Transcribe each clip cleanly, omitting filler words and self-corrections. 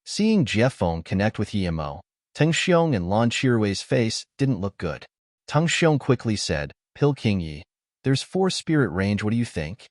Seeing Jiefeng connect with Yemo, Teng Xiong and Lan Qirui's face didn't look good. Teng Xiong quickly said, Pil King Yi, there's 4 spirit range, what do you think?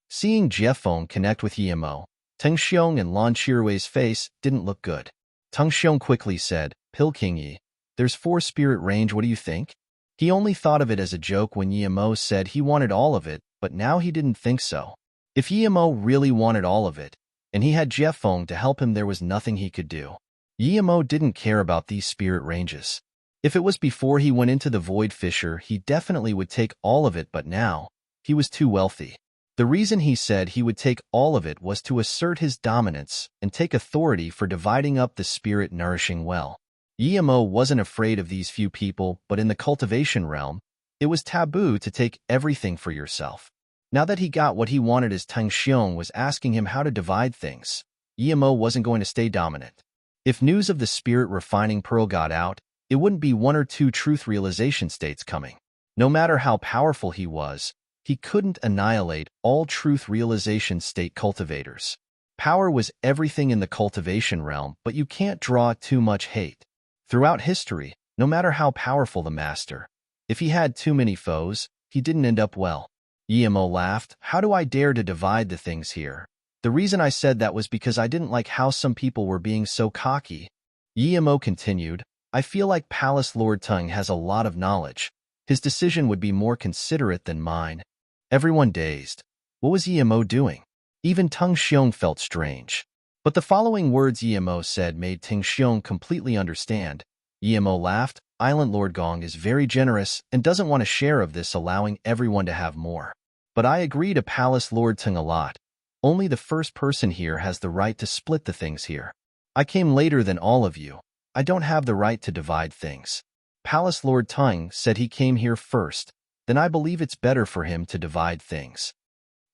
Seeing Jiefeng connect with Yemo, Teng Xiong and Lan Qirui's face didn't look good. Teng Xiong quickly said, Pil King Yi, there's 4 spirit range, what do you think? He only thought of it as a joke when Yemo said he wanted all of it, but now he didn't think so. If Yemo really wanted all of it, and he had Jiefeng to help him, there was nothing he could do. Yemo didn't care about these spirit ranges. If it was before he went into the Void Fissure, he definitely would take all of it, but now, he was too wealthy. The reason he said he would take all of it was to assert his dominance and take authority for dividing up the spirit-nourishing well. Yemo wasn't afraid of these few people, but in the cultivation realm, it was taboo to take everything for yourself. Now that he got what he wanted, as Teng Xiong was asking him how to divide things, Yemo wasn't going to stay dominant. If news of the spirit refining pearl got out, it wouldn't be 1 or 2 truth realization states coming. No matter how powerful he was, he couldn't annihilate all truth realization state cultivators. Power was everything in the cultivation realm, but you can't draw too much hate. Throughout history, no matter how powerful the master, if he had too many foes, he didn't end up well. Yemo laughed. How do I dare to divide the things here? The reason I said that was because I didn't like how some people were being so cocky. Yemo continued, I feel like Palace Lord Tung has a lot of knowledge. His decision would be more considerate than mine. Everyone dazed. What was Yemo doing? Even Teng Xiong felt strange. But the following words Yemo said made Teng Xiong completely understand. Yemo laughed. Island Lord Gong is very generous and doesn't want a share of this, allowing everyone to have more. But I agree to Palace Lord Tung a lot. Only the first person here has the right to split the things here. I came later than all of you. I don't have the right to divide things. Palace Lord Tung said he came here first, then I believe it's better for him to divide things.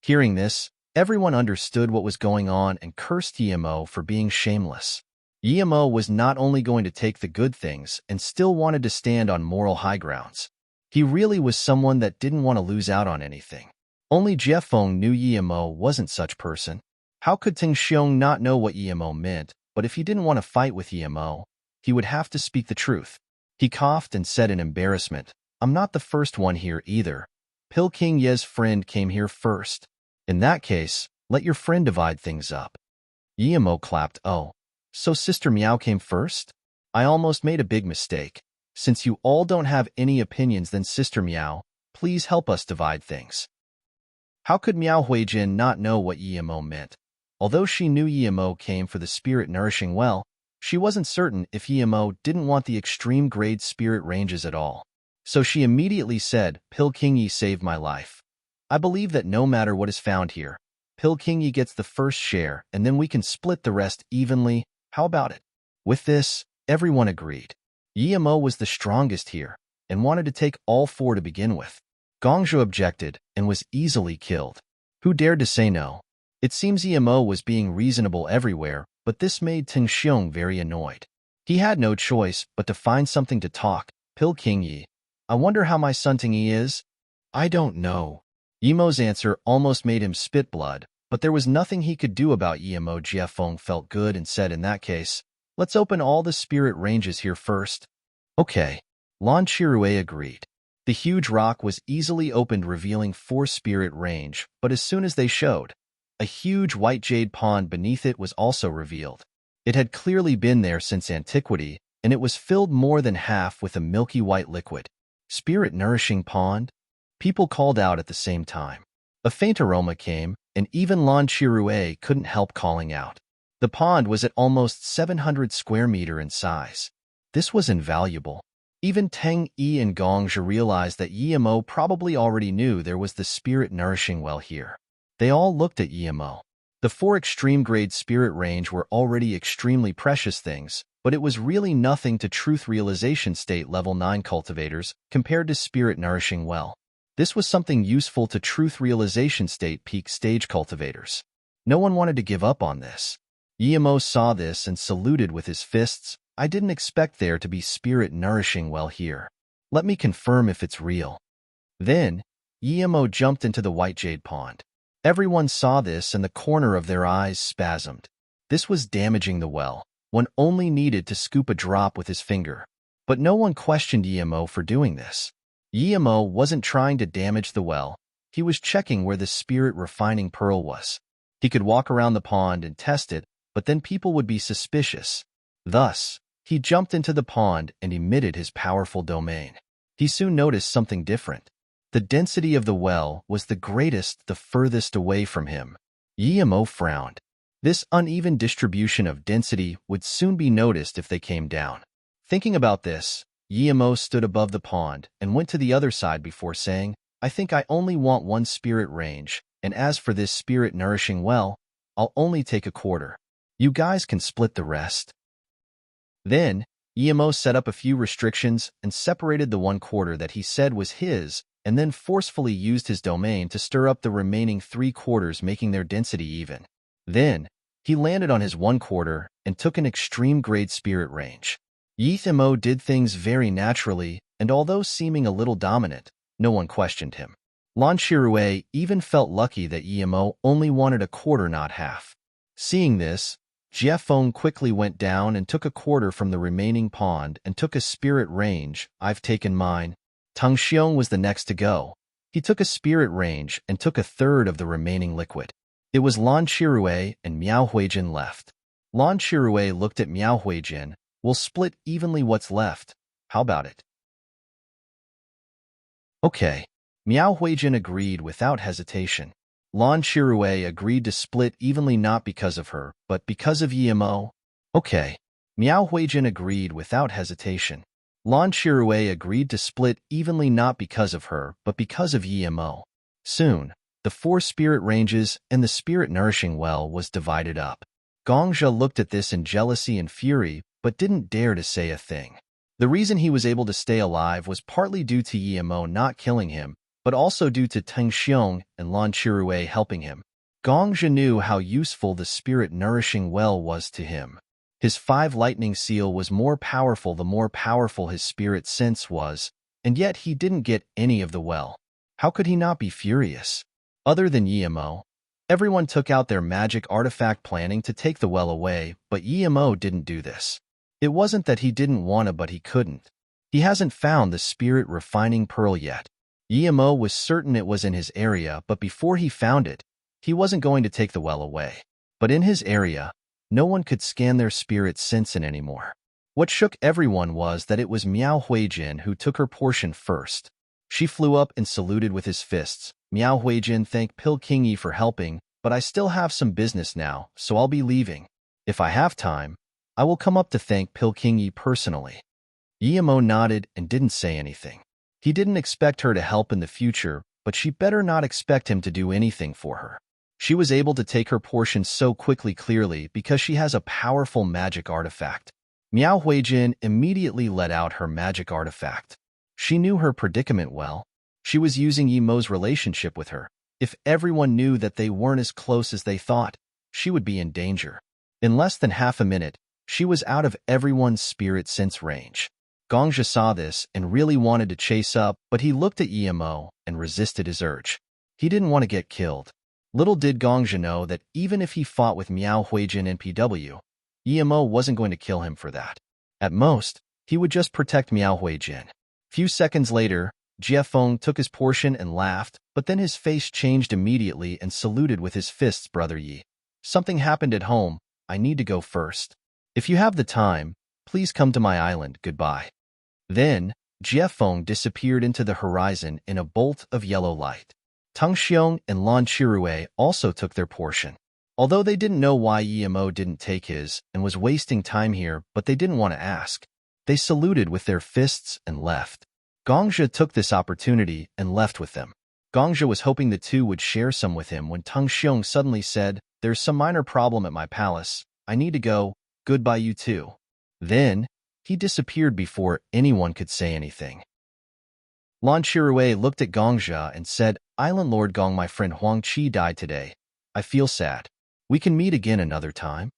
Hearing this, everyone understood what was going on and cursed Yemo for being shameless. Yemo was not only going to take the good things and still wanted to stand on moral high grounds. He really was someone that didn't want to lose out on anything. Only Jiefeng knew Yemo wasn't such person. How could Teng Xiong not know what Yemo meant? But if he didn't want to fight with Yemo, he would have to speak the truth. He coughed and said in embarrassment, I'm not the first one here either. Pil King Ye's friend came here first. In that case, let your friend divide things up. Yemo clapped. Oh, so Sister Meow came first? I almost made a big mistake. Since you all don't have any opinions, then Sister Meow, please help us divide things. How could Miao Huijin not know what Yemo meant? Although she knew Yemo came for the spirit-nourishing well, she wasn't certain if Yemo didn't want the extreme-grade spirit ranges at all. So she immediately said, Pil King Yi saved my life. I believe that no matter what is found here, Pil King Yi gets the first share, and then we can split the rest evenly. How about it? With this, everyone agreed. Yemo was the strongest here, and wanted to take all 4 to begin with. Gongzhou objected, and was easily killed. Who dared to say no? It seems Yemo was being reasonable everywhere, but this made Teng Xiong very annoyed. He had no choice but to find something to talk. Pil King Yi, I wonder how my son Teng Yi is? I don't know. Yemo's answer almost made him spit blood, but there was nothing he could do about Yemo. Jiefeng felt good and said, in that case, let's open all the spirit ranges here first. Okay. Lan Qirue agreed. The huge rock was easily opened, revealing 4 spirit range, but as soon as they showed, a huge white jade pond beneath it was also revealed. It had clearly been there since antiquity, and it was filled more than half with a milky white liquid. Spirit-nourishing pond? People called out at the same time. A faint aroma came, and even Lan Qirue couldn't help calling out. The pond was at almost 700 square meter in size. This was invaluable. Even Teng Yi and Gongzhou realized that Yemo probably already knew there was the spirit-nourishing well here. They all looked at Yemo. The 4 extreme-grade spirit range were already extremely precious things, but it was really nothing to truth realization state level 9 cultivators compared to spirit-nourishing well. This was something useful to truth realization state peak stage cultivators. No one wanted to give up on this. Yemo saw this and saluted with his fists. I didn't expect there to be spirit-nourishing well here. Let me confirm if it's real. Then, Yemo jumped into the white jade pond. Everyone saw this and the corner of their eyes spasmed. This was damaging the well. One only needed to scoop a drop with his finger. But no one questioned Yemo for doing this. Yemo wasn't trying to damage the well. He was checking where the spirit refining pearl was. He could walk around the pond and test it, but then people would be suspicious. Thus, he jumped into the pond and emitted his powerful domain. He soon noticed something different. The density of the well was the greatest the furthest away from him. Yemo frowned. This uneven distribution of density would soon be noticed if they came down. Thinking about this, Yemo stood above the pond and went to the other side before saying, I think I only want one spirit range, and as for this spirit-nourishing well, I'll only take a quarter. You guys can split the rest. Then, Yemo set up a few restrictions and separated the 1/4 that he said was his, and then forcefully used his domain to stir up the remaining 3/4, making their density even. Then, he landed on his 1/4 and took an extreme-grade spirit range. Yemo did things very naturally, and although seeming a little dominant, no one questioned him. Lan Shirue even felt lucky that Yemo only wanted a quarter, not half. Seeing this, Jiefeng quickly went down and took a quarter from the remaining pond and took a spirit range. I've taken mine. Tang Xiong was the next to go. He took a spirit range and took a third of the remaining liquid. It was Lan Shirue and Miao Huijin left. Lan Shirue looked at Miao Huijin. We'll split evenly what's left. How about it? Okay. Miao Huijin agreed without hesitation. Lan Shirue agreed to split evenly not because of her, but because of Yemo. Okay. Miao Huijin agreed without hesitation. Lan Shirue agreed to split evenly not because of her, but because of Yemo. Soon, the 4 spirit ranges and the spirit-nourishing well was divided up. Gongja looked at this in jealousy and fury, but didn't dare to say a thing. The reason he was able to stay alive was partly due to Yemo not killing him, but also due to Tang Xiong and Lan Shirue helping him. Gongja knew how useful the spirit-nourishing well was to him. His 5 lightning seal was more powerful the more powerful his spirit sense was, and yet he didn't get any of the well. How could he not be furious? Other than Yemo, everyone took out their magic artifact planning to take the well away, but Yemo didn't do this. It wasn't that he didn't want to, but he couldn't. He hasn't found the spirit refining pearl yet. Yemo was certain it was in his area, but before he found it, he wasn't going to take the well away. But in his area, no one could scan their spirit sense in anymore. What shook everyone was that it was Miao Huijin who took her portion first. She flew up and saluted with his fists. Miao Huijin thanked Pil Qingyi for helping, but I still have some business now, so I'll be leaving. If I have time, I will come up to thank Pil Qingyi personally. Yemo nodded and didn't say anything. He didn't expect her to help in the future, but she better not expect him to do anything for her. She was able to take her portion so quickly clearly because she has a powerful magic artifact. Miao Huijin immediately let out her magic artifact. She knew her predicament well. She was using Yemo's relationship with her. If everyone knew that they weren't as close as they thought, she would be in danger. In less than half a minute, she was out of everyone's spirit sense range. Gongja saw this and really wanted to chase up, but he looked at Yemo and resisted his urge. He didn't want to get killed. Little did Gongja know that even if he fought with Miao Huijin and PW, Yemo wasn't going to kill him for that. At most, he would just protect Miao Huijin. Few seconds later, Jiefeng took his portion and laughed, but then his face changed immediately and saluted with his fists. Brother Yi, something happened at home. I need to go first. If you have the time, please come to my island. Goodbye. Then, Jiefeng disappeared into the horizon in a bolt of yellow light. Tang Xiong and Lan Shirue also took their portion. Although they didn't know why Yemo didn't take his and was wasting time here, but they didn't want to ask. They saluted with their fists and left. Gongja took this opportunity and left with them. Gongja was hoping the two would share some with him when Tang Xiong suddenly said, "There's some minor problem at my palace. I need to go. Goodbye, you two." Then, he disappeared before anyone could say anything. Lan Shirue looked at Gongja and said, "Island Lord Gong, my friend Huang Qi died today. I feel sad. We can meet again another time."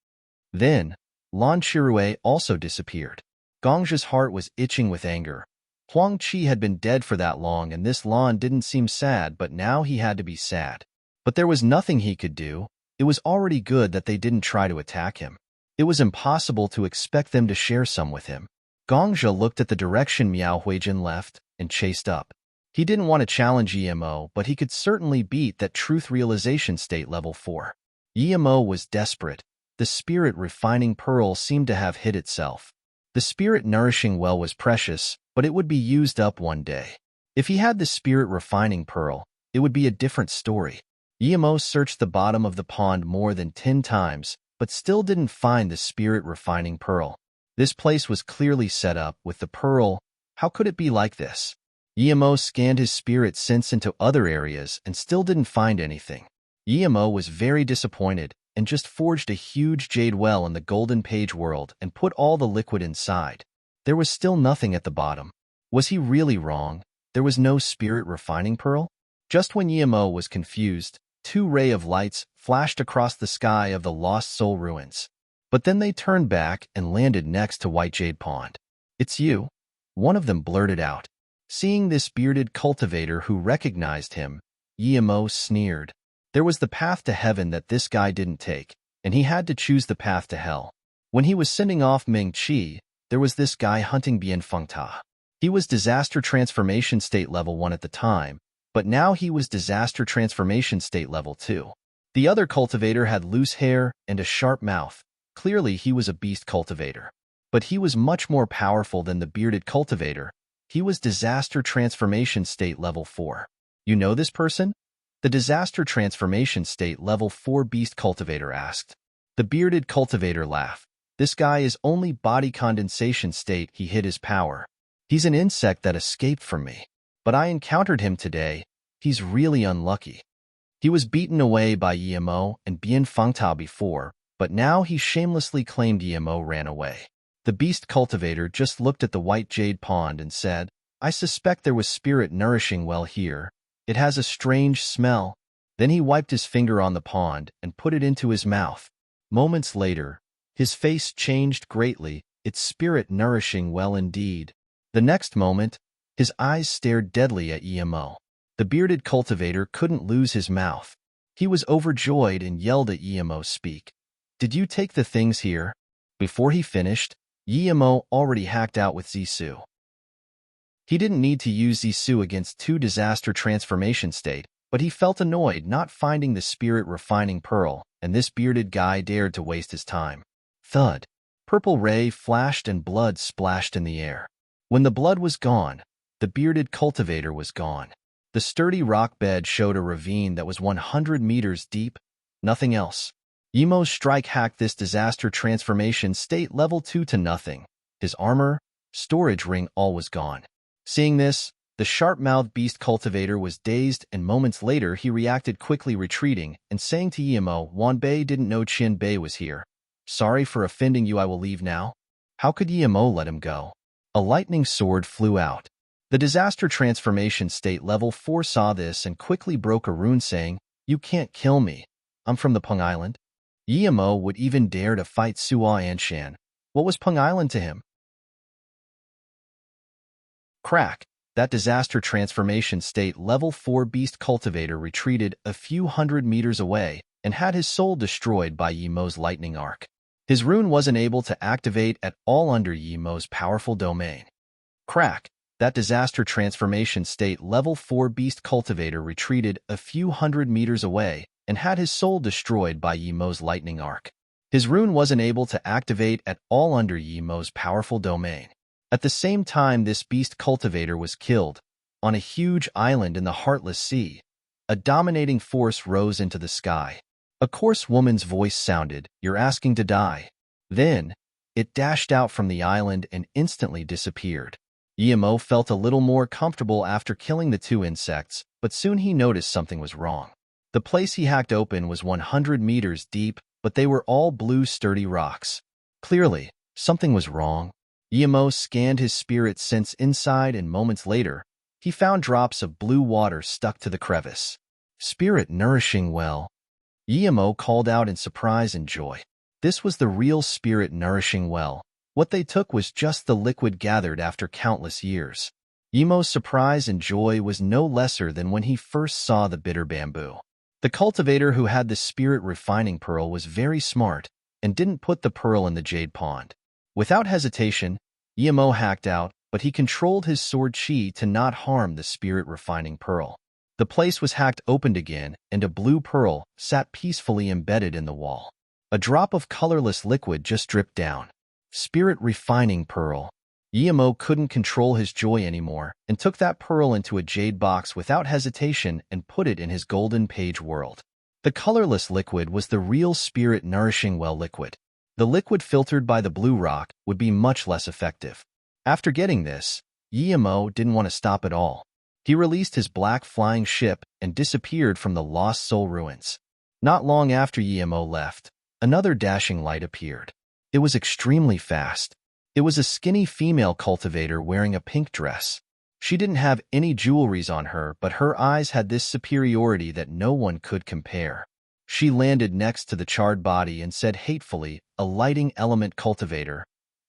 Then, Lan Shirue also disappeared. Gongja's heart was itching with anger. Huang Qi had been dead for that long, and this Lan didn't seem sad, but now he had to be sad. But there was nothing he could do. It was already good that they didn't try to attack him. It was impossible to expect them to share some with him. Gongzha looked at the direction Miao Huijin left and chased up. He didn't want to challenge Yimo, but he could certainly beat that truth realization state level 4. Yimo was desperate. The spirit refining pearl seemed to have hid itself. The spirit nourishing well was precious, but it would be used up one day. If he had the spirit refining pearl, it would be a different story. Yimo searched the bottom of the pond more than 10 times, but still didn't find the spirit refining pearl. This place was clearly set up with the pearl. How could it be like this? Yimo scanned his spirit sense into other areas and still didn't find anything. Yimo was very disappointed and just forged a huge jade well in the golden page world and put all the liquid inside. There was still nothing at the bottom. Was he really wrong? There was no spirit refining pearl? Just when Yimo was confused, 2 rays of lights flashed across the sky of the Lost Soul ruins. But then they turned back and landed next to White Jade Pond. "It's you," one of them blurted out. Seeing this bearded cultivator who recognized him, Yimo sneered. There was the path to heaven that this guy didn't take, and he had to choose the path to hell. When he was sending off Ming Qi, there was this guy hunting Bian Fengta. He was disaster transformation state level 1 at the time, but now he was disaster transformation state level 2. The other cultivator had loose hair and a sharp mouth. Clearly, he was a beast cultivator. But he was much more powerful than the bearded cultivator. He was disaster transformation state level 4. You know this person? The disaster transformation state level 4 beast cultivator asked. The bearded cultivator laughed. This guy is only body condensation state. He hid his power. He's an insect that escaped from me. But I encountered him today. He's really unlucky. He was beaten away by Yimo and Bian Fengta before, but now he shamelessly claimed Yimo ran away. The beast cultivator just looked at the White Jade Pond and said, "I suspect there was spirit nourishing well here. It has a strange smell." Then he wiped his finger on the pond and put it into his mouth. Moments later, his face changed greatly. It's spirit nourishing well indeed. The next moment, his eyes stared deadly at Yimo. The bearded cultivator couldn't lose his mouth. He was overjoyed and yelled at Yimo, "Speak. Did you take the things here?" Before he finished, Yimo already hacked out with Zisu. He didn't need to use Zisu against 2 disaster transformation state, but he felt annoyed not finding the spirit refining pearl, and this bearded guy dared to waste his time. Thud. Purple ray flashed and blood splashed in the air. When the blood was gone, the bearded cultivator was gone. The sturdy rock bed showed a ravine that was 100 meters deep, nothing else. Yimo's strike hacked this disaster transformation state level 2 to nothing. His armor, storage ring, all was gone. Seeing this, the sharp-mouthed beast cultivator was dazed, and moments later he reacted, quickly retreating and saying to Yimo, "Wan Bei didn't know Qian Bei was here. Sorry for offending you, I will leave now." How could Yimo let him go? A lightning sword flew out. The disaster transformation state level 4 saw this and quickly broke a rune saying, "You can't kill me. I'm from the Peng Island." Yimo would even dare to fight Suo Anshan. What was Peng Island to him? Crack. That disaster transformation state level 4 beast cultivator retreated a few hundred meters away and had his soul destroyed by Yimo's lightning arc. His rune wasn't able to activate at all under Yimo's powerful domain. Crack. That disaster transformation state level 4 beast cultivator retreated a few hundred meters away and had his soul destroyed by Yimo's lightning arc. His rune wasn't able to activate at all under Yimo's powerful domain. At the same time this beast cultivator was killed, on a huge island in the Heartless Sea, a dominating force rose into the sky. A coarse woman's voice sounded, "You're asking to die." Then, it dashed out from the island and instantly disappeared. Yimo felt a little more comfortable after killing the 2 insects, but soon he noticed something was wrong. The place he hacked open was 100 meters deep, but they were all blue sturdy rocks. Clearly, something was wrong. Yimo scanned his spirit sense inside, and moments later, he found drops of blue water stuck to the crevice. "Spirit nourishing well." Yimo called out in surprise and joy. This was the real spirit nourishing well. What they took was just the liquid gathered after countless years. Yimo's surprise and joy was no lesser than when he first saw the bitter bamboo. The cultivator who had the spirit refining pearl was very smart, and didn't put the pearl in the jade pond. Without hesitation, Emo hacked out, but he controlled his sword chi to not harm the spirit-refining pearl. The place was hacked open again, and a blue pearl sat peacefully embedded in the wall. A drop of colorless liquid just dripped down. Spirit-refining pearl. Emo couldn't control his joy anymore and took that pearl into a jade box without hesitation and put it in his golden page world. The colorless liquid was the real spirit-nourishing well liquid. The liquid filtered by the blue rock would be much less effective. After getting this, Emo didn't want to stop at all. He released his black flying ship and disappeared from the Lost Soul ruins. Not long after Emo left, another dashing light appeared. It was extremely fast. It was a skinny female cultivator wearing a pink dress. She didn't have any jewelries on her, but her eyes had this superiority that no one could compare. She landed next to the charred body and said hatefully, "A lighting element cultivator.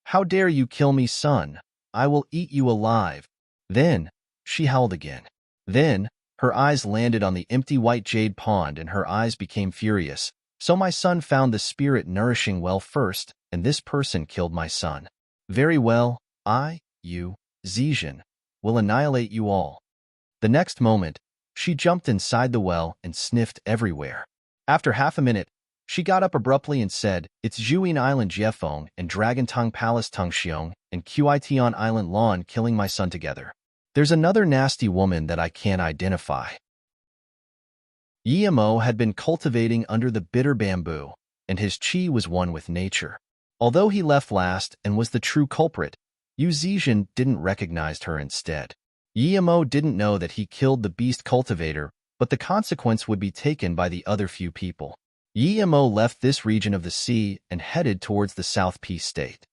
How dare you kill me, son? I will eat you alive." Then, she howled again. Then, her eyes landed on the empty white jade pond and her eyes became furious. "So my son found the spirit-nourishing well first, and this person killed my son. Very well, you, Zhejian, will annihilate you all." The next moment, she jumped inside the well and sniffed everywhere. After half a minute, she got up abruptly and said, "It's Zhuyin Island Jiefeng and Dragon Tongue Palace Tongxiong and Qition Island Lan killing my son together. There's another nasty woman that I can't identify." Emo had been cultivating under the bitter bamboo, and his chi was one with nature. Although he left last and was the true culprit, Yu Zhejian didn't recognize her instead. Emo didn't know that he killed the beast cultivator, but the consequence would be taken by the other few people. Emo left this region of the sea and headed towards the South Peace State.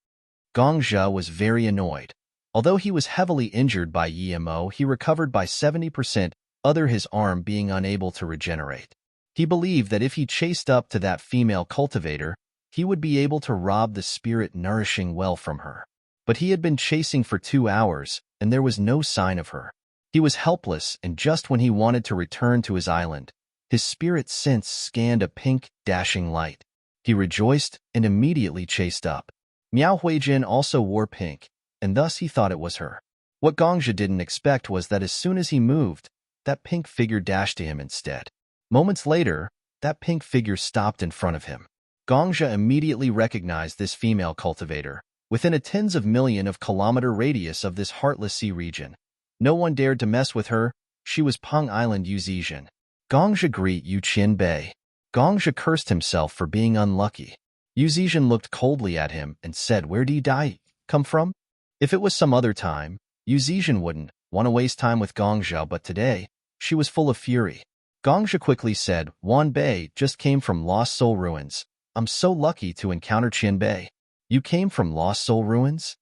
Gongzhe was very annoyed. Although he was heavily injured by Emo, he recovered by 70%, his arm being unable to regenerate. He believed that if he chased up to that female cultivator, he would be able to rob the spirit-nourishing well from her. But he had been chasing for 2 hours, and there was no sign of her. He was helpless, and just when he wanted to return to his island, his spirit sense scanned a pink, dashing light. He rejoiced and immediately chased up. Miao Huijin also wore pink, and thus he thought it was her. What Gongzhe didn't expect was that as soon as he moved, that pink figure dashed to him instead. Moments later, that pink figure stopped in front of him. Gongzhe immediately recognized this female cultivator, within a tens of million of kilometer radius of this heartless sea region. No one dared to mess with her. She was Peng Island Yu Zhejian. Gongzhe greet Yu Qianbei. Gongzhe cursed himself for being unlucky. Yu Zhejian looked coldly at him and said, "Where did he come from?" If it was some other time, Yu Zhejian wouldn't want to waste time with Gongzhe, but today, she was full of fury. Gongzhe quickly said, "Wan Bei just came from Lost Soul Ruins. I'm so lucky to encounter Qianbei." "You came from Lost Soul Ruins?"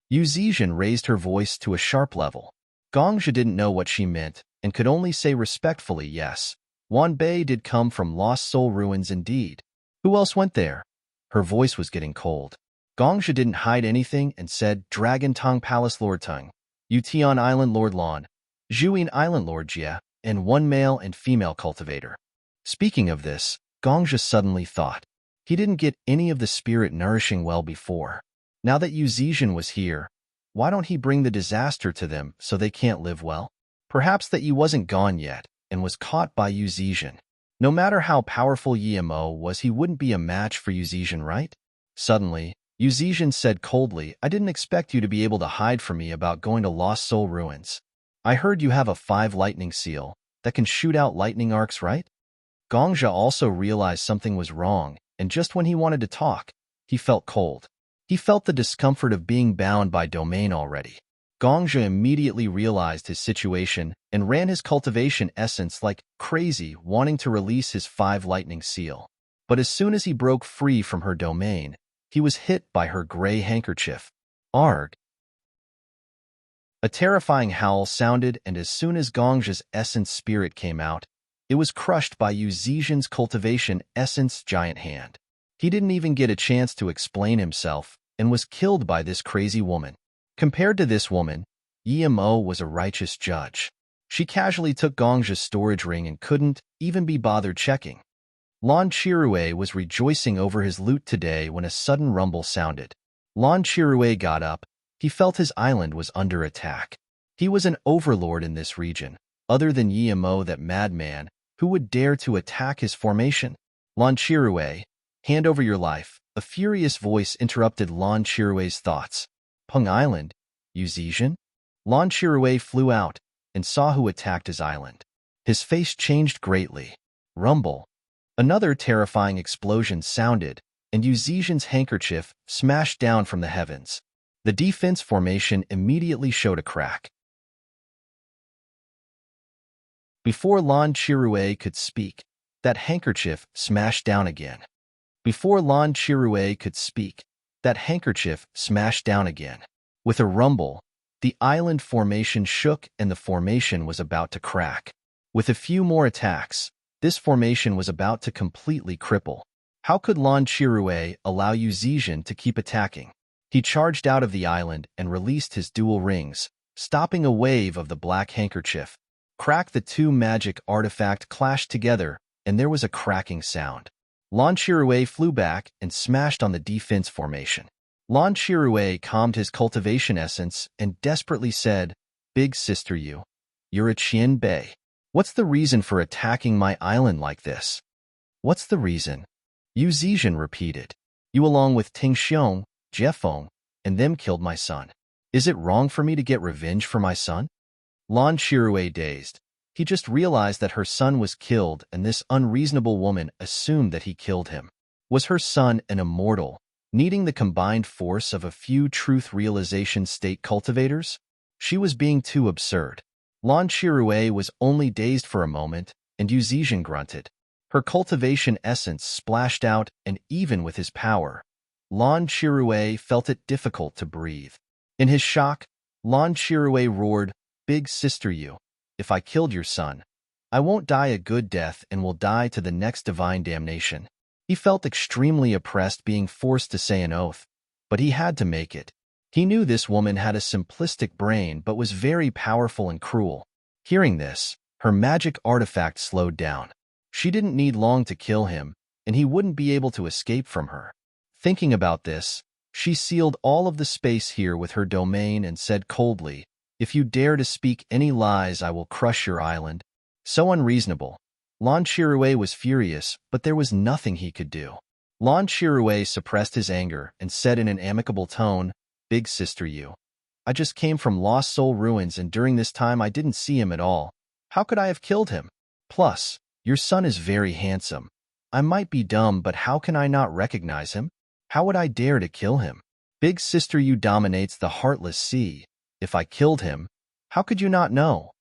Yu Zhejian raised her voice to a sharp level. Gongzhe didn't know what she meant and could only say respectfully, "Yes, Wan Bei did come from Lost Soul Ruins indeed. Who else went there?" Her voice was getting cold. Gongzhe didn't hide anything and said, "Dragon Tongue Palace Lord Tung, Yutian Island Lord Lan, Zhuyin Island Lord Jia, and one male and female cultivator." Speaking of this, Gongzhe suddenly thought. He didn't get any of the spirit-nourishing well before. Now that Yu Zhejian was here, why don't he bring the disaster to them so they can't live well? Perhaps that Yi wasn't gone yet and was caught by Yu Zhejian. No matter how powerful Emo was, he wouldn't be a match for Yu Zhejian, right? Suddenly, Yu Zhejian said coldly, "I didn't expect you to be able to hide from me about going to Lost Soul Ruins. I heard you have a 5 lightning seal that can shoot out lightning arcs, right?" Gongzhe also realized something was wrong, and just when he wanted to talk, he felt cold. He felt the discomfort of being bound by domain already. Gongzhe immediately realized his situation and ran his cultivation essence like crazy, wanting to release his 5 lightning seal. But as soon as he broke free from her domain, he was hit by her gray handkerchief. Arg! A terrifying howl sounded, and as soon as Gongzhe's essence spirit came out, it was crushed by Yu Zhejian's cultivation essence giant hand. He didn't even get a chance to explain himself and was killed by this crazy woman. Compared to this woman, Emo was a righteous judge. She casually took Gongzhe's storage ring and couldn't even be bothered checking. Lan Chirue was rejoicing over his loot today when a sudden rumble sounded. Lan Chirue got up. He felt his island was under attack. He was an overlord in this region. Other than Yemo, that madman, who would dare to attack his formation? Lan Chirue, hand over your life. A furious voice interrupted Lan Chirue's thoughts. Peng Island? Uzesian? Lan Chirue flew out and saw who attacked his island. His face changed greatly. Rumble. Another terrifying explosion sounded, and Uzesian's handkerchief smashed down from the heavens. The defense formation immediately showed a crack. Before Lan Chirue could speak, that handkerchief smashed down again. Before Lan Chirue could speak, that handkerchief smashed down again. With a rumble, the island formation shook and the formation was about to crack. With a few more attacks, this formation was about to completely cripple. How could Lan Chirue allow Uzesian to keep attacking? He charged out of the island and released his dual rings, stopping a wave of the black handkerchief. Crack. The two magic artifacts clashed together, and there was a cracking sound. Lan Chirue flew back and smashed on the defense formation. Lan Chirue calmed his cultivation essence and desperately said, Big sister, you're a Qian Bei. What's the reason for attacking my island like this? What's the reason? Uzesian repeated. You along with Ting Xiong, Jiefeng, and them killed my son. Is it wrong for me to get revenge for my son? Lan Chirue dazed. He just realized that her son was killed, and this unreasonable woman assumed that he killed him. Was her son an immortal, needing the combined force of a few truth realization state cultivators? She was being too absurd. Lan Chirue was only dazed for a moment, and Uzesian grunted. Her cultivation essence splashed out, and even with his power, Lan Chirue felt it difficult to breathe. In his shock, Lan Chirue roared, Big sister, if I killed your son, I won't die a good death and will die to the next divine damnation. He felt extremely oppressed being forced to say an oath, but he had to make it. He knew this woman had a simplistic brain but was very powerful and cruel. Hearing this, her magic artifact slowed down. She didn't need long to kill him, and he wouldn't be able to escape from her. Thinking about this, she sealed all of the space here with her domain and said coldly, If you dare to speak any lies, I will crush your island. So unreasonable. Lan Chirue was furious, but there was nothing he could do. Lan Chirue suppressed his anger and said in an amicable tone, Big sister, I just came from Lost Soul Ruins, and during this time I didn't see him at all. How could I have killed him? Plus, your son is very handsome. I might be dumb, but how can I not recognize him? How would I dare to kill him? Big sister, dominates the heartless sea. If I killed him, how could you not know?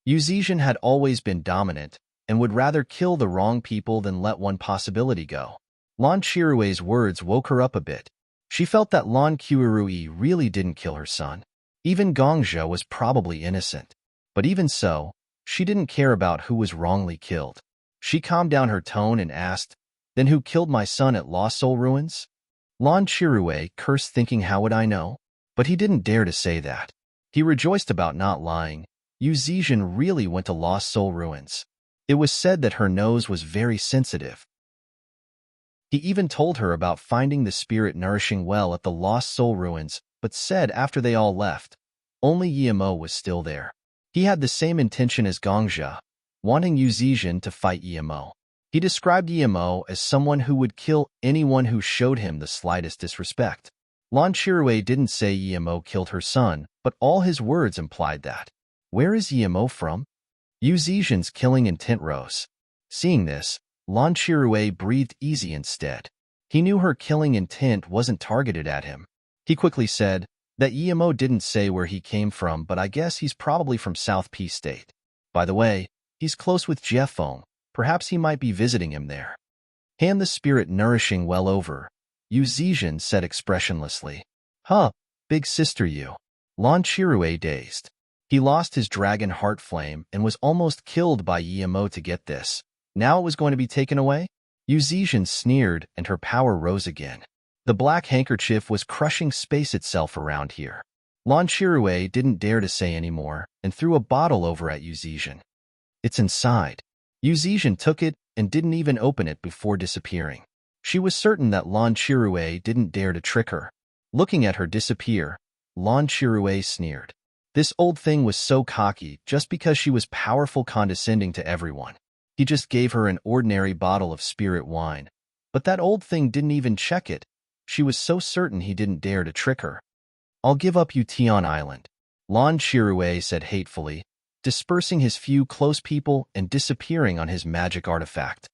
Uzesian had always been dominant and would rather kill the wrong people than let one possibility go. Lan Chirue's words woke her up a bit. She felt that Lan Qirui really didn't kill her son. Even Gongzhe was probably innocent. But even so, she didn't care about who was wrongly killed. She calmed down her tone and asked, Then who killed my son at Lost Soul Ruins? Lan Chirue cursed, thinking, how would I know? But he didn't dare to say that. He rejoiced about not lying. Uzesian really went to Lost Soul Ruins. It was said that her nose was very sensitive. He even told her about finding the spirit nourishing well at the Lost Soul Ruins, but said after they all left, only Yemo was still there. He had the same intention as Gongzhe, wanting Uzesian to fight Yemo. He described Yemo as someone who would kill anyone who showed him the slightest disrespect. Lan Chirue didn't say Yemo killed her son, but all his words implied that. Where is Yemo from? Uzesian's killing intent rose. Seeing this, Lan Chirue breathed easy instead. He knew her killing intent wasn't targeted at him. He quickly said that Yemo didn't say where he came from, but I guess he's probably from South Peace State. By the way, he's close with Jiefeng. Perhaps he might be visiting him there. Hand the spirit nourishing well over, Uzesian said expressionlessly. Huh, big sister, Lan Chirue dazed. He lost his dragon heart flame and was almost killed by Yemo to get this. Now it was going to be taken away? Uzesian sneered, and her power rose again. The black handkerchief was crushing space itself around here. Lan Chirue didn't dare to say any more and threw a bottle over at Uzesian. It's inside. Uzesian took it and didn't even open it before disappearing. She was certain that Lan Chirue didn't dare to trick her. Looking at her disappear, Lan Chirue sneered. This old thing was so cocky just because she was powerful, condescending to everyone. He just gave her an ordinary bottle of spirit wine. But that old thing didn't even check it. She was so certain he didn't dare to trick her. I'll give up you Tian Island, Lan Chirue said hatefully, dispersing his few close people and disappearing on his magic artifact.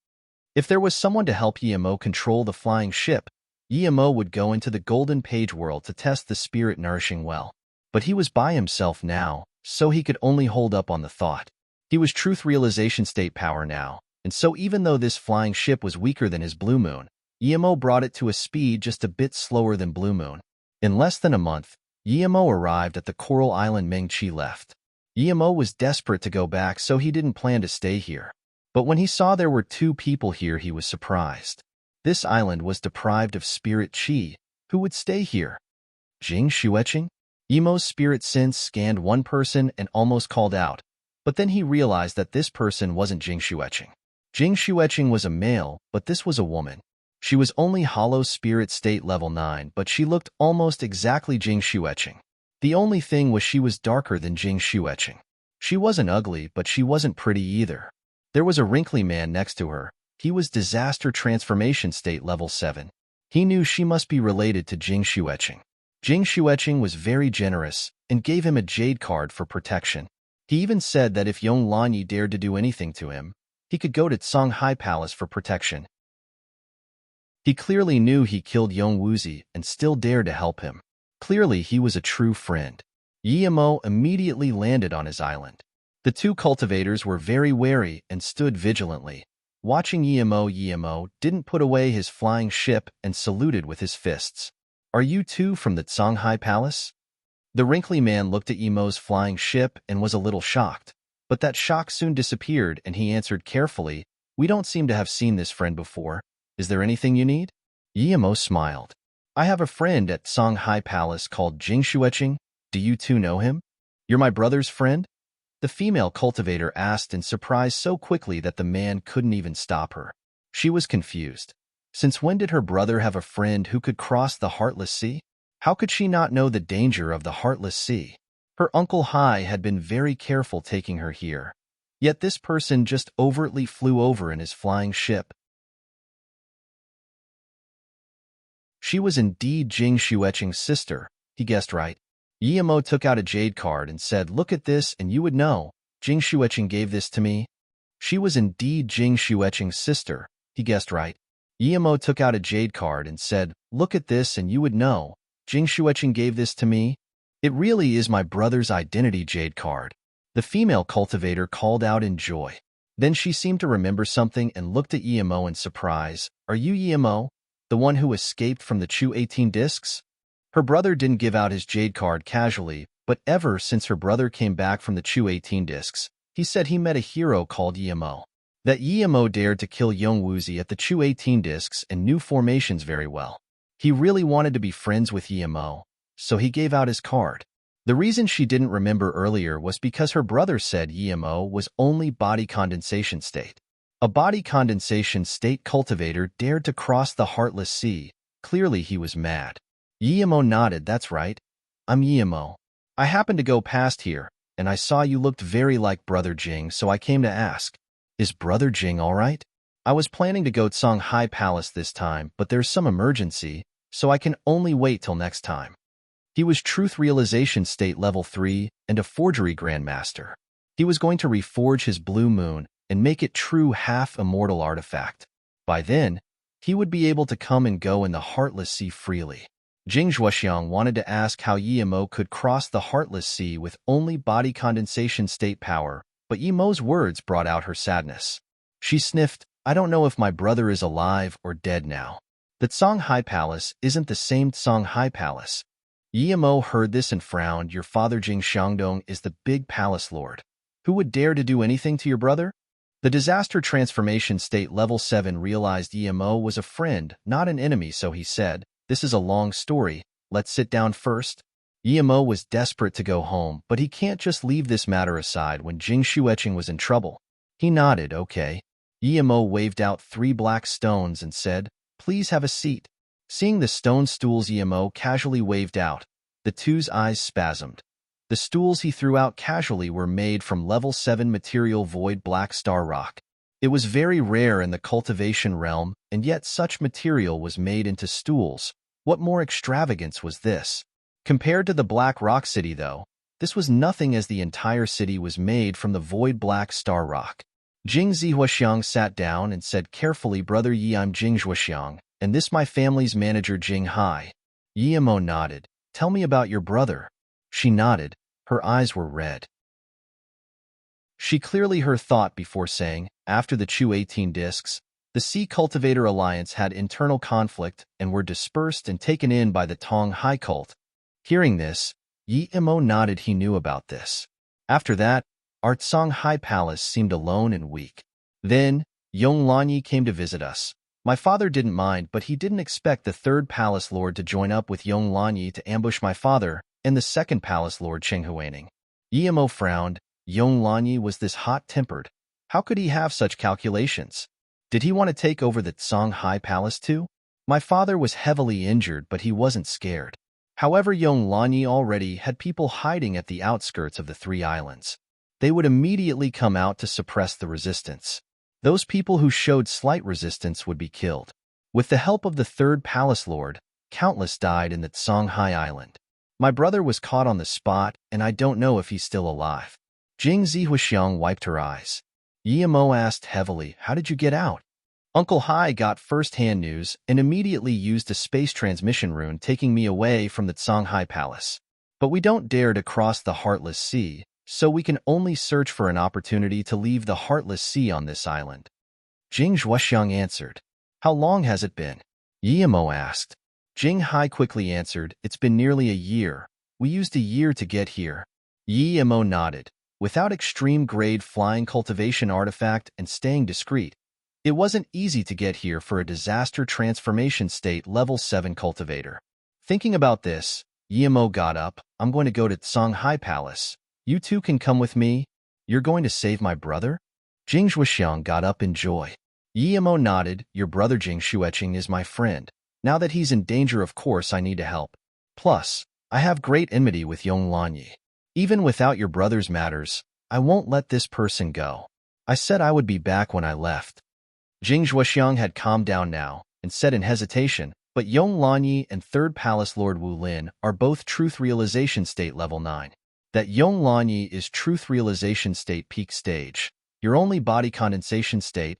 If there was someone to help Yimo control the flying ship, Yimo would go into the Golden Page world to test the spirit-nourishing well. But he was by himself now, so he could only hold up on the thought. He was truth realization state power now, and so even though this flying ship was weaker than his Blue Moon, Yimo brought it to a speed just a bit slower than Blue Moon. In less than a month, Yimo arrived at the coral island Ming-Chi left. Yimo was desperate to go back, so he didn't plan to stay here. But when he saw there were 2 people here, he was surprised. This island was deprived of spirit chi. Who would stay here? Jing Xueqing? Yimo's spirit sense scanned one person and almost called out, but then he realized that this person wasn't Jing Xueqing. Jing Xueqing was a male, but this was a woman. She was only hollow spirit state level 9, but she looked almost exactly Jing Xueqing. The only thing was she was darker than Jing Xueqing. She wasn't ugly, but she wasn't pretty either. There was a wrinkly man next to her. He was disaster transformation state level 7. He knew she must be related to Jing Xueqing. Jing Xueqing was very generous and gave him a jade card for protection. He even said that if Yong Lanyi dared to do anything to him, he could go to Songhai Palace for protection. He clearly knew he killed Yong Wuzi and still dared to help him. Clearly he was a true friend. Yimo immediately landed on his island. The 2 cultivators were very wary and stood vigilantly. Watching Yimo didn't put away his flying ship and saluted with his fists. Are you 2 from the Songhai Palace? The wrinkly man looked at Yimo's flying ship and was a little shocked. But that shock soon disappeared and he answered carefully, we don't seem to have seen this friend before. Is there anything you need? Yimo smiled. I have a friend at Songhai Palace called Jing Xueqing. Do you 2 know him? You're my brother's friend? The female cultivator asked in surprise so quickly that the man couldn't even stop her. She was confused. Since when did her brother have a friend who could cross the Heartless Sea? How could she not know the danger of the Heartless Sea? Her Uncle Hai had been very careful taking her here. Yet this person just overtly flew over in his flying ship. She was indeed Jing Xueqing's sister. He guessed right. Yimo took out a jade card and said, look at this and you would know. Jing Xueqing gave this to me. She was indeed Jing Xueqing's sister. He guessed right. Yimo took out a jade card and said, look at this and you would know. Jing Xueqing gave this to me. It really is my brother's identity jade card. The female cultivator called out in joy. Then she seemed to remember something and looked at Yimo in surprise. Are you Yimo, the one who escaped from the Chu 18 discs? Her brother didn't give out his jade card casually, but ever since her brother came back from the Chu 18 discs, he said he met a hero called Yimo. That Yimo dared to kill Yong Wuzi at the Chu 18 discs and knew formations very well. He really wanted to be friends with Yimo, so he gave out his card. The reason she didn't remember earlier was because her brother said Yimo was only body condensation state. A body condensation state cultivator dared to cross the Heartless Sea. Clearly he was mad. Yimo nodded. That's right. I'm Yimo. I happened to go past here, and I saw you looked very like Brother Jing, so I came to ask. Is Brother Jing all right? I was planning to go to Songhai Palace this time, but there's some emergency, so I can only wait till next time. He was Truth Realization State Level 3 and a Forgery Grandmaster. He was going to reforge his Blue Moon and make it true half-immortal artifact. By then, he would be able to come and go in the Heartless Sea freely. Jing Zhuoxiang wanted to ask how Yimo could cross the Heartless Sea with only body condensation state power, but Yimo's words brought out her sadness. She sniffed, I don't know if my brother is alive or dead now. The Songhai Palace isn't the same Songhai Palace. Yimo heard this and frowned. Your father Jing Xiangdong is the big palace lord. Who would dare to do anything to your brother? The disaster transformation state level 7 realized Yimo was a friend, not an enemy, so he said, this is a long story. Let's sit down first. Yimo was desperate to go home, but he can't just leave this matter aside when Jing Xueqing was in trouble. He nodded, okay. Emo waved out 3 black stones and said, "Please have a seat." Seeing the stone stools Emo casually waved out, the two's eyes spasmed. The stools he threw out casually were made from level 7 material void black star rock. It was very rare in the cultivation realm, and yet such material was made into stools. What more extravagance was this? Compared to the Black Rock City, though, this was nothing, as the entire city was made from the void black star rock. Jing Zihuaxiang sat down and said carefully, "Brother Yi, I'm Jing Zhuaxiang, and this my family's manager Jing Hai." Emo nodded. "Tell me about your brother." She nodded. Her eyes were red. She clearly heard thought before saying, "After the Chu 18 discs, the Sea Cultivator Alliance had internal conflict and were dispersed and taken in by the Tong High Cult." Hearing this, Yi Emo nodded. He knew about this. After that, our Tsang High Palace seemed alone and weak. Then, Yong Lanyi came to visit us. My father didn't mind, but he didn't expect the 3rd Palace Lord to join up with Yong Lanyi to ambush my father and the 2nd Palace Lord Cheng Huaning. Yi Emo frowned. Yong Lanyi was this hot-tempered. How could he have such calculations? Did he want to take over the Tsang High Palace too? My father was heavily injured, but he wasn't scared. However, Yong Lanyi already had people hiding at the outskirts of the 3 islands. They would immediately come out to suppress the resistance. Those people who showed slight resistance would be killed. With the help of the 3rd Palace Lord, countless died in the Tsang High Island. My brother was caught on the spot, and I don't know if he's still alive. Jing Zihuaxiang wiped her eyes. Yi Emo asked heavily, "How did you get out?" Uncle Hai got first-hand news and immediately used a space transmission rune, taking me away from the Tsang High Palace. But we don't dare to cross the Heartless Sea, so we can only search for an opportunity to leave the Heartless Sea on this island. Jing Zhuaxiang answered. "How long has it been?" Yi Emo asked. Jing Hai quickly answered, "It's been nearly a year. We used a year to get here." Yi Emo nodded. Without extreme-grade flying cultivation artifact and staying discreet, it wasn't easy to get here for a disaster transformation state level 7 cultivator. Thinking about this, Yi Emo got up. "I'm going to go to Tsang High Palace. You two can come with me." "You're going to save my brother?" Jing Zhuaxiang got up in joy. Yi Emo nodded. "Your brother Jing Xueqing is my friend. Now that he's in danger, of course I need to help. Plus, I have great enmity with Yong Lanyi. Even without your brother's matters, I won't let this person go. I said I would be back when I left." Jing Zhuaxiang had calmed down now and said in hesitation, "But Yong Lanyi and 3rd Palace Lord Wu Lin are both Truth Realization State level 9. That Yong Lanyi is Truth Realization State peak stage. You're only body condensation state."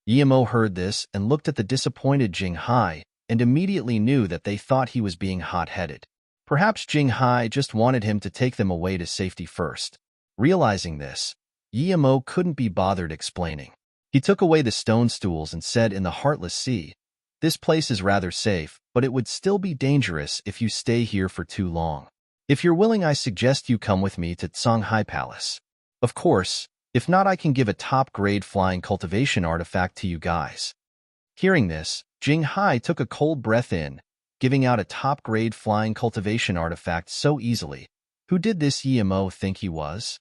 Yi Emo heard this and looked at the disappointed Jing Hai and immediately knew that they thought he was being hot-headed. Perhaps Jing Hai just wanted him to take them away to safety first. Realizing this, Yi Emo couldn't be bothered explaining. He took away the stone stools and said, "In the Heartless Sea, this place is rather safe, but it would still be dangerous if you stay here for too long. If you're willing, I suggest you come with me to Tsang High Palace. Of course, if not, I can give a top-grade flying cultivation artifact to you guys." Hearing this, Jing Hai took a cold breath in, giving out a top-grade flying cultivation artifact so easily. Who did this Yi Emo think he was?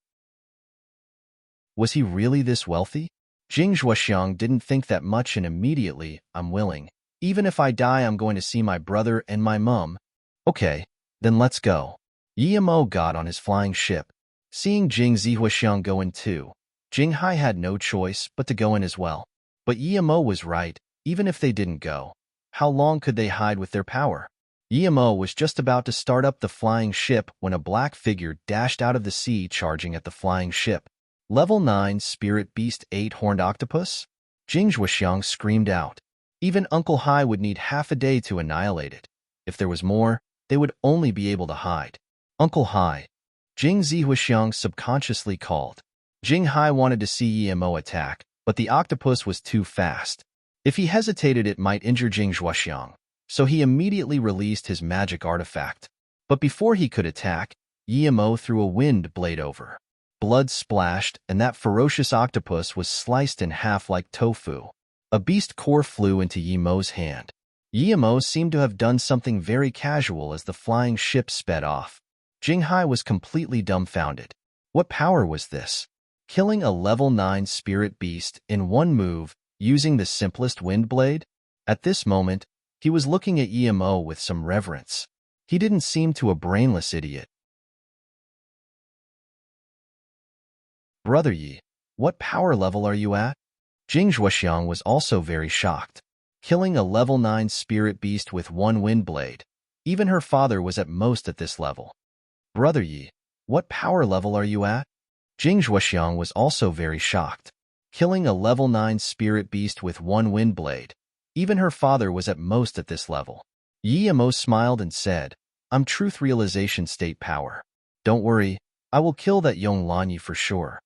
Was he really this wealthy? Jing Zhuaxiang didn't think that much and immediately, "I'm willing. Even if I die, I'm going to see my brother and my mum." "Okay, then let's go." Yi Emo got on his flying ship. Seeing Jing Zihuaxiang go in too, Jing Hai had no choice but to go in as well. But Yi Emo was right. Even if they didn't go, how long could they hide with their power? Yi Emo was just about to start up the flying ship when a black figure dashed out of the sea, charging at the flying ship. "Level 9 Spirit Beast 8-Horned Octopus?" Jing Zhuaxiang screamed out. Even Uncle Hai would need half a day to annihilate it. If there was more, they would only be able to hide. "Uncle Hai," Jing Zihuaxiang subconsciously called. Jing Hai wanted to see Yi Emo attack, but the octopus was too fast. If he hesitated, it might injure Jing Zhuaxiang, so he immediately released his magic artifact. But before he could attack, Yi Emo threw a wind blade over. Blood splashed, and that ferocious octopus was sliced in half like tofu. A beast core flew into Yi Emo's hand. Yi Emo seemed to have done something very casual as the flying ship sped off. Jing Hai was completely dumbfounded. What power was this? Killing a level 9 spirit beast in one move, using the simplest wind blade? At this moment, he was looking at Emo with some reverence. He didn't seem to a brainless idiot. Brother Yi, what power level are you at? Jing Zhuoxiang was also very shocked. Killing a level 9 spirit beast with one wind blade. Even her father was at most at this level. Brother Yi, what power level are you at? Jing Zhuoxiang was also very shocked. Killing a level 9 spirit beast with one wind blade. Even her father was at most at this level. Yi Emo smiled and said, I'm truth realization state power. Don't worry, I will kill that Yong Lanyi for sure.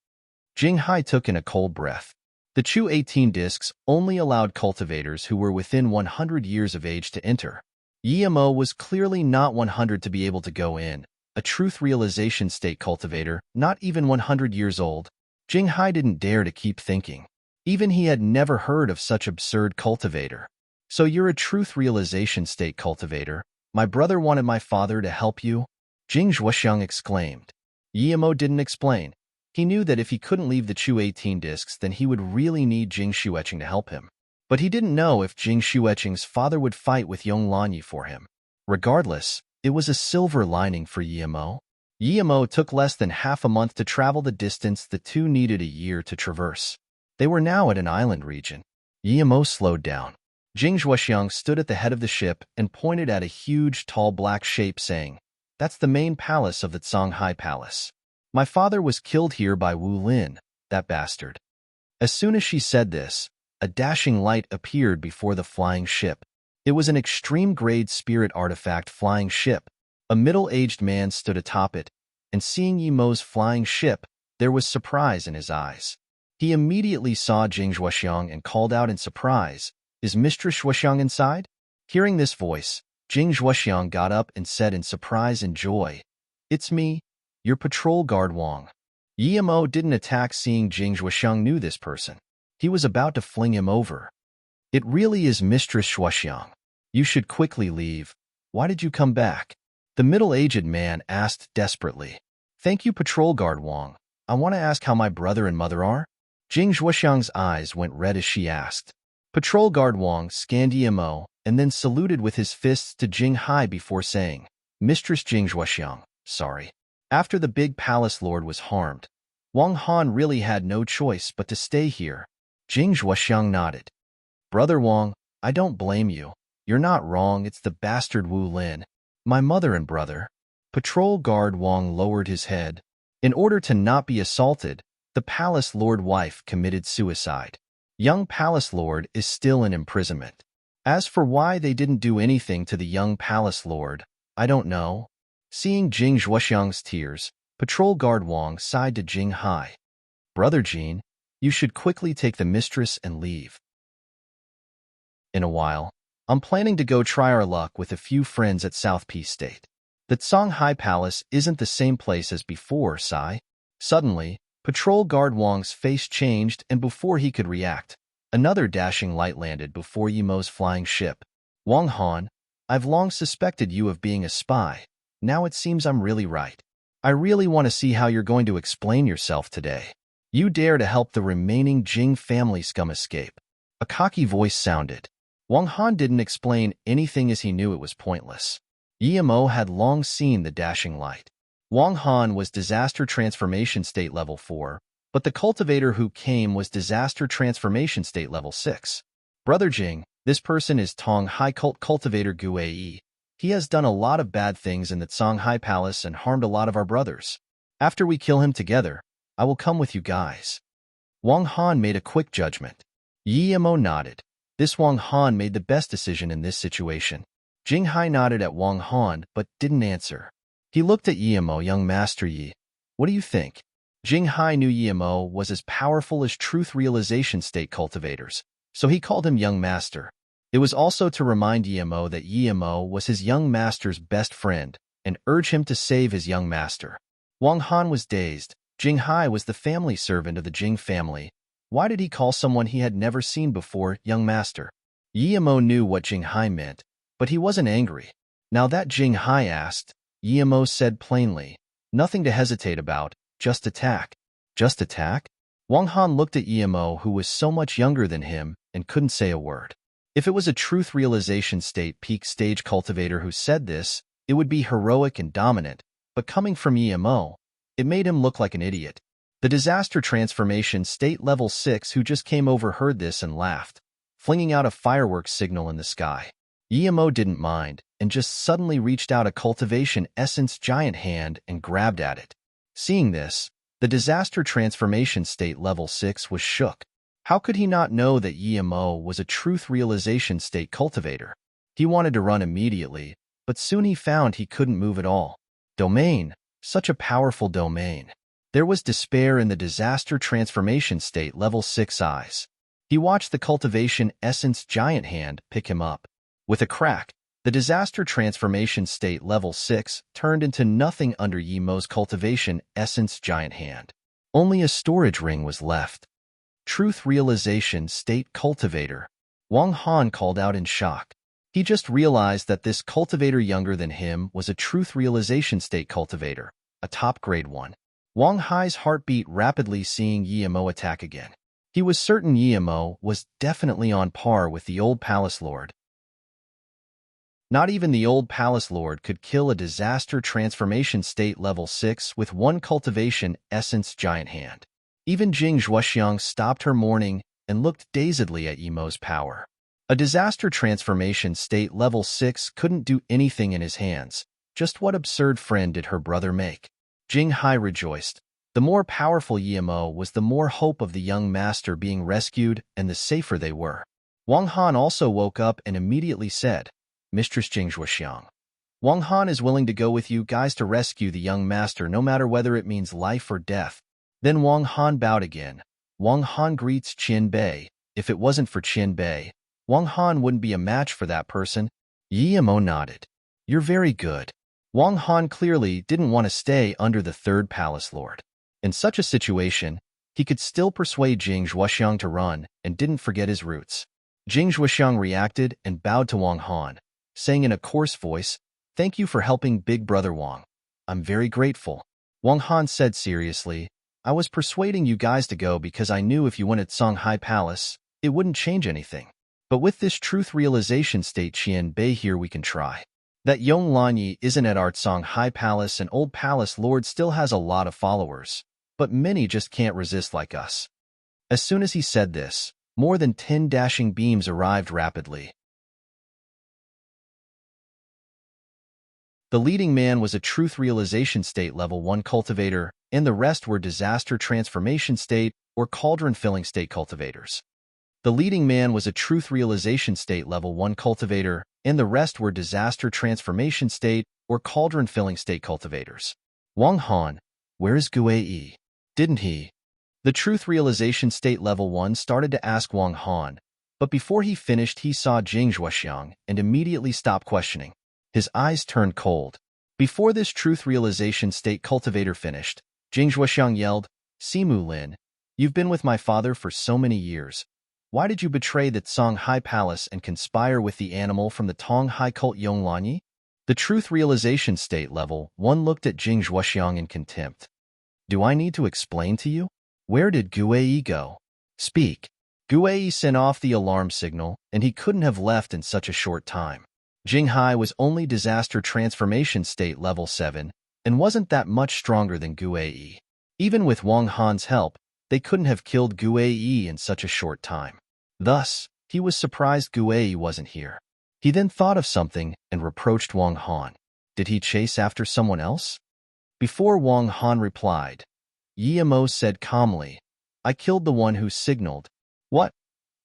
Jing Hai took in a cold breath. The Chu 18 discs only allowed cultivators who were within 100 years of age to enter. Yi Emo was clearly not 100 to be able to go in. A truth realization state cultivator, not even 100 years old. Jing Hai didn't dare to keep thinking. Even he had never heard of such absurd cultivator. So you're a truth realization state cultivator. My brother wanted my father to help you? Jing Zhuoxiang exclaimed. Yi Emo didn't explain. He knew that if he couldn't leave the Chu 18 discs, then he would really need Jing Xueqing to help him. But he didn't know if Jing Xueqing's father would fight with Yong Lanyi for him. Regardless, it was a silver lining for Yi Emo. Yi Emo took less than half a month to travel the distance the two needed a year to traverse. They were now at an island region. Yi Emo slowed down. Jing Zhuoxiang stood at the head of the ship and pointed at a huge, tall black shape, saying, That's the main palace of the Songhai Palace. My father was killed here by Wu Lin, that bastard. As soon as she said this, a dashing light appeared before the flying ship. It was an extreme-grade spirit artifact flying ship. A middle-aged man stood atop it, and seeing Yi Emo's flying ship, there was surprise in his eyes. He immediately saw Jing Zhuoxiang and called out in surprise, Is Mistress Zhuoxiang inside? Hearing this voice, Jing Zhuoxiang got up and said in surprise and joy, It's me, your patrol guard Wang. Yi Emo didn't attack seeing Jing Zhuoxiang knew this person. He was about to fling him over. It really is Mistress Zhuoxiang. You should quickly leave. Why did you come back? The middle-aged man asked desperately. Thank you, patrol guard Wang. I want to ask how my brother and mother are? Jing Zhuoxiang's eyes went red as she asked. Patrol guard Wang scanned Yi Emo and then saluted with his fists to Jing Hai before saying, Mistress Jing Zhuoxiang, sorry. After the big palace lord was harmed, Wang Han really had no choice but to stay here. Jing Zhuoxiang nodded. Brother Wang, I don't blame you. You're not wrong, it's the bastard Wu Lin. My mother and brother. Patrol guard Wang lowered his head. In order to not be assaulted, the palace lord wife committed suicide. Young palace lord is still in imprisonment. As for why they didn't do anything to the young palace lord, I don't know. Seeing Jing Zhuoxiang's tears, patrol guard Wang sighed to Jing Hai. Brother Jin, you should quickly take the mistress and leave. In a while, I'm planning to go try our luck with a few friends at South Peace State. The Songhai Palace isn't the same place as before, Sai. Suddenly, patrol guard Wang's face changed, and before he could react, another dashing light landed before Yi Emo's flying ship. Wang Han, I've long suspected you of being a spy. Now it seems I'm really right. I really want to see how you're going to explain yourself today. You dare to help the remaining Jing family scum escape. A cocky voice sounded. Wang Han didn't explain anything as he knew it was pointless. Yi Emo had long seen the dashing light. Wang Han was Disaster Transformation State Level 4, but the cultivator who came was Disaster Transformation State Level 6. Brother Jing, this person is Tong Hai Cult Cultivator Gu Yi. He has done a lot of bad things in the Songhai Palace and harmed a lot of our brothers. After we kill him together, I will come with you guys. Wang Han made a quick judgment. Yi Emo nodded. This Wang Han made the best decision in this situation. Jing Hai nodded at Wang Han but didn't answer. He looked at Yi Emo. Young Master Yi, what do you think? Jing Hai knew Yi Emo was as powerful as truth realization state cultivators, so he called him Young Master. It was also to remind Yi Emo that Yi Emo was his young master's best friend and urge him to save his young master. Wang Han was dazed. Jing Hai was the family servant of the Jing family. Why did he call someone he had never seen before young master? Yi Emo knew what Jing Hai meant, but he wasn't angry. Now that Jing Hai asked, Yi Emo said plainly, nothing to hesitate about, just attack. Just attack? Wang Han looked at Yi Emo, who was so much younger than him, and couldn't say a word. If it was a truth realization state peak stage cultivator who said this, it would be heroic and dominant, but coming from EMO, it made him look like an idiot. The disaster transformation state level 6 who just came over heard this and laughed, flinging out a fireworks signal in the sky. EMO didn't mind, and just suddenly reached out a cultivation essence giant hand and grabbed at it. Seeing this, the disaster transformation state level 6 was shook. How could he not know that EMO was a truth realization state cultivator? He wanted to run immediately, but soon he found he couldn't move at all. Domain, such a powerful domain. There was despair in the disaster transformation state level 6 eyes. He watched the cultivation essence giant hand pick him up. With a crack, the disaster transformation state level 6 turned into nothing under EMO's cultivation essence giant hand. Only a storage ring was left. Truth realization state cultivator. Wang Han called out in shock. He just realized that this cultivator younger than him was a truth realization state cultivator, a top grade one. Wang Hai's heart beat rapidly seeing EMO attack again. He was certain EMO was definitely on par with the old Palace Lord. Not even the old Palace Lord could kill a disaster transformation state level 6 with one cultivation essence giant hand. Even Jing Zhuoxiang stopped her mourning and looked dazedly at EMO's power. A disaster transformation state level 6 couldn't do anything in his hands. Just what absurd friend did her brother make? Jing Hai rejoiced. The more powerful EMO was, the more hope of the young master being rescued, and the safer they were. Wang Han also woke up and immediately said, Mistress Jing Zhuoxiang, Wang Han is willing to go with you guys to rescue the young master no matter whether it means life or death. Then Wang Han bowed again. Wang Han greets Qin Bei. If it wasn't for Qin Bei, Wang Han wouldn't be a match for that person. EMO nodded. You're very good. Wang Han clearly didn't want to stay under the third Palace Lord. In such a situation, he could still persuade Jing Zhuoxiang to run and didn't forget his roots. Jing Zhuoxiang reacted and bowed to Wang Han, saying in a coarse voice, Thank you for helping Big Brother Wang. I'm very grateful. Wang Han said seriously, I was persuading you guys to go because I knew if you went at Songhai Palace, it wouldn't change anything. But with this truth realization state Qian Bei here we can try. That Yong Lanyi isn't at our Songhai Palace and Old Palace Lord still has a lot of followers, but many just can't resist like us. As soon as he said this, more than 10 dashing beams arrived rapidly. The leading man was a truth realization state level 1 cultivator, and the rest were disaster transformation state or cauldron filling state cultivators. The leading man was a truth realization state level 1 cultivator, and the rest were disaster transformation state or cauldron filling state cultivators. Wang Han, where is Guei? Didn't he? The truth realization state level 1 started to ask Wang Han, but before he finished he saw Jing Zhuoxiang and immediately stopped questioning. His eyes turned cold. Before this truth realization state cultivator finished, Jing Zhuoxiang yelled, Simu Lin, you've been with my father for so many years. Why did you betray the Songhai Palace and conspire with the animal from the Tonghai cult Yong Lanyi? The truth realization state level 1 looked at Jing Zhuoxiang in contempt. Do I need to explain to you? Where did Guei go? Speak. Guei sent off the alarm signal, and he couldn't have left in such a short time. Jing Hai was only disaster transformation state level 7, and wasn't that much stronger than Guei. Even with Wang Han's help, they couldn't have killed Guei in such a short time. Thus, he was surprised Guei wasn't here. He then thought of something and reproached Wang Han. Did he chase after someone else? Before Wang Han replied, Yemo said calmly, I killed the one who signaled. What?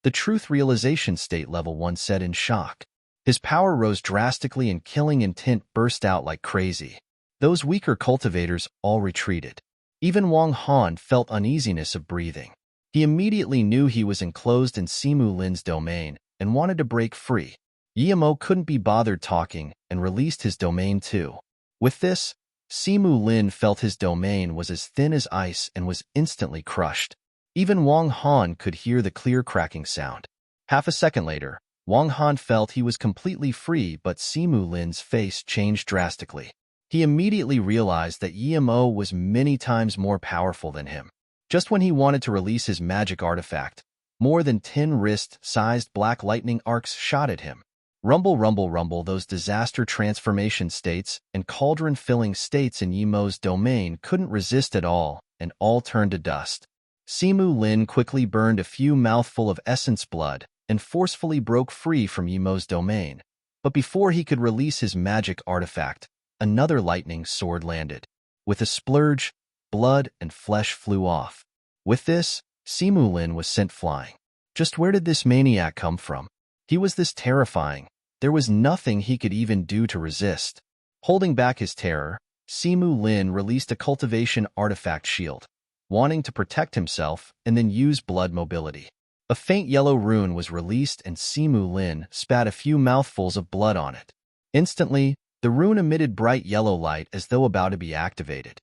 The truth realization state level 1 said in shock. His power rose drastically and killing intent burst out like crazy. Those weaker cultivators all retreated. Even Wang Han felt uneasiness of breathing. He immediately knew he was enclosed in Simu Lin's domain and wanted to break free. Yemo couldn't be bothered talking and released his domain too. With this, Simu Lin felt his domain was as thin as ice and was instantly crushed. Even Wang Han could hear the clear cracking sound. Half a second later, Wang Han felt he was completely free, but Simu Lin's face changed drastically. He immediately realized that Yemo was many times more powerful than him. Just when he wanted to release his magic artifact, More than 10 wrist-sized black lightning arcs shot at him. Rumble, rumble, rumble, those disaster transformation states and cauldron-filling states in Yimo's domain couldn't resist at all, and all turned to dust. Simu Lin quickly burned a few mouthful of essence blood and forcefully broke free from Yimo's domain. But before he could release his magic artifact, another lightning sword landed. With a splurge, blood and flesh flew off. With this, Simu Lin was sent flying. Just where did this maniac come from? He was this terrifying. There was nothing he could even do to resist. Holding back his terror, Simu Lin released a cultivation artifact shield, wanting to protect himself and then use blood mobility. A faint yellow rune was released and Simu Lin spat a few mouthfuls of blood on it. Instantly, the rune emitted bright yellow light as though about to be activated.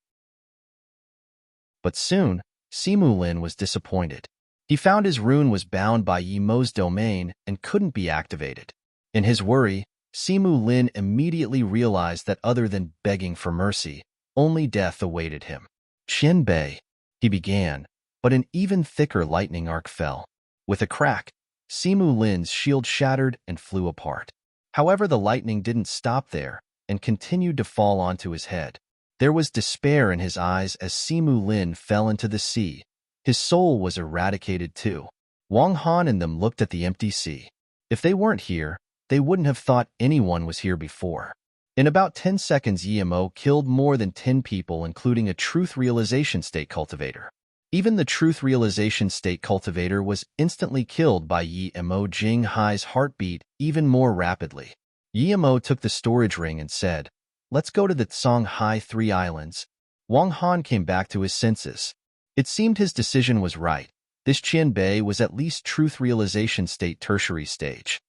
But soon, Simu Lin was disappointed. He found his rune was bound by Yimo's domain and couldn't be activated. In his worry, Simu Lin immediately realized that other than begging for mercy, only death awaited him. Qianbei, he began, but an even thicker lightning arc fell. With a crack, Simu Lin's shield shattered and flew apart. However, the lightning didn't stop there and continued to fall onto his head. There was despair in his eyes as Simu Lin fell into the sea. His soul was eradicated too. Wang Han and them looked at the empty sea. If they weren't here, they wouldn't have thought anyone was here before. In about 10 seconds, Yimo killed more than 10 people, including a truth realization state cultivator. Even the truth realization state cultivator was instantly killed by Yimo. Jing Hai's heartbeat even more rapidly. Yimo took the storage ring and said, "Let's go to the Songhai Three Islands." Wang Han came back to his senses. It seemed his decision was right. This Qianbei was at least truth realization state tertiary stage.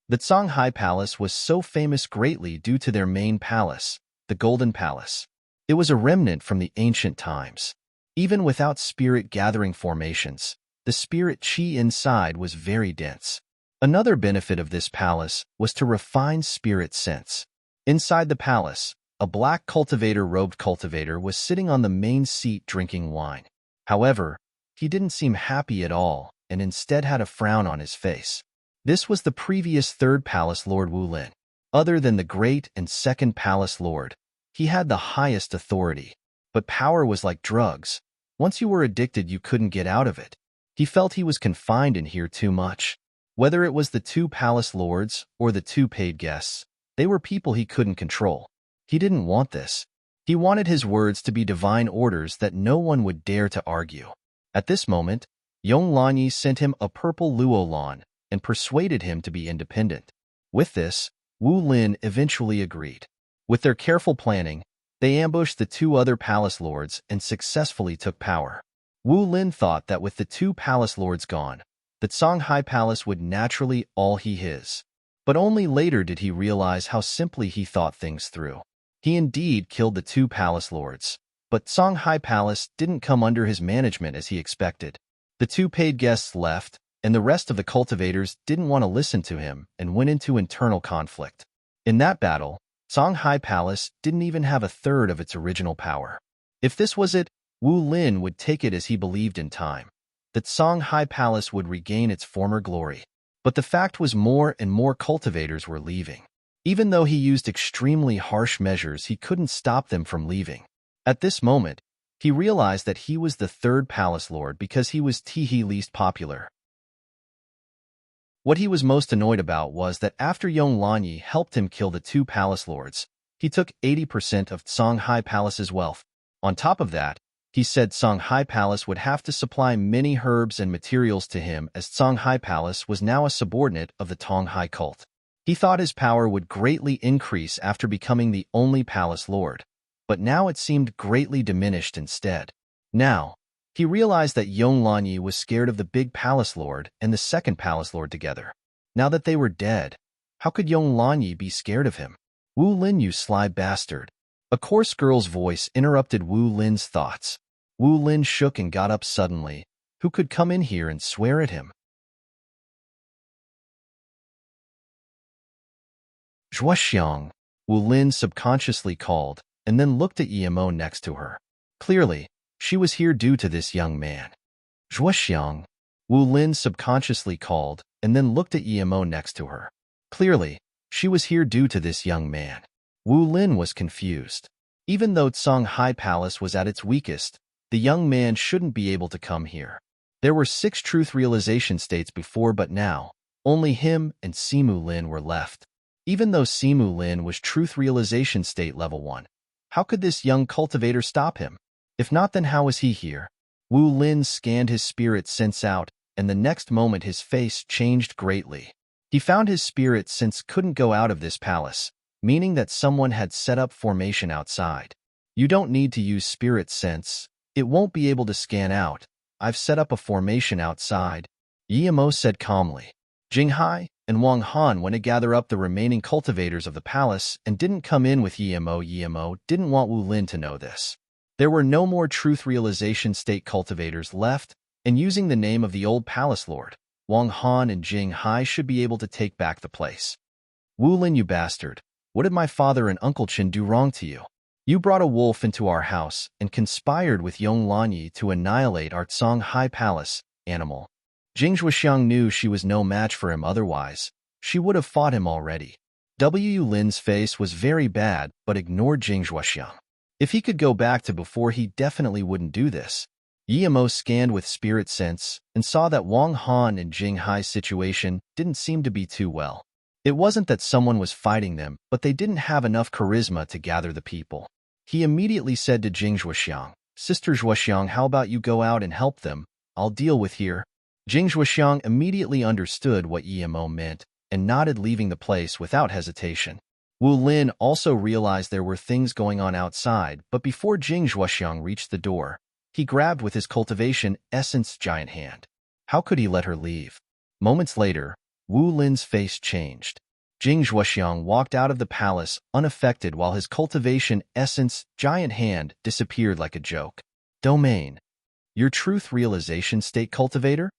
The Songhai Palace was so famous greatly due to their main palace, the Golden Palace. It was a remnant from the ancient times. Even without spirit-gathering formations, the spirit qi inside was very dense. Another benefit of this palace was to refine spirit sense. Inside the palace, a black cultivator-robed cultivator was sitting on the main seat drinking wine. However, he didn't seem happy at all and instead had a frown on his face. This was the previous third palace lord Wu Lin. Other than the great and second palace lord, he had the highest authority. But power was like drugs. Once you were addicted, you couldn't get out of it. He felt he was confined in here too much. Whether it was the 2 palace lords or the 2 paid guests, they were people he couldn't control. He didn't want this. He wanted his words to be divine orders that no one would dare to argue. At this moment, Yong Lanyi sent him a purple luolan and persuaded him to be independent. With this, Wu Lin eventually agreed. With their careful planning, they ambushed the 2 other palace lords and successfully took power. Wu Lin thought that with the 2 palace lords gone, the Songhai Palace would naturally all be his. But only later did he realize how simply he thought things through. He indeed killed the 2 palace lords, but Songhai Palace didn't come under his management as he expected. The 2 paid guests left, and the rest of the cultivators didn't want to listen to him and went into internal conflict. In that battle, Songhai Palace didn't even have a third of its original power. If this was it, Wu Lin would take it as he believed in time, that Songhai Palace would regain its former glory. But the fact was more and more cultivators were leaving. Even though he used extremely harsh measures, he couldn't stop them from leaving. At this moment, he realized that he was the 3rd palace lord because he was Tihi least popular. What he was most annoyed about was that after Yong Lanyi helped him kill the 2 palace lords, he took 80% of Songhai Palace's wealth. On top of that, he said Songhai Palace would have to supply many herbs and materials to him as Songhai Palace was now a subordinate of the Tonghai cult. He thought his power would greatly increase after becoming the only palace lord, but now it seemed greatly diminished instead. Now, he realized that Yong Lanyi was scared of the big palace lord and the 2nd palace lord together. Now that they were dead, how could Yong Lanyi be scared of him? Wu Lin, you sly bastard. A coarse girl's voice interrupted Wu Lin's thoughts. Wu Lin shook and got up suddenly. Who could come in here and swear at him? Zhuoxiang, Wu Lin subconsciously called, and then looked at Yimo next to her. Clearly, she was here due to this young man. Zhuoxiang, Wu Lin subconsciously called and then looked at Emo next to her. Clearly, she was here due to this young man. Wu Lin was confused. Even though Tsang Hai Palace was at its weakest, the young man shouldn't be able to come here. There were 6 truth realization states before, but now, only him and Simu Lin were left. Even though Simu Lin was truth realization state level 1, how could this young cultivator stop him? If not, then how was he here? Wu Lin scanned his spirit sense out, and the next moment his face changed greatly. He found his spirit sense couldn't go out of this palace, meaning that someone had set up formation outside. You don't need to use spirit sense. It won't be able to scan out. I've set up a formation outside, Yemo said calmly. Jinghai and Wang Han went to gather up the remaining cultivators of the palace and didn't come in with Yemo. Yemo didn't want Wu Lin to know this. There were no more truth realization state cultivators left, and using the name of the old palace lord, Wang Han and Jinghai should be able to take back the place. Wu Lin, you bastard, what did my father and Uncle Qin do wrong to you? You brought a wolf into our house and conspired with Yong Lanyi to annihilate our Tsang Hai Palace, animal. Jing Zhuoxiang knew she was no match for him, otherwise she would have fought him already. Wu Lin's face was very bad, but ignored Jing Zhuoxiang. If he could go back to before, he definitely wouldn't do this. Yemo scanned with spirit sense and saw that Wang Han and Jing Hai's situation didn't seem to be too well. It wasn't that someone was fighting them, but they didn't have enough charisma to gather the people. He immediately said to Jing Zhuoxiang, Sister Zhuoxiang, how about you go out and help them? I'll deal with here. Jing Zhuoxiang immediately understood what Yemo meant and nodded, leaving the place without hesitation. Wu Lin also realized there were things going on outside, but before Jing Zhuoxiang reached the door, he grabbed with his cultivation essence giant hand. How could he let her leave? Moments later, Wu Lin's face changed. Jing Zhuoxiang walked out of the palace unaffected while his cultivation essence giant hand disappeared like a joke. Domain. Your truth realization state cultivator?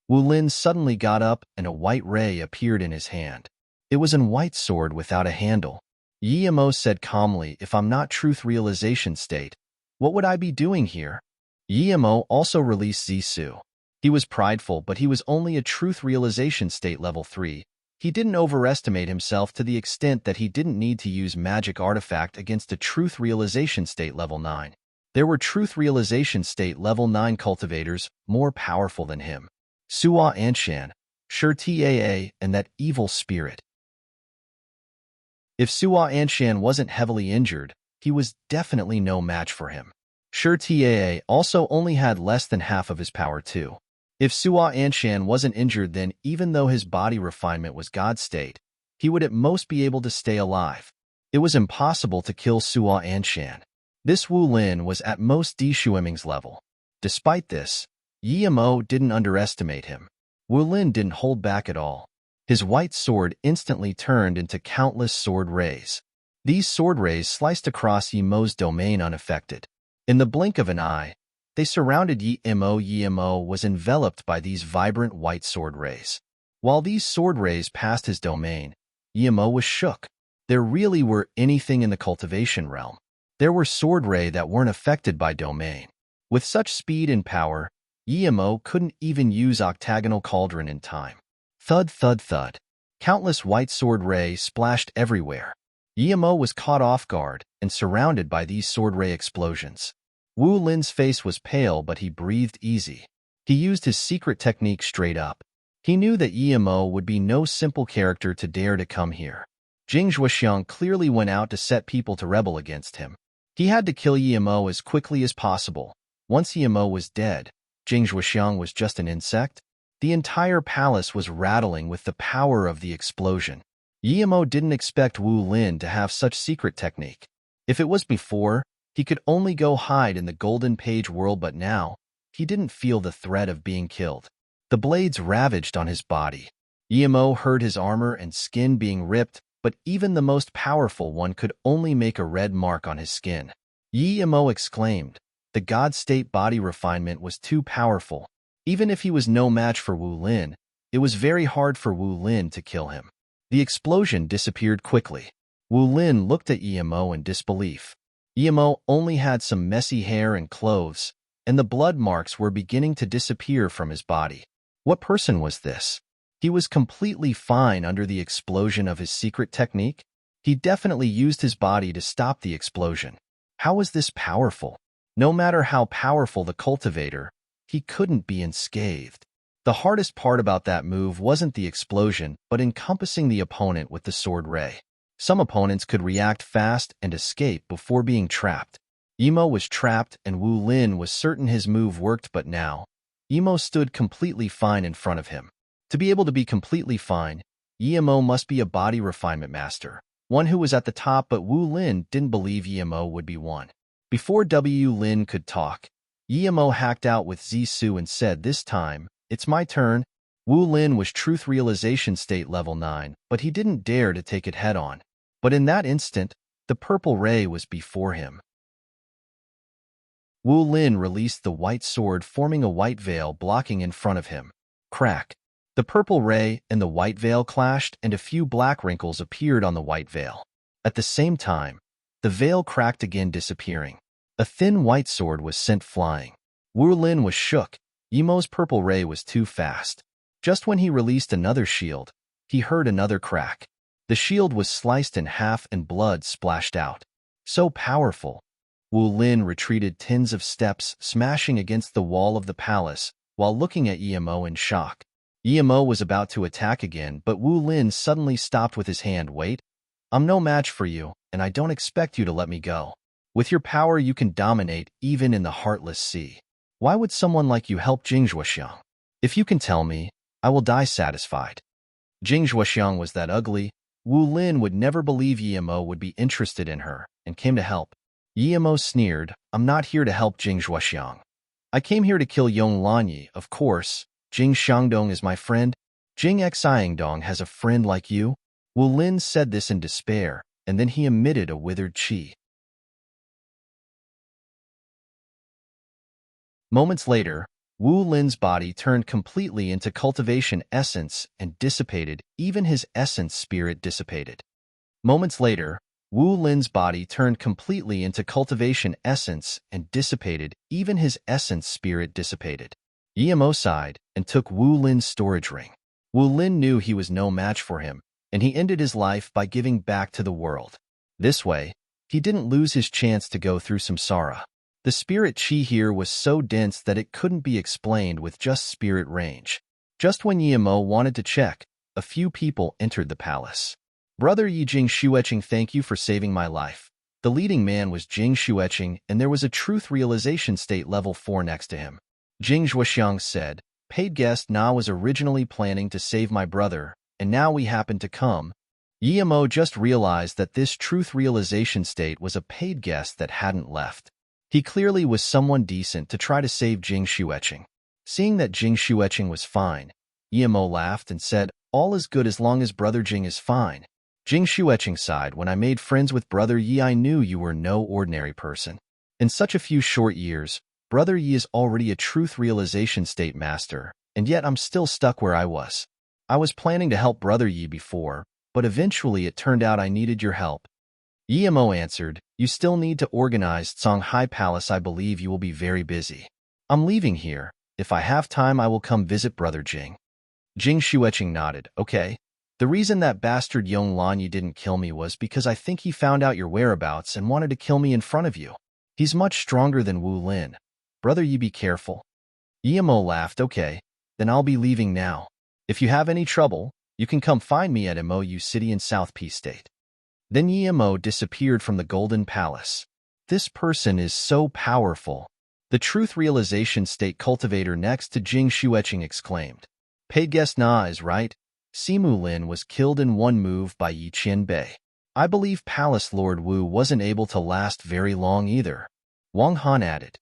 Wu Lin suddenly got up and a white ray appeared in his hand. It was a white sword without a handle. Yemo said calmly, if I'm not truth realization state, what would I be doing here? Yemo also released Zisu. He was prideful, but he was only a truth realization state level 3. He didn't overestimate himself to the extent that he didn't need to use magic artifact against a truth realization state level 9. There were truth realization state level 9 cultivators more powerful than him. Suwa Anshan, Shi Taa, and that evil spirit. If Suwa Anshan wasn't heavily injured, he was definitely no match for him. Shi Taa also only had less than half of his power too. If Suwa Anshan wasn't injured, then even though his body refinement was God state, he would at most be able to stay alive. It was impossible to kill Suwa Anshan. This Wu Lin was at most Di Shuiming's level. Despite this, Yemo didn't underestimate him. Wu Lin didn't hold back at all. His white sword instantly turned into countless sword rays. These sword rays sliced across Yemo's domain unaffected. In the blink of an eye, they surrounded Yemo. Yemo was enveloped by these vibrant white sword rays. While these sword rays passed his domain, Yemo was shook. There really were anything in the cultivation realm. There were sword ray that weren't affected by domain. With such speed and power, Yemo couldn't even use octagonal cauldron in time. Thud, thud, thud. Countless white sword rays splashed everywhere. Yemo was caught off guard and surrounded by these sword ray explosions. Wu Lin's face was pale, but he breathed easy. He used his secret technique straight up. He knew that Yemo would be no simple character to dare to come here. Jing Zhuoxiang clearly went out to set people to rebel against him. He had to kill Yemo as quickly as possible. Once Yemo was dead, Jing Zhuoxiang was just an insect. The entire palace was rattling with the power of the explosion. Yemo didn't expect Wu Lin to have such secret technique. If it was before, he could only go hide in the Golden Page world, but now, he didn't feel the threat of being killed. The blades ravaged on his body. Yemo heard his armor and skin being ripped, but even the most powerful one could only make a red mark on his skin. Yemo exclaimed. The God State body refinement was too powerful. Even if he was no match for Wu Lin, it was very hard for Wu Lin to kill him. The explosion disappeared quickly. Wu Lin looked at Yemo in disbelief. Yemo only had some messy hair and clothes, and the blood marks were beginning to disappear from his body. What person was this? He was completely fine under the explosion of his secret technique. He definitely used his body to stop the explosion. How was this powerful? No matter how powerful the cultivator, he couldn't be unscathed. The hardest part about that move wasn't the explosion, but encompassing the opponent with the sword ray. Some opponents could react fast and escape before being trapped. Emo was trapped and Wu Lin was certain his move worked, but now, Emo stood completely fine in front of him. To be able to be completely fine, Emo must be a body refinement master, one who was at the top, but Wu Lin didn't believe Emo would be one. Before Wu Lin could talk, Emo hacked out with Zisu and said, "This time, it's my turn." Wu Lin was truth realization state level 9, but he didn't dare to take it head on. But in that instant, the purple ray was before him. Wu Lin released the white sword, forming a white veil blocking in front of him. Crack! The purple ray and the white veil clashed, and a few black wrinkles appeared on the white veil. At the same time, the veil cracked again, disappearing. A thin white sword was sent flying. Wu Lin was shook. Emo's purple ray was too fast. Just when he released another shield, he heard another crack. The shield was sliced in half and blood splashed out. So powerful. Wu Lin retreated tens of steps, smashing against the wall of the palace, while looking at Emo in shock. Emo was about to attack again, but Wu Lin suddenly stopped with his hand. "Wait, I'm no match for you, and I don't expect you to let me go. With your power, you can dominate even in the Heartless Sea. Why would someone like you help Jing Zhuoxiang? If you can tell me, I will die satisfied." Jing Zhuoxiang was that ugly. Wu Lin would never believe Emo would be interested in her, and came to help. Emo sneered, "I'm not here to help Jing Zhuoxiang. I came here to kill Yong Lanyi, of course. Jing Xiangdong is my friend. Jing Xiangdong has a friend like you?" Wu Lin said this in despair, and then he emitted a withered chi. Moments later, Wu Lin's body turned completely into cultivation essence and dissipated. Even his essence spirit dissipated. Moments later, Wu Lin's body turned completely into cultivation essence and dissipated. Even his essence spirit dissipated. Emo sighed and took Wu Lin's storage ring. Wu Lin knew he was no match for him, and he ended his life by giving back to the world. This way, he didn't lose his chance to go through samsara. The spirit chi here was so dense that it couldn't be explained with just spirit range. Just when Emo wanted to check, a few people entered the palace. "Brother Yi Jing Xueqing, thank you for saving my life." The leading man was Jing Xueqing, and there was a truth realization state level 4 next to him. Jing Zhuoxiang said, "Paid guest Na was originally planning to save my brother, and now we happen to come." Emo just realized that this truth realization state was a paid guest that hadn't left. He clearly was someone decent to try to save Jing Xueqing. Seeing that Jing Xueqing was fine, Emo laughed and said, "All is good as long as Brother Jing is fine." Jing Xueqing sighed, "When I made friends with Brother Yi, I knew you were no ordinary person. In such a few short years, Brother Yi is already a truth realization state master, and yet I'm still stuck where I was. I was planning to help Brother Yi before, but eventually it turned out I needed your help." Emo answered, "You still need to organize Songhai Palace. I believe you will be very busy. I'm leaving here. If I have time, I will come visit Brother Jing." Jing Xueqing nodded, "Okay. The reason that bastard Yong Lanyi didn't kill me was because I think he found out your whereabouts and wanted to kill me in front of you. He's much stronger than Wu Lin. Brother Yi, be careful." Emo laughed, "Okay, then I'll be leaving now. If you have any trouble, you can come find me at Mou City in South P State." Then Emo disappeared from the Golden Palace. This person is so powerful. The truth realization state cultivator next to Jing Xueqing exclaimed. "Paid guest Na is right. Simu Lin was killed in one move by Yi Qianbei. I believe Palace Lord Wu wasn't able to last very long either." Wang Han added.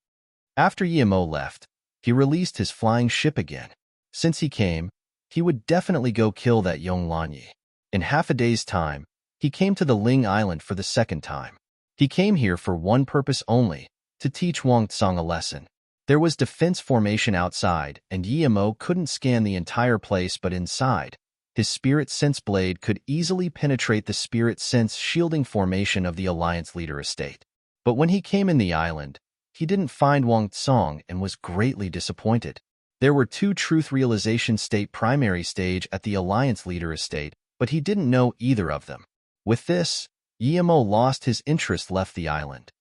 After Emo left, he released his flying ship again. Since he came, he would definitely go kill that Yong Lanyi. In half a day's time, he came to the Ling Island for the second time. He came here for one purpose only, to teach Wang Tsang a lesson. There was defense formation outside, and Emo couldn't scan the entire place, but inside, his spirit sense blade could easily penetrate the spirit sense shielding formation of the Alliance Leader estate. But when he came in the island, he didn't find Wang Tsang and was greatly disappointed. There were two truth realization state primary stage at the Alliance Leader estate, but he didn't know either of them. With this, Yemo lost his interest left the island.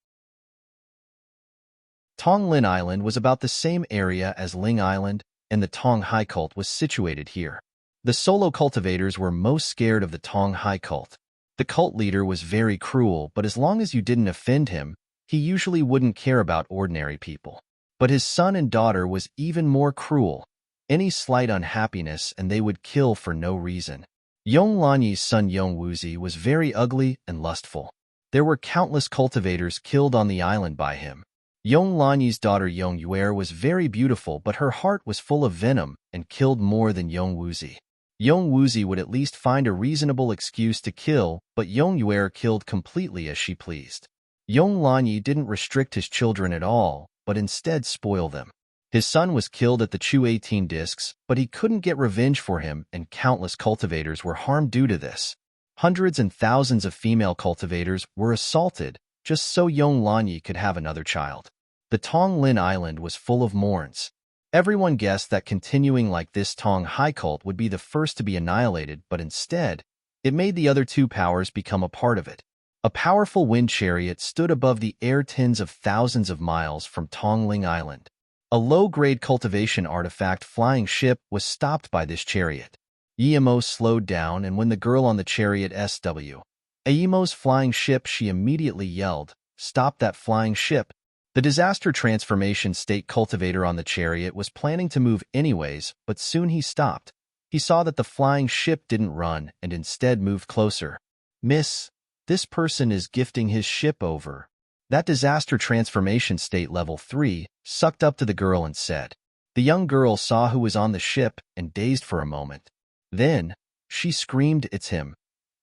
Tong Lin Island was about the same area as Ling Island, and the Tong Hai cult was situated here. The solo cultivators were most scared of the Tong Hai cult. The cult leader was very cruel, but as long as you didn't offend him, he usually wouldn't care about ordinary people. But his son and daughter was even more cruel. Any slight unhappiness and they would kill for no reason. Yong Lanyi's son Yong Wuzi was very ugly and lustful. There were countless cultivators killed on the island by him. Yong Lanyi's daughter Yong Yuer was very beautiful, but her heart was full of venom and killed more than Yong Wuzi. Yong Wuzi would at least find a reasonable excuse to kill, but Yong Yuer killed completely as she pleased. Yong Lanyi didn't restrict his children at all, but instead spoil them. His son was killed at the Chu 18 discs, but he couldn't get revenge for him, and countless cultivators were harmed due to this. Hundreds and thousands of female cultivators were assaulted, just so Yong Lanyi could have another child. The Tong Lin Island was full of mourns. Everyone guessed that continuing like this Tong Hai cult would be the first to be annihilated, but instead, it made the other two powers become a part of it. A powerful wind chariot stood above the air tens of thousands of miles from Tongling Island. A low-grade cultivation artifact flying ship was stopped by this chariot. Yemo slowed down, and when the girl on the chariot SW. Yemo's flying ship, she immediately yelled, "Stop that flying ship!" The disaster transformation state cultivator on the chariot was planning to move anyways, but soon he stopped. He saw that the flying ship didn't run and instead moved closer. "Miss, this person is gifting his ship over." That disaster transformation state level 3 sucked up to the girl and said. The young girl saw who was on the ship and dazed for a moment. Then, she screamed, "It's him.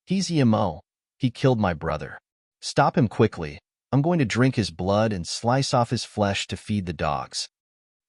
He's Yemo. He killed my brother. Stop him quickly. I'm going to drink his blood and slice off his flesh to feed the dogs."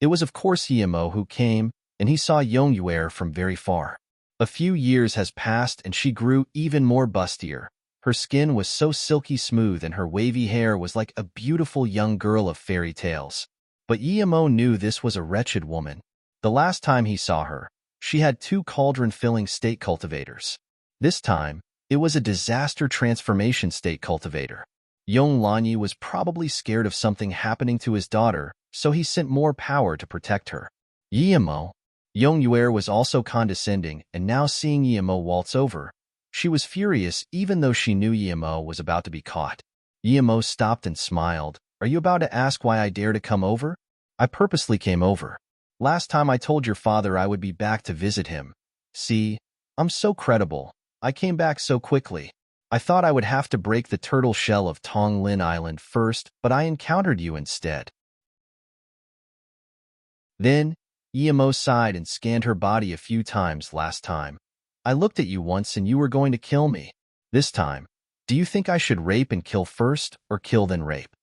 It was of course Yemo who came, and he saw Yong Yuer from very far. A few years has passed and she grew even more bustier. Her skin was so silky smooth and her wavy hair was like a beautiful young girl of fairy tales. But Yemo knew this was a wretched woman. The last time he saw her, she had two cauldron-filling state cultivators. This time, it was a disaster transformation state cultivator. Yong Lanyi was probably scared of something happening to his daughter, so he sent more power to protect her. Yemo. Yong Yuer was also condescending, and now seeing Yemo waltz over, she was furious even though she knew Yemo was about to be caught. Yemo stopped and smiled. "Are you about to ask why I dare to come over? I purposely came over. Last time I told your father I would be back to visit him. See, I'm so credible. I came back so quickly. I thought I would have to break the turtle shell of Tong Lin Island first, but I encountered you instead." Then, Yemo sighed and scanned her body a few times. "Last time, I looked at you once and you were going to kill me. This time, do you think I should rape and kill first, or kill then rape?"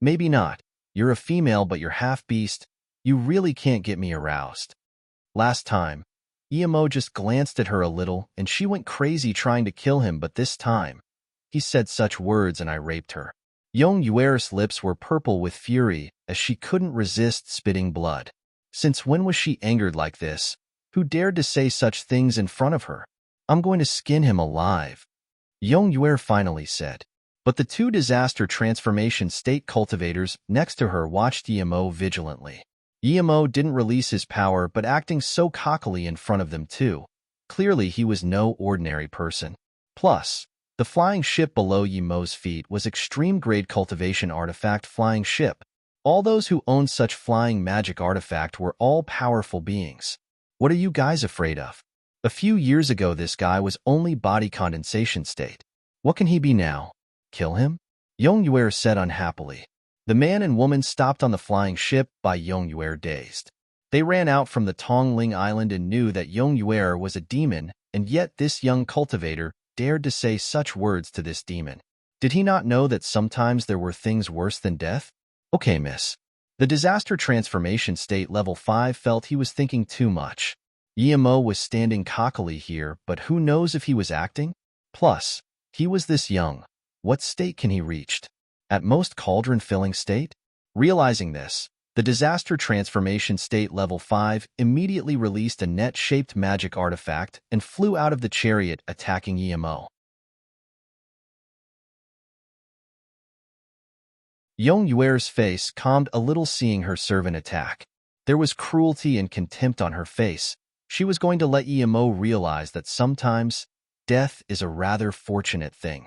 Maybe not. You're a female but you're half-beast. You really can't get me aroused." Last time, Yemo just glanced at her a little and she went crazy trying to kill him, but this time, he said such words and I raped her. Yong Yuer's lips were purple with fury as she couldn't resist spitting blood. Since when was she angered like this? Who dared to say such things in front of her? "I'm going to skin him alive," Yong Yuer finally said. But the two disaster transformation state cultivators next to her watched Yemo vigilantly. Yemo didn't release his power but acting so cockily in front of them too. Clearly he was no ordinary person. Plus, the flying ship below Yemo's feet was extreme-grade cultivation artifact flying ship. All those who owned such flying magic artifact were all powerful beings. What are you guys afraid of? A few years ago this guy was only body condensation state. What can he be now? Kill him? Yong Yuer said unhappily. The man and woman stopped on the flying ship by Yong Yuer dazed. They ran out from the Tongling Island and knew that Yong Yuer was a demon, and yet this young cultivator dared to say such words to this demon. Did he not know that sometimes there were things worse than death? Okay, miss. The disaster transformation state level 5 felt he was thinking too much. Yemo was standing cockily here, but who knows if he was acting? Plus, he was this young. What state can he reach? At most cauldron-filling state? Realizing this, The disaster transformation state level 5 immediately released a net-shaped magic artifact and flew out of the chariot, attacking Emo. Yong Yuer's face calmed a little seeing her servant attack. There was cruelty and contempt on her face. She was going to let Emo realize that sometimes death is a rather fortunate thing.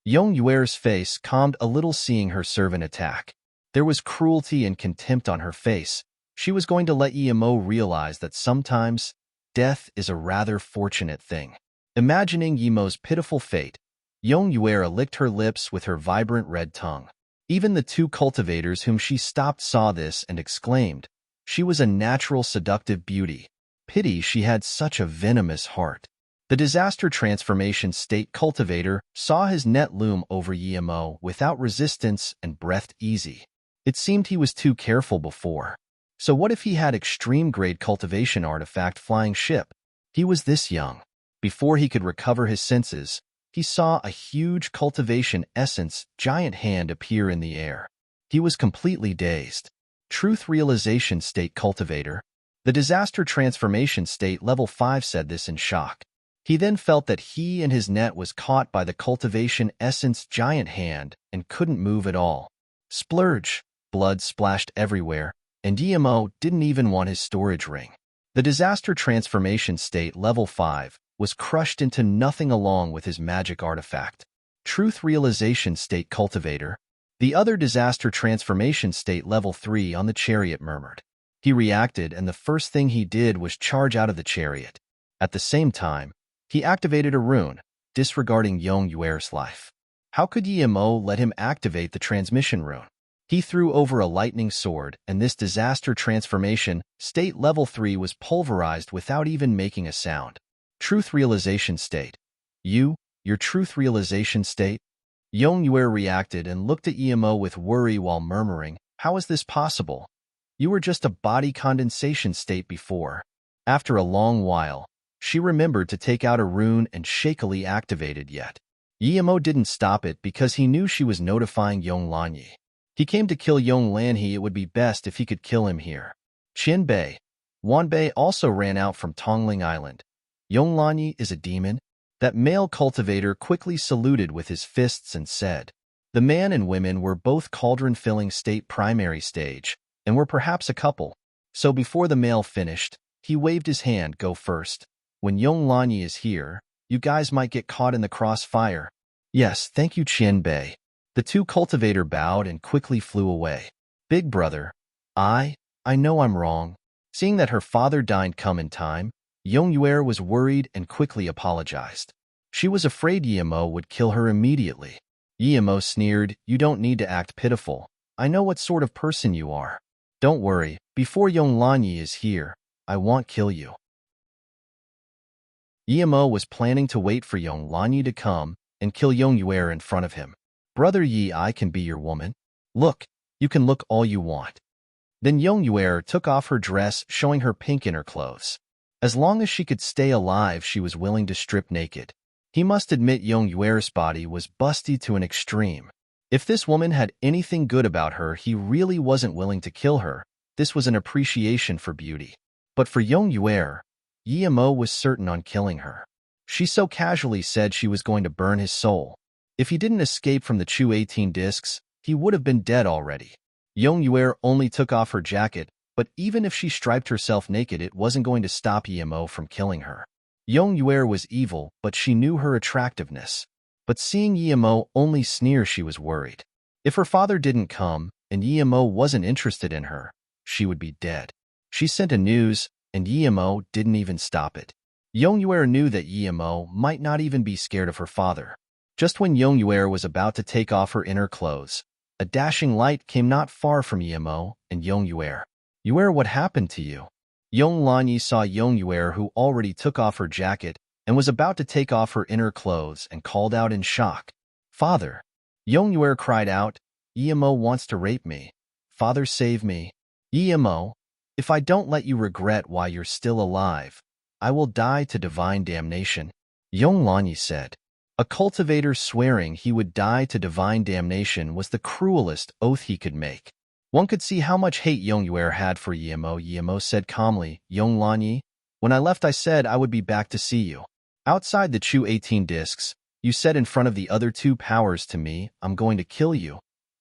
Yong Yuer's face calmed a little seeing her servant attack. There was cruelty and contempt on her face. She was going to let Emo realize that sometimes death is a rather fortunate thing. Imagining Emo's pitiful fate, Yong Yuer licked her lips with her vibrant red tongue. Even the two cultivators whom she stopped saw this and exclaimed, "She was a natural seductive beauty. Pity she had such a venomous heart." The disaster transformation state cultivator saw his net loom over Emo without resistance and breathed easy. It seemed he was too careful before. So what if he had extreme-grade cultivation artifact flying ship? He was this young. Before he could recover his senses, he saw a huge cultivation essence giant hand appear in the air. He was completely dazed. Truth realization state cultivator. The disaster transformation state level 5 said this in shock. He then felt that he and his net was caught by the cultivation essence giant hand and couldn't move at all. Splurge. Blood splashed everywhere, and Emo didn't even want his storage ring. The disaster transformation state level 5 was crushed into nothing along with his magic artifact. Truth realization state cultivator. The other disaster transformation state level 3 on the chariot murmured. He reacted, and the first thing he did was charge out of the chariot. At the same time, he activated a rune, disregarding Yong Yuer's life. How could Emo let him activate the transmission rune? He threw over a lightning sword, and this disaster transformation state level 3 was pulverized without even making a sound. Truth realization state. Your truth realization state? Yong Yuer reacted and looked at Emo with worry while murmuring, "How is this possible? You were just a body condensation state before." After a long while, she remembered to take out a rune and shakily activated yet. Emo didn't stop it because he knew she was notifying Yong Lanyi. He came to kill Yong Lanyi. It would be best if he could kill him here. Qin Bei. Wan Bei also ran out from Tongling Island. Yong Lanyi is a demon? That male cultivator quickly saluted with his fists and said. The man and women were both cauldron-filling state primary stage, and were perhaps a couple. So before the male finished, he waved his hand, "Go first. When Yong Lanyi is here, you guys might get caught in the crossfire." "Yes, thank you, Qin Bei." The two cultivator bowed and quickly flew away. "Big brother, I know I'm wrong." Seeing that her father didn't come in time, Yong Yuer was worried and quickly apologized. She was afraid Emo would kill her immediately. Emo sneered, "You don't need to act pitiful. I know what sort of person you are. Don't worry, before Yong Lanyi is here, I won't kill you." Emo was planning to wait for Yong Lanyi to come and kill Yong Yuer in front of him. "Brother Yi, I can be your woman. Look, you can look all you want." Then Yong Yuer took off her dress, showing her pink inner clothes. As long as she could stay alive, she was willing to strip naked. He must admit Yong Yuer's body was busty to an extreme. If this woman had anything good about her, he really wasn't willing to kill her. This was an appreciation for beauty. But for Yong Yuer, Emo was certain on killing her. She so casually said she was going to burn his soul. If he didn't escape from the Chu 18 discs, he would have been dead already. Yong Yuer only took off her jacket, but even if she striped herself naked, it wasn't going to stop Emo from killing her. Yong Yuer was evil, but she knew her attractiveness. But seeing Emo only sneer, she was worried. If her father didn't come, and Emo wasn't interested in her, she would be dead. She sent a news, and Emo didn't even stop it. Yong Yuer knew that Emo might not even be scared of her father. Just when Yong Yuer was about to take off her inner clothes, a dashing light came not far from Emo and Yong Yuer. "Yuer, what happened to you?" Yong Lanyi saw Yong Yuer, who already took off her jacket and was about to take off her inner clothes, and called out in shock. "Father!" Yong Yuer cried out, "Emo wants to rape me. Father, save me. Emo, if I don't let you regret why you're still alive, I will die to divine damnation." Yong Lanyi said. A cultivator swearing he would die to divine damnation was the cruelest oath he could make. One could see how much hate Yongyuer had for Yemo. Yemo said calmly, Yong Lanyi, when I left I said I would be back to see you. Outside the Chu 18 discs, you said in front of the other two powers to me, I'm going to kill you.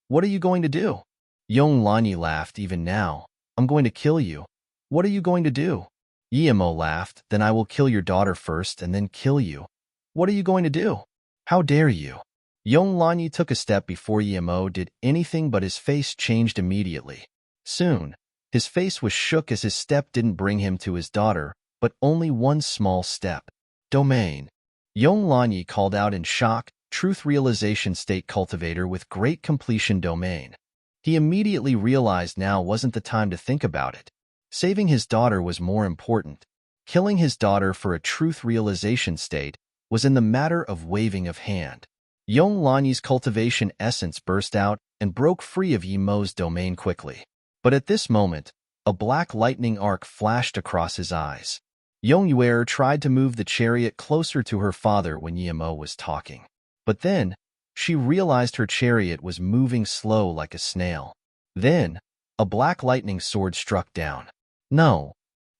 What are you going to do? Yong Lanyi laughed. Even now, I'm going to kill you. What are you going to do? Yemo laughed. Then I will kill your daughter first and then kill you. What are you going to do? How dare you? Yong Lanyi took a step before Yemo did anything, but his face changed immediately. Soon, his face was shook as his step didn't bring him to his daughter, but only one small step. Domain. Yong Lanyi called out in shock, truth realization state cultivator with great completion domain. He immediately realized now wasn't the time to think about it. Saving his daughter was more important. Killing his daughter for a truth realization state was in the matter of waving of hand. Yong Lanyi's cultivation essence burst out and broke free of Yemo's domain quickly. But at this moment, a black lightning arc flashed across his eyes. Yongyuer tried to move the chariot closer to her father when Yemo was talking. But then, she realized her chariot was moving slow like a snail. Then, a black lightning sword struck down. No.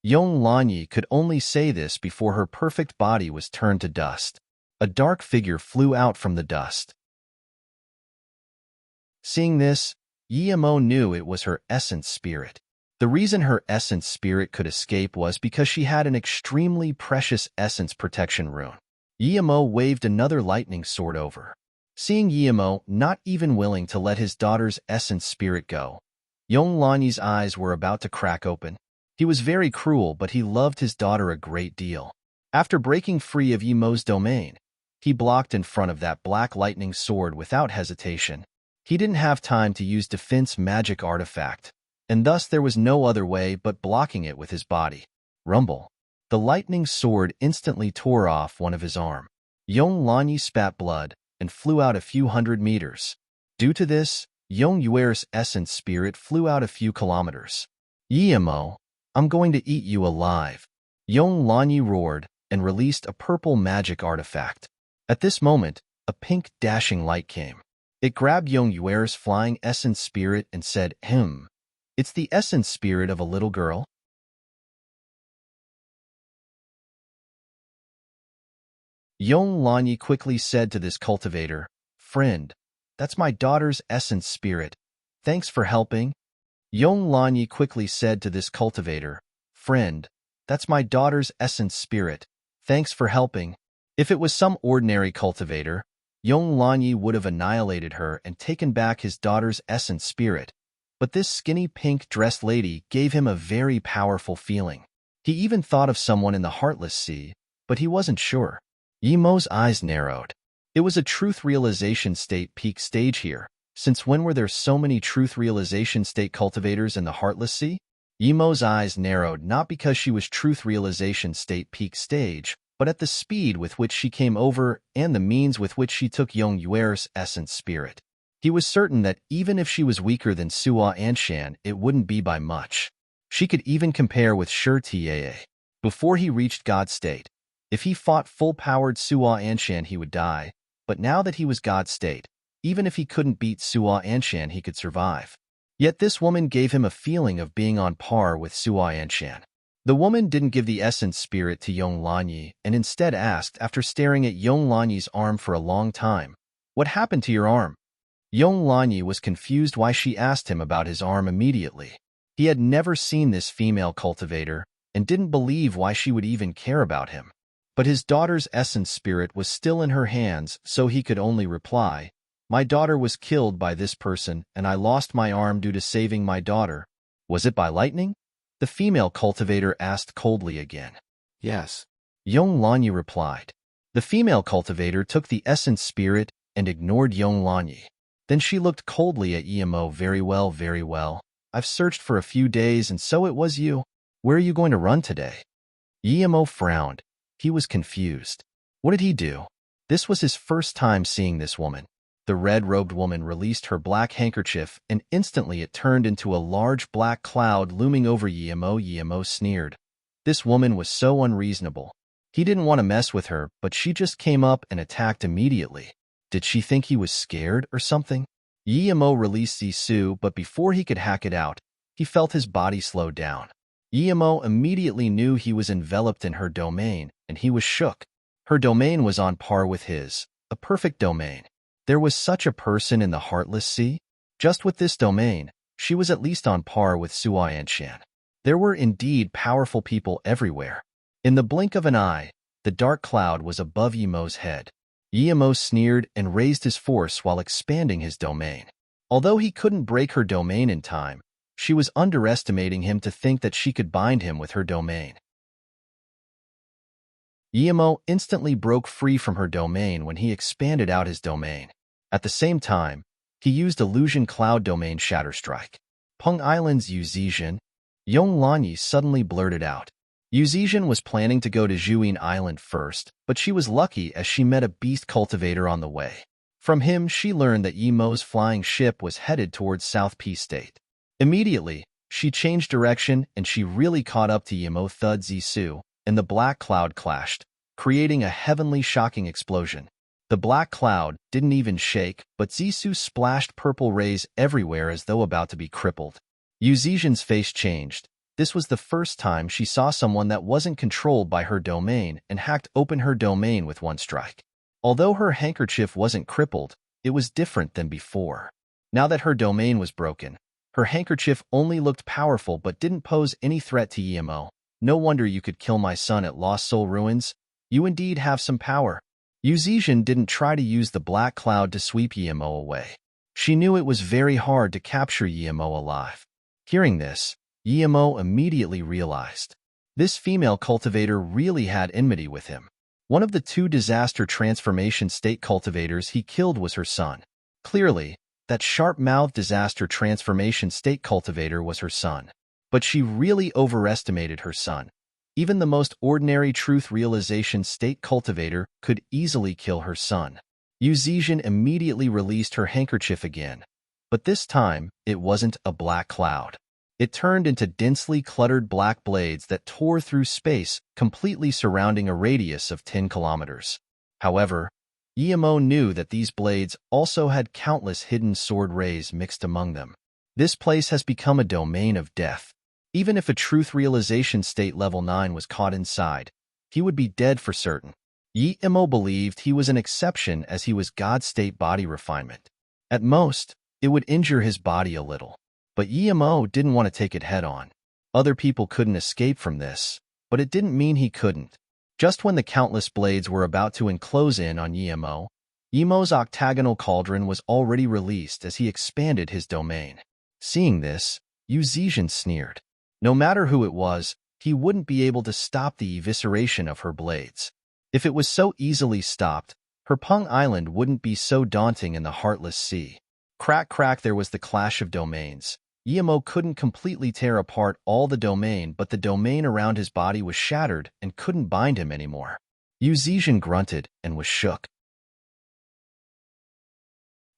Yong Lanyi could only say this before her perfect body was turned to dust. A dark figure flew out from the dust. Seeing this, Yemo knew it was her essence spirit. The reason her essence spirit could escape was because she had an extremely precious essence protection rune. Yemo waved another lightning sword over. Seeing Yemo not even willing to let his daughter's essence spirit go, Yong Lanyi's eyes were about to crack open. He was very cruel, but he loved his daughter a great deal. After breaking free of Yemo's domain, he blocked in front of that black lightning sword without hesitation. He didn't have time to use defense magic artifact, and thus there was no other way but blocking it with his body. Rumble. The lightning sword instantly tore off one of his arm. Yong Lanyi spat blood and flew out a few hundred meters. Due to this, Yongyuer's essence spirit flew out a few kilometers. Yemo, I'm going to eat you alive. Yong Lanyi roared and released a purple magic artifact. At this moment, a pink dashing light came. It grabbed Yongyuer's flying essence spirit and said, It's the essence spirit of a little girl. Yong Lanyi quickly said to this cultivator, Friend, that's my daughter's essence spirit. Thanks for helping. Yong Lanyi quickly said to this cultivator, Friend, that's my daughter's essence spirit. Thanks for helping. If it was some ordinary cultivator, Yong Lanyi would have annihilated her and taken back his daughter's essence spirit. But this skinny pink-dressed lady gave him a very powerful feeling. He even thought of someone in the Heartless Sea, but he wasn't sure. Yemo's eyes narrowed. It was a truth realization state peak stage here. Since when were there so many truth realization state cultivators in the Heartless Sea? Yemo's eyes narrowed not because she was truth realization state peak stage, but at the speed with which she came over and the means with which she took Yongyuer's essence spirit. He was certain that even if she was weaker than Suo Anshan, it wouldn't be by much. She could even compare with Shi Taa. Before he reached God state, if he fought full-powered Suo Anshan he would die, but now that he was God state, even if he couldn't beat Suo Anshan he could survive. Yet this woman gave him a feeling of being on par with Suo Anshan. The woman didn't give the essence spirit to Yong Lanyi and instead asked, after staring at Yong Lanyi's arm for a long time, What happened to your arm? Yong Lanyi was confused why she asked him about his arm immediately. He had never seen this female cultivator and didn't believe why she would even care about him. But his daughter's essence spirit was still in her hands, so he could only reply, My daughter was killed by this person and I lost my arm due to saving my daughter. Was it by lightning? The female cultivator asked coldly again. Yes. Yong Lanyi replied. The female cultivator took the essence spirit and ignored Yong Lanyi. Then she looked coldly at Yemo. Very well, very well. I've searched for a few days and so it was you. Where are you going to run today? Yemo frowned. He was confused. What did he do? This was his first time seeing this woman. The red-robed woman released her black handkerchief and instantly it turned into a large black cloud looming over Yemo. Yemo sneered. This woman was so unreasonable. He didn't want to mess with her, but she just came up and attacked immediately. Did she think he was scared or something? Yemo released Zisu, but before he could hack it out, he felt his body slow down. Yemo immediately knew he was enveloped in her domain, and he was shook. Her domain was on par with his, a perfect domain. There was such a person in the Heartless Sea? Just with this domain, she was at least on par with Sui and Shan. There were indeed powerful people everywhere. In the blink of an eye, the dark cloud was above Yemo's head. Yemo sneered and raised his force while expanding his domain. Although he couldn't break her domain in time, she was underestimating him to think that she could bind him with her domain. Yemo instantly broke free from her domain when he expanded out his domain. At the same time, he used Illusion Cloud Domain Shatter Strike. Peng Island's Yuzijin, Yong Lanyi suddenly blurted out. Yuzijin was planning to go to Zhuyin Island first, but she was lucky as she met a beast cultivator on the way. From him, she learned that Yemo's flying ship was headed towards South Peace State. Immediately, she changed direction and she really caught up to Yemo Thud Zisu, and the black cloud clashed, creating a heavenly shocking explosion. The black cloud didn't even shake, but Zisu splashed purple rays everywhere as though about to be crippled. Yuzijin's face changed. This was the first time she saw someone that wasn't controlled by her domain and hacked open her domain with one strike. Although her handkerchief wasn't crippled, it was different than before. Now that her domain was broken, her handkerchief only looked powerful but didn't pose any threat to Yemo. No wonder you could kill my son at Lost Soul Ruins. You indeed have some power. Yuzijin didn't try to use the black cloud to sweep Yemo away. She knew it was very hard to capture Yemo alive. Hearing this, Yemo immediately realized. This female cultivator really had enmity with him. One of the two disaster transformation state cultivators he killed was her son. Clearly, that sharp-mouthed disaster transformation state cultivator was her son. But she really overestimated her son. Even the most ordinary truth realization state cultivator could easily kill her son. Yuzijin immediately released her handkerchief again. But this time, it wasn't a black cloud. It turned into densely cluttered black blades that tore through space, completely surrounding a radius of 10 kilometers. However, Yemo knew that these blades also had countless hidden sword rays mixed among them. This place has become a domain of death. Even if a truth realization state level 9 was caught inside, he would be dead for certain. Yemo believed he was an exception as he was God state body refinement. At most, it would injure his body a little. But Yemo didn't want to take it head-on. Other people couldn't escape from this, but it didn't mean he couldn't. Just when the countless blades were about to enclose in on Yemo's octagonal cauldron was already released as he expanded his domain. Seeing this, Yuzijin sneered. No matter who it was, he wouldn't be able to stop the evisceration of her blades. If it was so easily stopped, her Peng Island wouldn't be so daunting in the Heartless Sea. Crack crack, there was the clash of domains. Yemo couldn't completely tear apart all the domain, but the domain around his body was shattered and couldn't bind him anymore. Yuzijin grunted and was shook.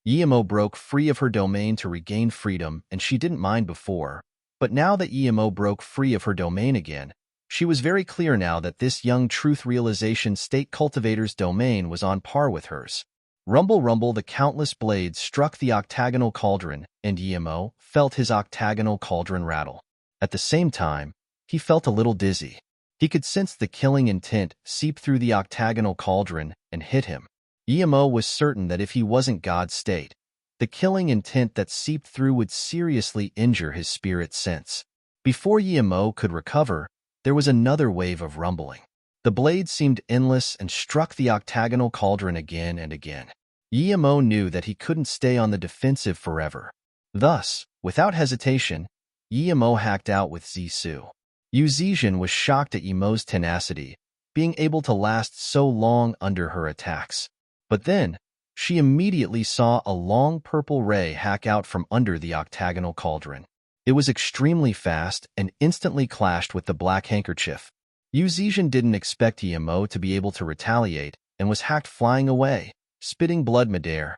Yemo broke free of her domain to regain freedom, and she didn't mind before. But now that Yemo broke free of her domain again, she was very clear now that this young truth realization state cultivator's domain was on par with hers. Rumble rumble, the countless blades struck the octagonal cauldron, and Yemo felt his octagonal cauldron rattle. At the same time, he felt a little dizzy. He could sense the killing intent seep through the octagonal cauldron and hit him. Yemo was certain that if he wasn't God state, the killing intent that seeped through would seriously injure his spirit sense. Before Yemo could recover, there was another wave of rumbling. The blade seemed endless and struck the octagonal cauldron again and again. Yemo knew that he couldn't stay on the defensive forever. Thus, without hesitation, Yemo hacked out with Zisu. Yuzijin was shocked at Yemo's tenacity, being able to last so long under her attacks. But then, she immediately saw a long purple ray hack out from under the octagonal cauldron. It was extremely fast and instantly clashed with the black handkerchief. Yuzijin didn't expect Yemo to be able to retaliate and was hacked flying away, spitting blood midair.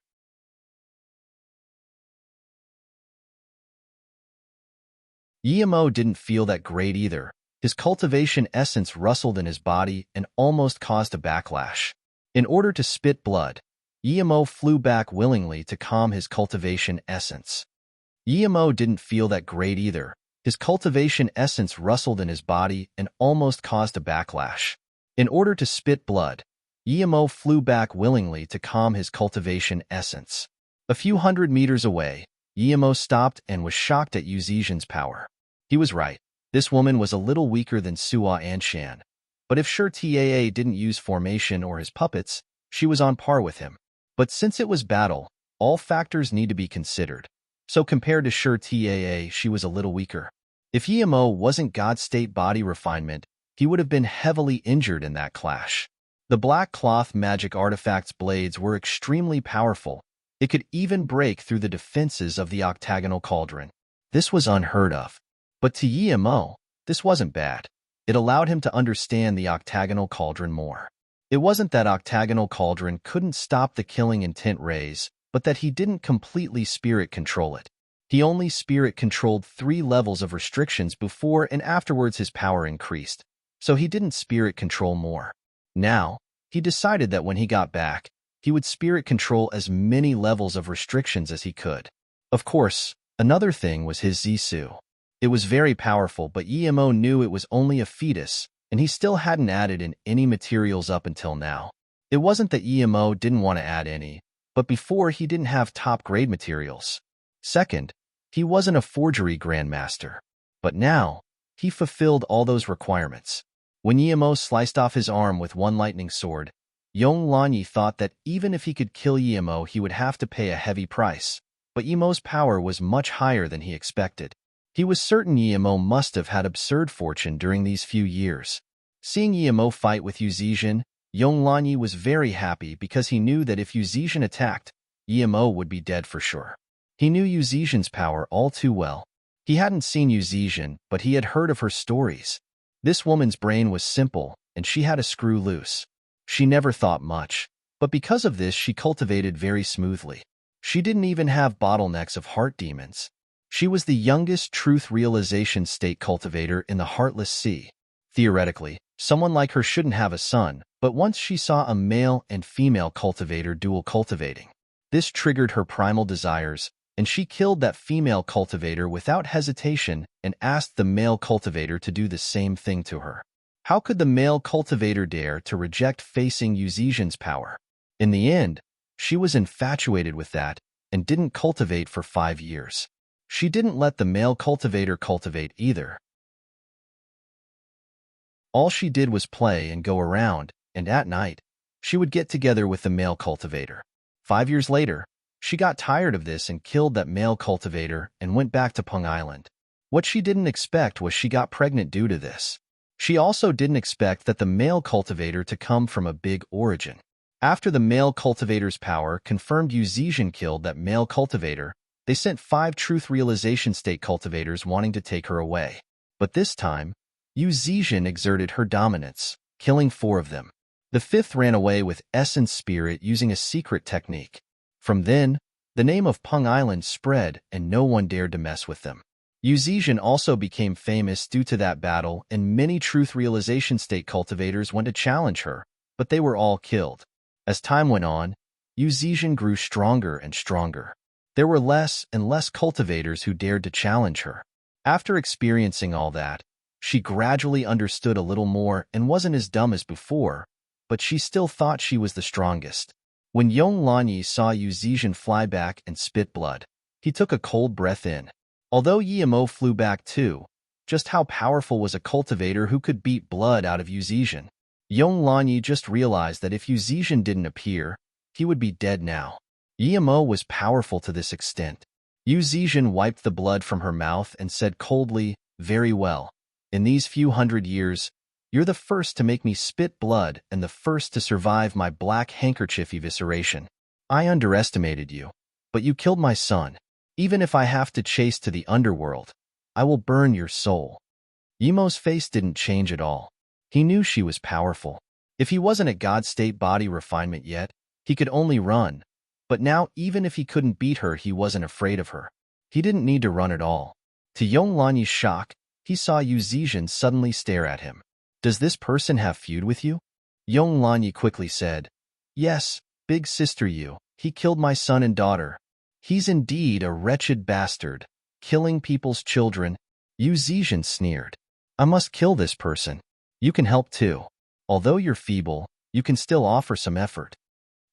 Yemo didn't feel that great either. His cultivation essence rustled in his body and almost caused a backlash. In order to spit blood, Yemo flew back willingly to calm his cultivation essence. Yemo didn't feel that great either. His cultivation essence rustled in his body and almost caused a backlash. In order to spit blood, Yemo flew back willingly to calm his cultivation essence. A few hundred meters away, Yemo stopped and was shocked at Yu Zizhen's power. He was right. This woman was a little weaker than Suo Anshan. But if Shi Taa didn't use formation or his puppets, she was on par with him. But since it was battle, all factors need to be considered. So compared to Shi Taa, she was a little weaker. If Yemo wasn't God State body refinement, he would have been heavily injured in that clash. The black cloth magic artifact's blades were extremely powerful. It could even break through the defenses of the octagonal cauldron. This was unheard of. But to Yemo, this wasn't bad. It allowed him to understand the octagonal cauldron more. It wasn't that octagonal cauldron couldn't stop the killing intent rays, but that he didn't completely spirit control it. He only spirit controlled 3 levels of restrictions before and afterwards his power increased, so he didn't spirit control more. Now, he decided that when he got back, he would spirit control as many levels of restrictions as he could. Of course, another thing was his Zisu. It was very powerful, but Yemo knew it was only a fetus, and he still hadn't added in any materials up until now. It wasn't that Yemo didn't want to add any, but before he didn't have top-grade materials. Second, he wasn't a forgery grandmaster. But now, he fulfilled all those requirements. When Yemo sliced off his arm with one lightning sword, Yong Lanyi thought that even if he could kill Yemo, he would have to pay a heavy price. But Yemo's power was much higher than he expected. He was certain Yemo must have had absurd fortune during these few years. Seeing Yemo fight with Yu Zizhen, Yong Lanyi was very happy because he knew that if Yu Zizhen attacked, Yemo would be dead for sure. He knew Yu Zizhen's power all too well. He hadn't seen Yu Zizhen, but he had heard of her stories. This woman's brain was simple, and she had a screw loose. She never thought much, but because of this she cultivated very smoothly. She didn't even have bottlenecks of heart demons. She was the youngest truth realization state cultivator in the Heartless Sea. Theoretically, someone like her shouldn't have a son, but once she saw a male and female cultivator dual cultivating. This triggered her primal desires, and she killed that female cultivator without hesitation and asked the male cultivator to do the same thing to her. How could the male cultivator dare to reject facing Yu Zizhen's power? In the end, she was infatuated with that and didn't cultivate for 5 years. She didn't let the male cultivator cultivate either. All she did was play and go around, and at night, she would get together with the male cultivator. 5 years later, she got tired of this and killed that male cultivator and went back to Peng Island. What she didn't expect was she got pregnant due to this. She also didn't expect that the male cultivator to come from a big origin. After the male cultivator's power confirmed Yu Zizhen killed that male cultivator, they sent 5 truth realization state cultivators wanting to take her away. But this time, Yu Zizhen exerted her dominance, killing 4 of them. The 5th ran away with essence spirit using a secret technique. From then, the name of Peng Island spread and no one dared to mess with them. Yu Zizhen also became famous due to that battle, and many truth realization state cultivators went to challenge her, but they were all killed. As time went on, Yu Zizhen grew stronger and stronger. There were less and less cultivators who dared to challenge her. After experiencing all that, she gradually understood a little more and wasn't as dumb as before, but she still thought she was the strongest. When Yong Lanyi saw Yu Zizhen fly back and spit blood, he took a cold breath in. Although Yemo flew back too, just how powerful was a cultivator who could beat blood out of Yu Zizhen? Yong Lanyi just realized that if Yu Zizhen didn't appear, he would be dead now. Yemo was powerful to this extent. Yu Zizhen wiped the blood from her mouth and said coldly, "Very well. In these few hundred years, you're the first to make me spit blood and the first to survive my black handkerchief evisceration. I underestimated you, but you killed my son. Even if I have to chase to the underworld, I will burn your soul." Yemo's face didn't change at all. He knew she was powerful. If he wasn't at God State body refinement yet, he could only run. But now, even if he couldn't beat her, he wasn't afraid of her. He didn't need to run at all. To Yong Lanyi's shock, he saw Yu Zizhen suddenly stare at him. "Does this person have feud with you?" Yong Lanyi quickly said, "Yes, Big sister you, he killed my son and daughter. He's indeed a wretched bastard, killing people's children. Yu Zizhen sneered. I must kill this person. You can help too. Although you're feeble, you can still offer some effort.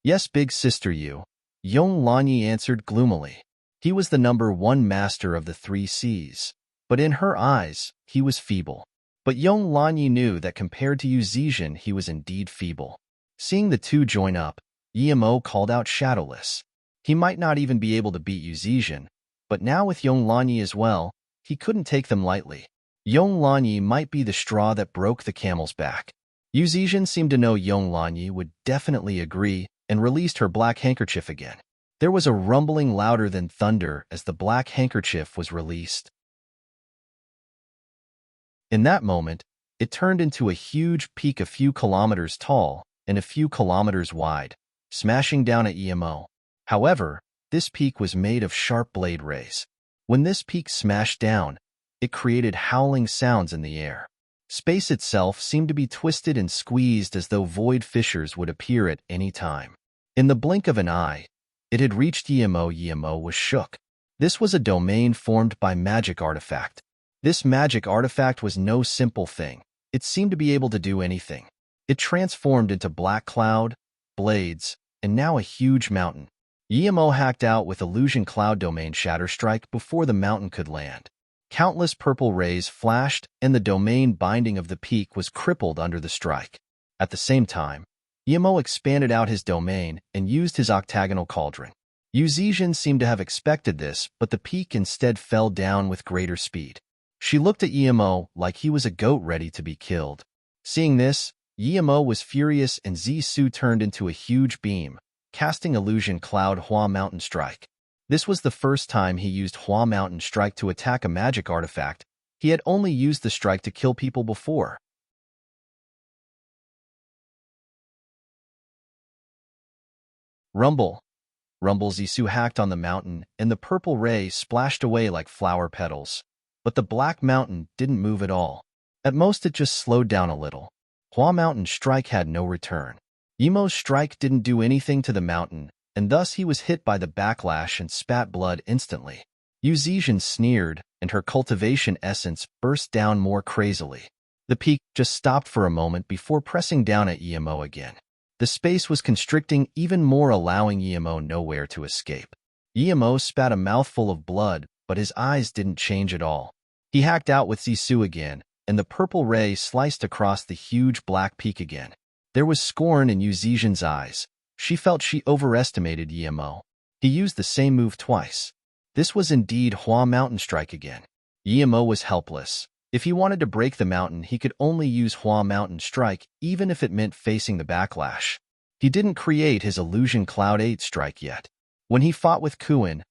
Yes, big sister Yu, Yong Lanyi answered gloomily. He was the #1 master of the 3 Cs, but in her eyes, he was feeble. But Yong Lanyi knew that compared to Yu Zizhen, he was indeed feeble. Seeing the two join up, Yimo called out Shadowless. He might not even be able to beat Yu Zizhen, but now with Yong Lanyi as well, he couldn't take them lightly. Yong Lanyi might be the straw that broke the camel's back. Yu Zizhen seemed to know Yong Lanyi would definitely agree and released her black handkerchief again. There was a rumbling louder than thunder as the black handkerchief was released. In that moment, it turned into a huge peak a few kilometers tall and a few kilometers wide, smashing down at Emo. However, this peak was made of sharp blade rays. When this peak smashed down, it created howling sounds in the air. Space itself seemed to be twisted and squeezed as though void fissures would appear at any time. In the blink of an eye, it had reached Emo. Emo was shook. This was a domain formed by magic artifact. This magic artifact was no simple thing. It seemed to be able to do anything. It transformed into black cloud, blades, and now a huge mountain. Emo hacked out with illusion cloud domain shatter strike before the mountain could land. Countless purple rays flashed, and the domain binding of the peak was crippled under the strike. At the same time, Emo expanded out his domain and used his octagonal cauldron. Yu Zizhen seemed to have expected this, but the peak instead fell down with greater speed. She looked at Emo like he was a goat ready to be killed. Seeing this, Emo was furious and Zisu turned into a huge beam, casting illusion cloud Hua Mountain Strike. This was the first time he used Hua Mountain Strike to attack a magic artifact. He had only used the strike to kill people before. Rumble. Rumble. Zisu hacked on the mountain, and the purple ray splashed away like flower petals. But the black mountain didn't move at all. At most, it just slowed down a little. Hua Mountain Strike had no return. Emo's strike didn't do anything to the mountain, and thus he was hit by the backlash and spat blood instantly. Yu Zizhen sneered, and her cultivation essence burst down more crazily. The peak just stopped for a moment before pressing down at Emo again. The space was constricting even more, allowing Emo nowhere to escape. Emo spat a mouthful of blood, but his eyes didn't change at all. He hacked out with Zisu again, and the purple ray sliced across the huge black peak again. There was scorn in Yu Zizhen's eyes. She felt she overestimated Emo. He used the same move twice. This was indeed Hua Mountain Strike again. Emo was helpless. If he wanted to break the mountain, he could only use Hua Mountain Strike, even if it meant facing the backlash. He didn't create his Illusion Cloud 8 strike yet. When he fought with Kuin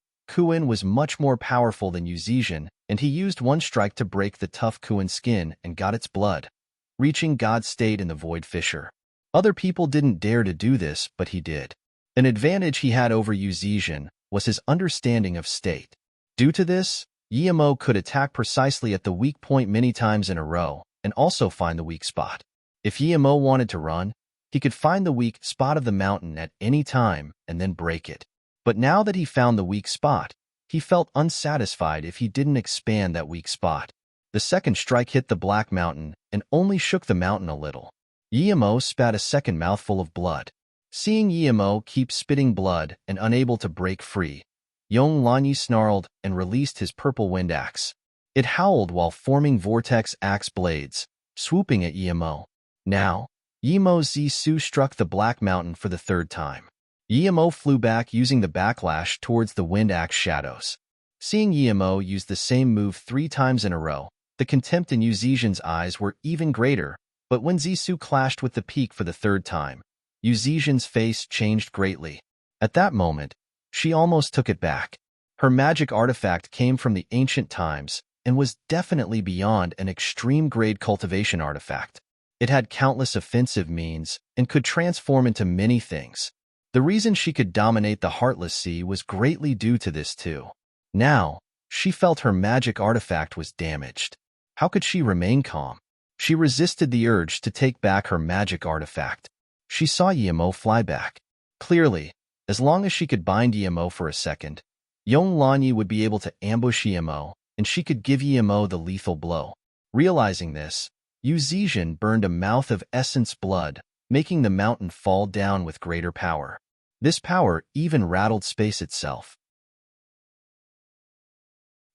was much more powerful than Yu Zizhen, and he used one strike to break the tough Kuin skin and got its blood, reaching God state in the Void Fissure. Other people didn't dare to do this, but he did. An advantage he had over Yu Zizhen was his understanding of state. Due to this, Emo could attack precisely at the weak point many times in a row, and also find the weak spot. If Emo wanted to run, he could find the weak spot of the mountain at any time and then break it. But now that he found the weak spot, he felt unsatisfied if he didn't expand that weak spot. The second strike hit the black mountain and only shook the mountain a little. Emo spat a second mouthful of blood. Seeing Emo keep spitting blood and unable to break free, Yong Lanyi snarled and released his purple wind axe. It howled while forming vortex axe blades, swooping at Emo. Now, Yemo's Zisu struck the black mountain for the third time. Emo flew back using the backlash towards the wind axe shadows. Seeing Emo use the same move 3 times in a row, the contempt in Yu Zizhen's eyes were even greater, but when Zisu clashed with the peak for the third time, Yu Zizhen's face changed greatly. At that moment, she almost took it back. Her magic artifact came from the ancient times and was definitely beyond an extreme-grade cultivation artifact. It had countless offensive means and could transform into many things. The reason she could dominate the Heartless Sea was greatly due to this too. Now, she felt her magic artifact was damaged. How could she remain calm? She resisted the urge to take back her magic artifact. She saw Emo fly back. Clearly, as long as she could bind Emo for a second, Yong Lanyi would be able to ambush Emo, and she could give Emo the lethal blow. Realizing this, Yu Zizhen burned a mouth of essence blood, making the mountain fall down with greater power. This power even rattled space itself.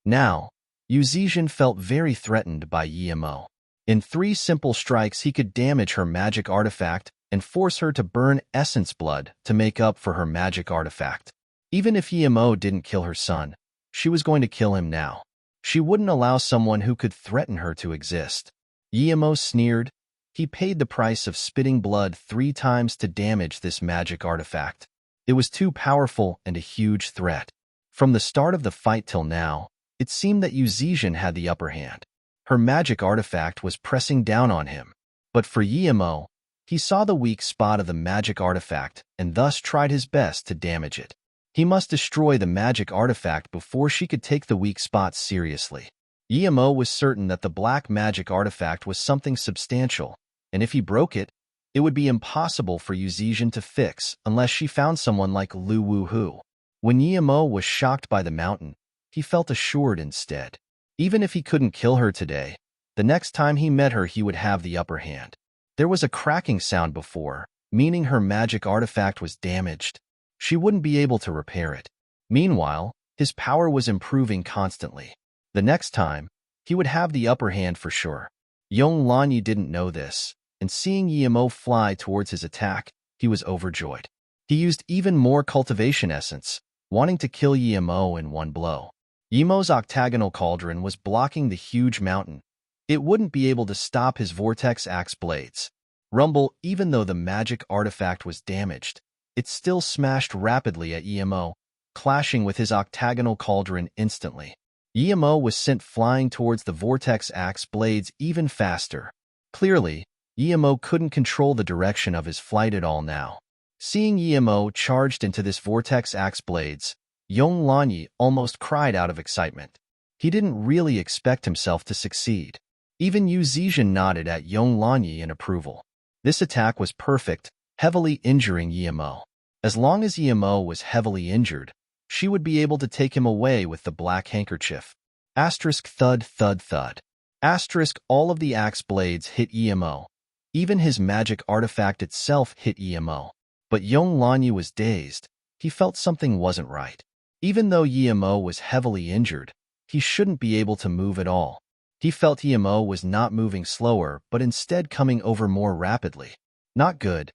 Now, Yu Zizhen felt very threatened by Emo. In 3 simple strikes he could damage her magic artifact and force her to burn essence blood to make up for her magic artifact. Even if Emo didn't kill her son, she was going to kill him now. She wouldn't allow someone who could threaten her to exist. Emo sneered. He paid the price of spitting blood 3 times to damage this magic artifact. It was too powerful and a huge threat. From the start of the fight till now, it seemed that Yu Zizhen had the upper hand. Her magic artifact was pressing down on him. But for Emo, he saw the weak spot of the magic artifact and thus tried his best to damage it. He must destroy the magic artifact before she could take the weak spots seriously. Emo was certain that the black magic artifact was something substantial, and if he broke it, it would be impossible for Yu Zizhen to fix unless she found someone like Lu Wuhu. When Emo was shocked by the mountain, he felt assured instead. Even if he couldn't kill her today, the next time he met her he would have the upper hand. There was a cracking sound before, meaning her magic artifact was damaged. She wouldn't be able to repair it. Meanwhile, his power was improving constantly. The next time, he would have the upper hand for sure. Yong Lanyi didn't know this, and seeing Emo fly towards his attack, he was overjoyed. He used even more cultivation essence, wanting to kill Emo in one blow. Emo's octagonal cauldron was blocking the huge mountain. It wouldn't be able to stop his vortex axe blades. Rumble, even though the magic artifact was damaged, it still smashed rapidly at Emo, clashing with his octagonal cauldron instantly. Emo was sent flying towards the vortex axe blades even faster. Clearly, Emo couldn't control the direction of his flight at all now. Seeing Emo charged into this vortex axe blades, Yong Lanyi almost cried out of excitement. He didn't really expect himself to succeed. Even Yu Zizhen nodded at Yong Lanyi in approval. This attack was perfect, heavily injuring Emo. As long as Emo was heavily injured, she would be able to take him away with the black handkerchief. Asterisk thud thud thud. Asterisk all of the axe blades hit Emo. Even his magic artifact itself hit Emo. But Yong Lanyi was dazed. He felt something wasn't right. Even though Emo was heavily injured, he shouldn't be able to move at all. He felt Emo was not moving slower, but instead coming over more rapidly. Not good.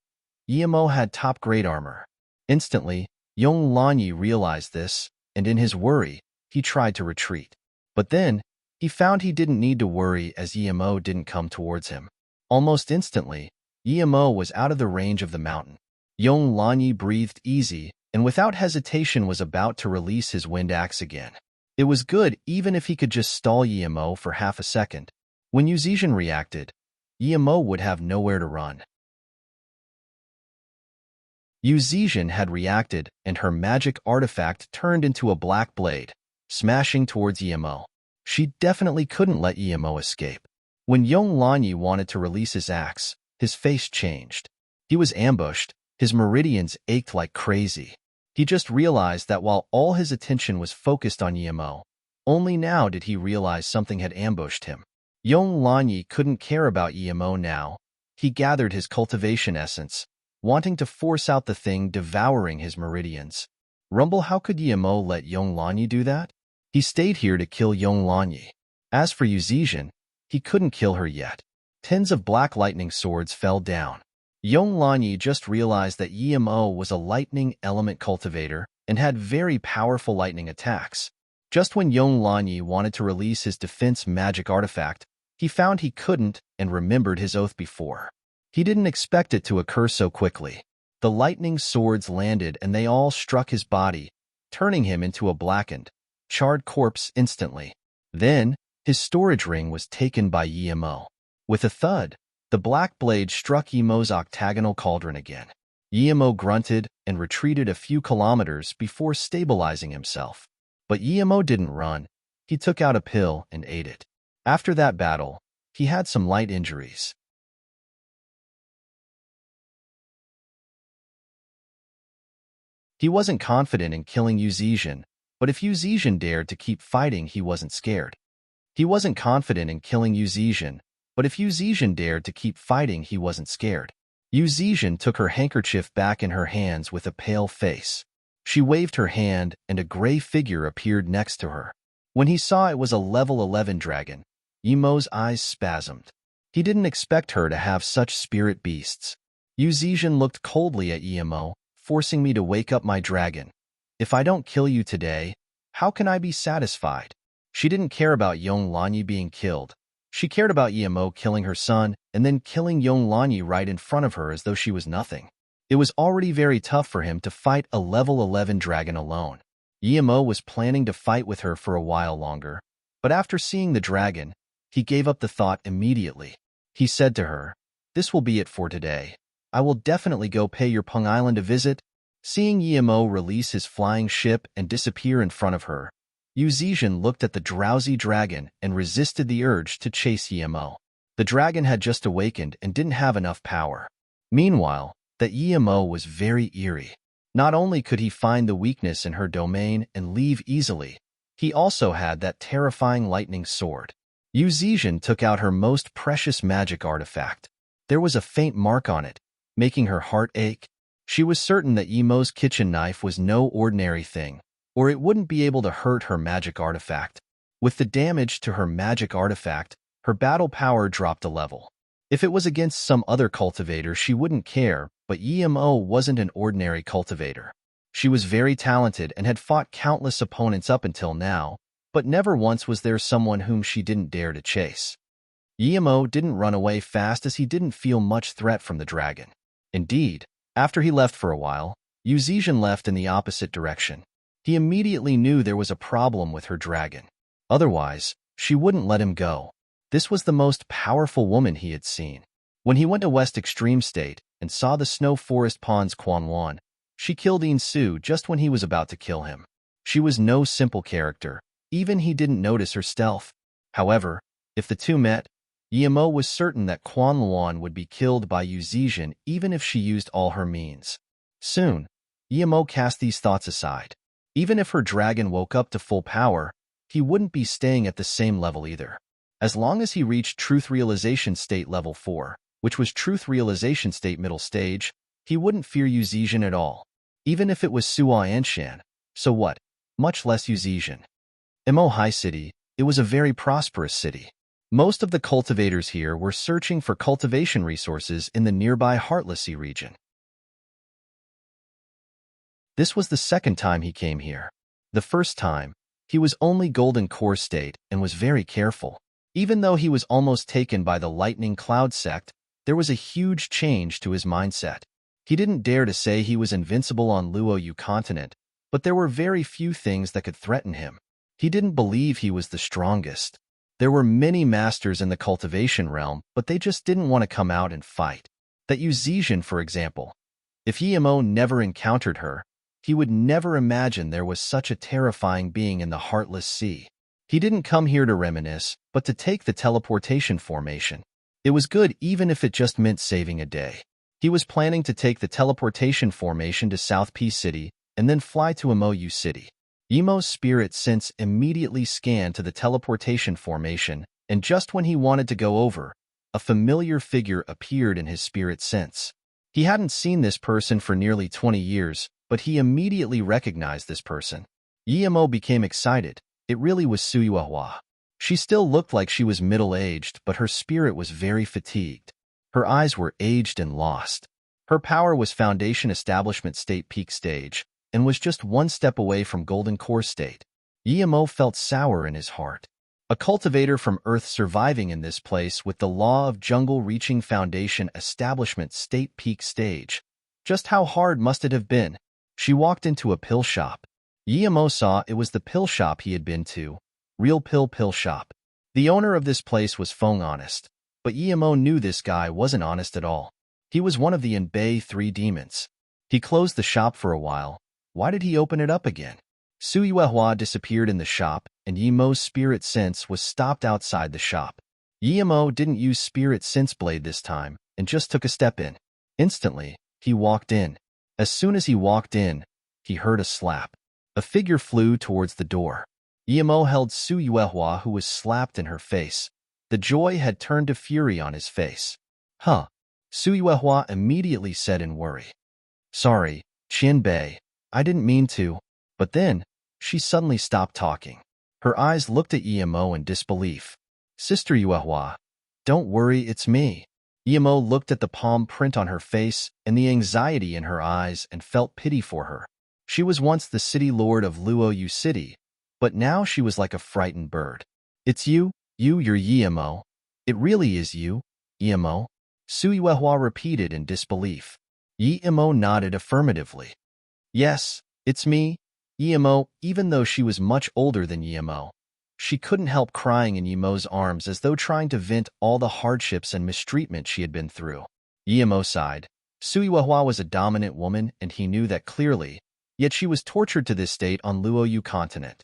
Emo had top-grade armor. Instantly, Yong Lanyi realized this, and in his worry, he tried to retreat. But then, he found he didn't need to worry as Emo didn't come towards him. Almost instantly, Emo was out of the range of the mountain. Yong Lanyi breathed easy, and without hesitation was about to release his wind axe again. It was good even if he could just stall Emo for half a second. When Yu Zizhen reacted, Emo would have nowhere to run. Yu Zizhen had reacted, and her magic artifact turned into a black blade, smashing towards Emo. She definitely couldn't let Emo escape. When Yong Lanyi wanted to release his axe, his face changed. He was ambushed, his meridians ached like crazy. He just realized that while all his attention was focused on Emo, only now did he realize something had ambushed him. Yong Lanyi couldn't care about Emo now. He gathered his cultivation essence, wanting to force out the thing devouring his meridians. Rumble, how could Emo let Yong Lanyi do that? He stayed here to kill Yong Lanyi. As for Yu Zizhen, he couldn't kill her yet. Tens of black lightning swords fell down. Yong Lanyi just realized that Emo was a lightning element cultivator and had very powerful lightning attacks. Just when Yong Lanyi wanted to release his defense magic artifact, he found he couldn't and remembered his oath before. He didn't expect it to occur so quickly. The lightning swords landed and they all struck his body, turning him into a blackened, charred corpse instantly. Then, his storage ring was taken by Emo. With a thud, the black blade struck Emo's octagonal cauldron again. Emo grunted and retreated a few kilometers before stabilizing himself. But Emo didn't run. He took out a pill and ate it. After that battle, he had some light injuries. He wasn't confident in killing Yu Zizhen, but if Yu Zizhen dared to keep fighting, he wasn't scared. He wasn't confident in killing Yu Zizhen, but if Yu Zizhen dared to keep fighting, he wasn't scared. Yu Zizhen took her handkerchief back in her hands with a pale face. She waved her hand, and a gray figure appeared next to her. When he saw it was a level 11 dragon, Yemo's eyes spasmed. He didn't expect her to have such spirit beasts. Yu Zizhen looked coldly at Yemo, forcing me to wake up my dragon. If I don't kill you today, how can I be satisfied? She didn't care about Yong Lanyi being killed. She cared about Yemo killing her son and then killing Yong Lanyi right in front of her as though she was nothing. It was already very tough for him to fight a level 11 dragon alone. Yemo was planning to fight with her for a while longer, but after seeing the dragon, he gave up the thought immediately. He said to her, "This will be it for today. I will definitely go pay your Peng Island a visit." Seeing Yemo release his flying ship and disappear in front of her, Yu Zizhen looked at the drowsy dragon and resisted the urge to chase Yemo. The dragon had just awakened and didn't have enough power. Meanwhile, that Yemo was very eerie. Not only could he find the weakness in her domain and leave easily, he also had that terrifying lightning sword. Yu Zizhen took out her most precious magic artifact. There was a faint mark on it, making her heart ache. She was certain that Yemo's kitchen knife was no ordinary thing, or it wouldn't be able to hurt her magic artifact. With the damage to her magic artifact, her battle power dropped a level. If it was against some other cultivator, she wouldn't care, but Yemo wasn't an ordinary cultivator. She was very talented and had fought countless opponents up until now, but never once was there someone whom she didn't dare to chase. Yemo didn't run away fast as he didn't feel much threat from the dragon. Indeed, after he left for a while, Yu Zizhen left in the opposite direction. He immediately knew there was a problem with her dragon. Otherwise, she wouldn't let him go. This was the most powerful woman he had seen. When he went to West Extreme State and saw the Snow Forest Pawns Quanwan, she killed Yin Su just when he was about to kill him. She was no simple character. Even he didn't notice her stealth. However, if the two met, Yemo was certain that Quan Luan would be killed by Yu Zizhen even if she used all her means. Soon, Yemo cast these thoughts aside. Even if her dragon woke up to full power, he wouldn't be staying at the same level either. As long as he reached Truth Realization State Level 4, which was Truth Realization State Middle Stage, he wouldn't fear Yu Zizhen at all. Even if it was Suo Anshan, so what? Much less Yu Zizhen. Mo High City, it was a very prosperous city. Most of the cultivators here were searching for cultivation resources in the nearby Heartless Sea region. This was the second time he came here. The first time, he was only Golden Core State and was very careful. Even though he was almost taken by the Lightning Cloud sect, there was a huge change to his mindset. He didn't dare to say he was invincible on Luo Yu continent, but there were very few things that could threaten him. He didn't believe he was the strongest. There were many masters in the cultivation realm, but they just didn't want to come out and fight. That Yu Zizhen, for example. If Yemo never encountered her, he would never imagine there was such a terrifying being in the Heartless Sea. He didn't come here to reminisce, but to take the teleportation formation. It was good even if it just meant saving a day. He was planning to take the teleportation formation to South P City and then fly to Amoyu City. Yemo's spirit sense immediately scanned to the teleportation formation, and just when he wanted to go over, a familiar figure appeared in his spirit sense. He hadn't seen this person for nearly 20 years, but he immediately recognized this person. Yemo became excited. It really was Suyuehua. She still looked like she was middle-aged, but her spirit was very fatigued. Her eyes were aged and lost. Her power was Foundation Establishment State Peak Stage, and was just one step away from Golden Core State. Yemo felt sour in his heart. A cultivator from Earth surviving in this place with the law of jungle reaching Foundation Establishment State Peak Stage. Just how hard must it have been? She walked into a pill shop. Yemo saw it was the pill shop he had been to. Real Pill Shop. The owner of this place was Feng Honest, but Yemo knew this guy wasn't honest at all. He was one of the Enbei 3 demons. He closed the shop for a while. Why did he open it up again? Suyuehua disappeared in the shop, and Yemo's spirit sense was stopped outside the shop. Yemo didn't use spirit sense blade this time, and just took a step in. Instantly, he walked in. As soon as he walked in, he heard a slap. A figure flew towards the door. Emo held Su Yuehua, who was slapped in her face. The joy had turned to fury on his face. Huh. Su Yuehua immediately said in worry. Sorry, Qian Bei. I didn't mean to. But then, she suddenly stopped talking. Her eyes looked at Emo in disbelief. Sister Yuehua, don't worry, it's me. Emo looked at the palm print on her face and the anxiety in her eyes and felt pity for her. She was once the city lord of Luoyu City, but now she was like a frightened bird. It's you're Emo. It really is you, Emo. Su Yuehua repeated in disbelief. Emo nodded affirmatively. Yes, it's me, Emo, even though she was much older than Emo. She couldn't help crying in Yemo's arms as though trying to vent all the hardships and mistreatment she had been through. Yemo sighed. Su Yuehua was a dominant woman, and he knew that clearly, yet she was tortured to this state on Luoyu continent.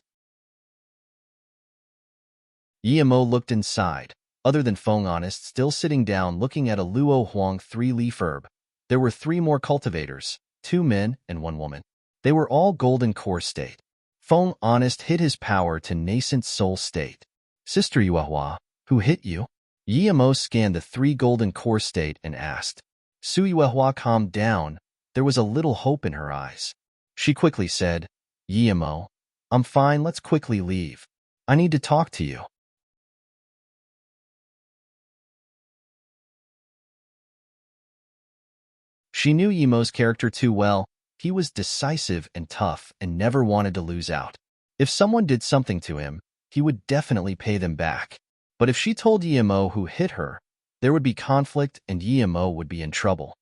Yemo looked inside. Other than Feng Honest still sitting down looking at a Luo Huang 3-leaf herb, there were 3 more cultivators, 2 men and 1 woman. They were all golden core state. Feng Honest hid his power to nascent soul state. Sister Yuehua, who hit you? Yemo scanned the 3 golden core state and asked. Su Yuehua calmed down. There was a little hope in her eyes. She quickly said, Yemo, I'm fine, let's quickly leave. I need to talk to you. She knew Yemo's character too well. He was decisive and tough and never wanted to lose out. If someone did something to him, he would definitely pay them back. But if she told Yemo who hit her, there would be conflict and Yemo would be in trouble.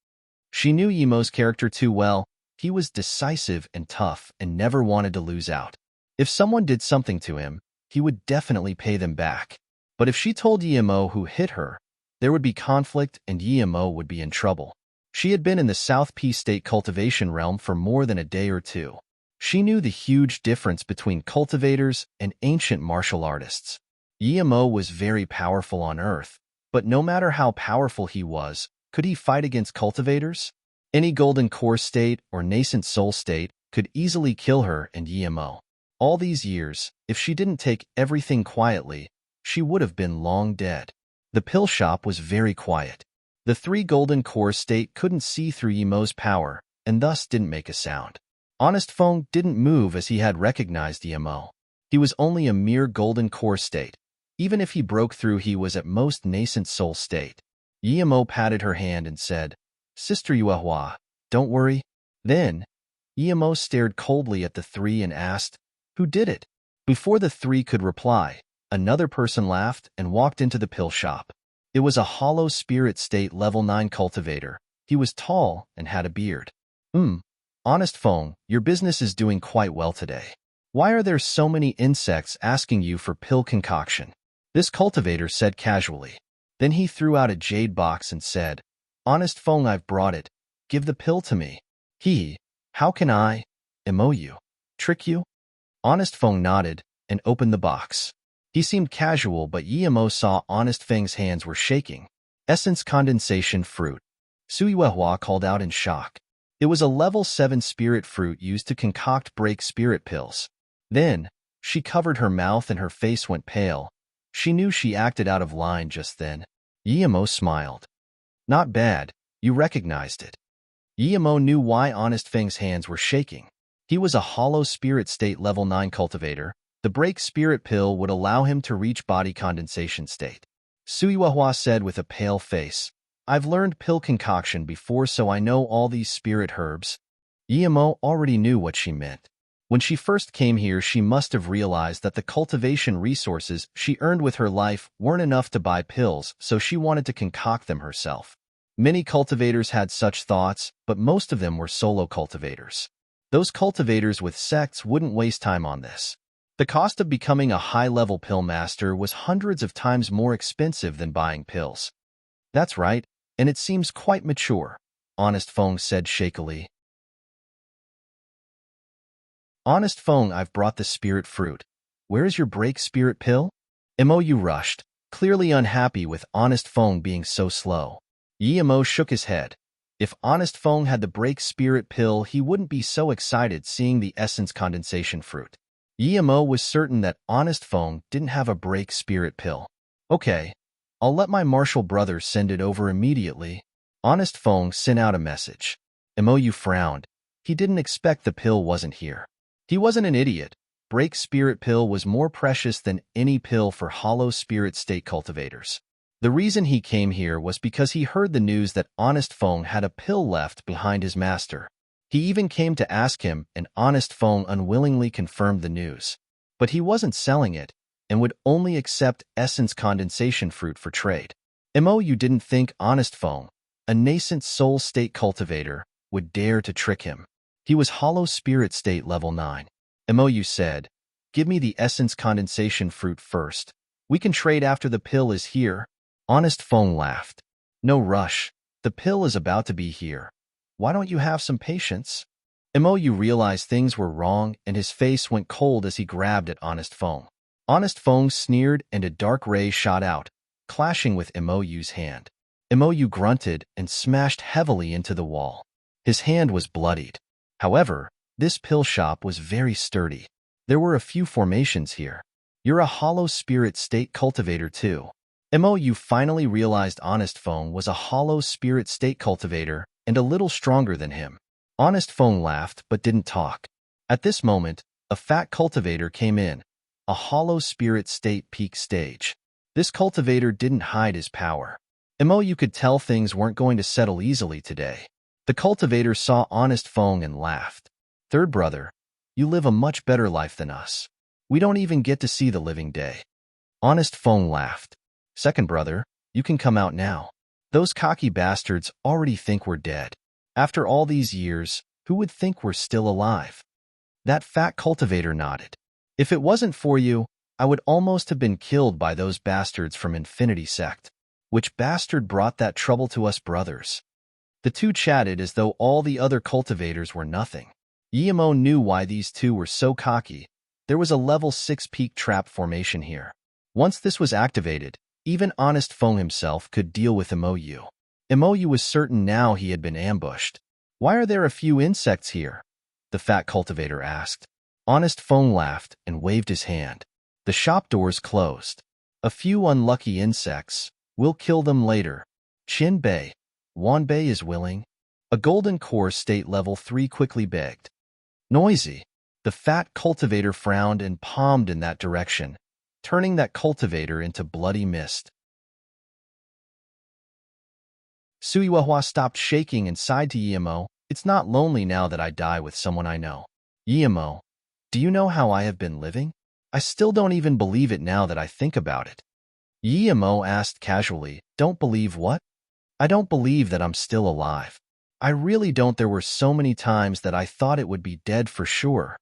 She knew Yemo's character too well. He was decisive and tough and never wanted to lose out. If someone did something to him, he would definitely pay them back. But if she told Yemo who hit her, there would be conflict and Yemo would be in trouble. She had been in the South P State cultivation realm for more than a day or two. She knew the huge difference between cultivators and ancient martial artists. Yemo was very powerful on Earth, but no matter how powerful he was, could he fight against cultivators? Any golden core state or nascent soul state could easily kill her and Yemo. All these years, if she didn't take everything quietly, she would have been long dead. The pill shop was very quiet. The 3 golden core state couldn't see through Yemo's power, and thus didn't make a sound. Honest Feng didn't move as he had recognized Yemo. He was only a mere golden core state. Even if he broke through, he was at most nascent soul state. Yemo patted her hand and said, Sister Yuehua, don't worry. Then, Yemo stared coldly at the 3 and asked, Who did it? Before the 3 could reply, another person laughed and walked into the pill shop. It was a hollow spirit state level 9 cultivator. He was tall and had a beard. Honest Feng, your business is doing quite well today. Why are there so many insects asking you for pill concoction? This cultivator said casually. Then he threw out a jade box and said, Honest Feng, I've brought it. Give the pill to me. How can I, Emo you, trick you? Honest Feng nodded and opened the box. He seemed casual, but Yemo saw Honest Feng's hands were shaking. Essence condensation fruit. Su Yuehua called out in shock. It was a level 7 spirit fruit used to concoct break spirit pills. Then, she covered her mouth and her face went pale. She knew she acted out of line just then. Yemo smiled. Not bad, you recognized it. Yemo knew why Honest Feng's hands were shaking. He was a hollow spirit state level 9 cultivator. The break spirit pill would allow him to reach body condensation state. Su Yuehua said with a pale face, I've learned pill concoction before, so I know all these spirit herbs. Yemo already knew what she meant. When she first came here, she must have realized that the cultivation resources she earned with her life weren't enough to buy pills, so she wanted to concoct them herself. Many cultivators had such thoughts, but most of them were solo cultivators. Those cultivators with sects wouldn't waste time on this. The cost of becoming a high-level pill master was hundreds of times more expensive than buying pills. That's right, and it seems quite mature, Honest Feng said shakily. Honest Feng, I've brought the spirit fruit. Where is your break spirit pill? Mou rushed, clearly unhappy with Honest Feng being so slow. Yemo shook his head. If Honest Feng had the break spirit pill, he wouldn't be so excited seeing the essence condensation fruit. Yimo was certain that Honest Feng didn't have a break spirit pill. Okay, I'll let my martial brother send it over immediately. Honest Feng sent out a message. Mou frowned. He didn't expect the pill wasn't here. He wasn't an idiot. Break spirit pill was more precious than any pill for hollow spirit state cultivators. The reason he came here was because he heard the news that Honest Feng had a pill left behind his master. He even came to ask him, and Honest Feng unwillingly confirmed the news. But he wasn't selling it, and would only accept essence condensation fruit for trade. Mou didn't think Honest Feng, a nascent soul state cultivator, would dare to trick him. He was hollow spirit state level 9. Mou said, "Give me the essence condensation fruit first. We can trade after the pill is here." Honest Feng laughed. "No rush. The pill is about to be here. Why don't you have some patience?" Mou realized things were wrong, and his face went cold as he grabbed at Honest Feng. Honest Feng sneered, and a dark ray shot out, clashing with Mou's hand. Mou grunted and smashed heavily into the wall. His hand was bloodied. However, this pill shop was very sturdy. There were a few formations here. "You're a hollow spirit state cultivator too." Mou finally realized Honest Feng was a hollow spirit state cultivator and a little stronger than him. Honest Feng laughed but didn't talk. At this moment, a fat cultivator came in, a hollow spirit state peak stage. This cultivator didn't hide his power. Mou could tell things weren't going to settle easily today. The cultivator saw Honest Feng and laughed. "Third brother, you live a much better life than us. We don't even get to see the living day." Honest Feng laughed. "Second brother, you can come out now. Those cocky bastards already think we're dead. After all these years, who would think we're still alive?" That fat cultivator nodded. "If it wasn't for you, I would almost have been killed by those bastards from Infinity Sect. Which bastard brought that trouble to us brothers?" The two chatted as though all the other cultivators were nothing. Yimo knew why these two were so cocky. There was a level 6 peak trap formation here. Once this was activated, even Honest Feng himself could deal with Mou. Mou was certain now he had been ambushed. "Why are there a few insects here?" the fat cultivator asked. Honest Feng laughed and waved his hand. The shop doors closed. "A few unlucky insects. We'll kill them later. Qin Bei, Wan Bei is willing." A golden core state level 3 quickly begged. "Noisy." The fat cultivator frowned and palmed in that direction, turning that cultivator into bloody mist. Suiwahua stopped shaking and sighed to Yimo, "It's not lonely now that I die with someone I know." "Yimo, do you know how I have been living? I still don't even believe it now that I think about it." Yimo asked casually, "Don't believe what?" "I don't believe that I'm still alive. I really don't. There were so many times that I thought it would be dead for sure."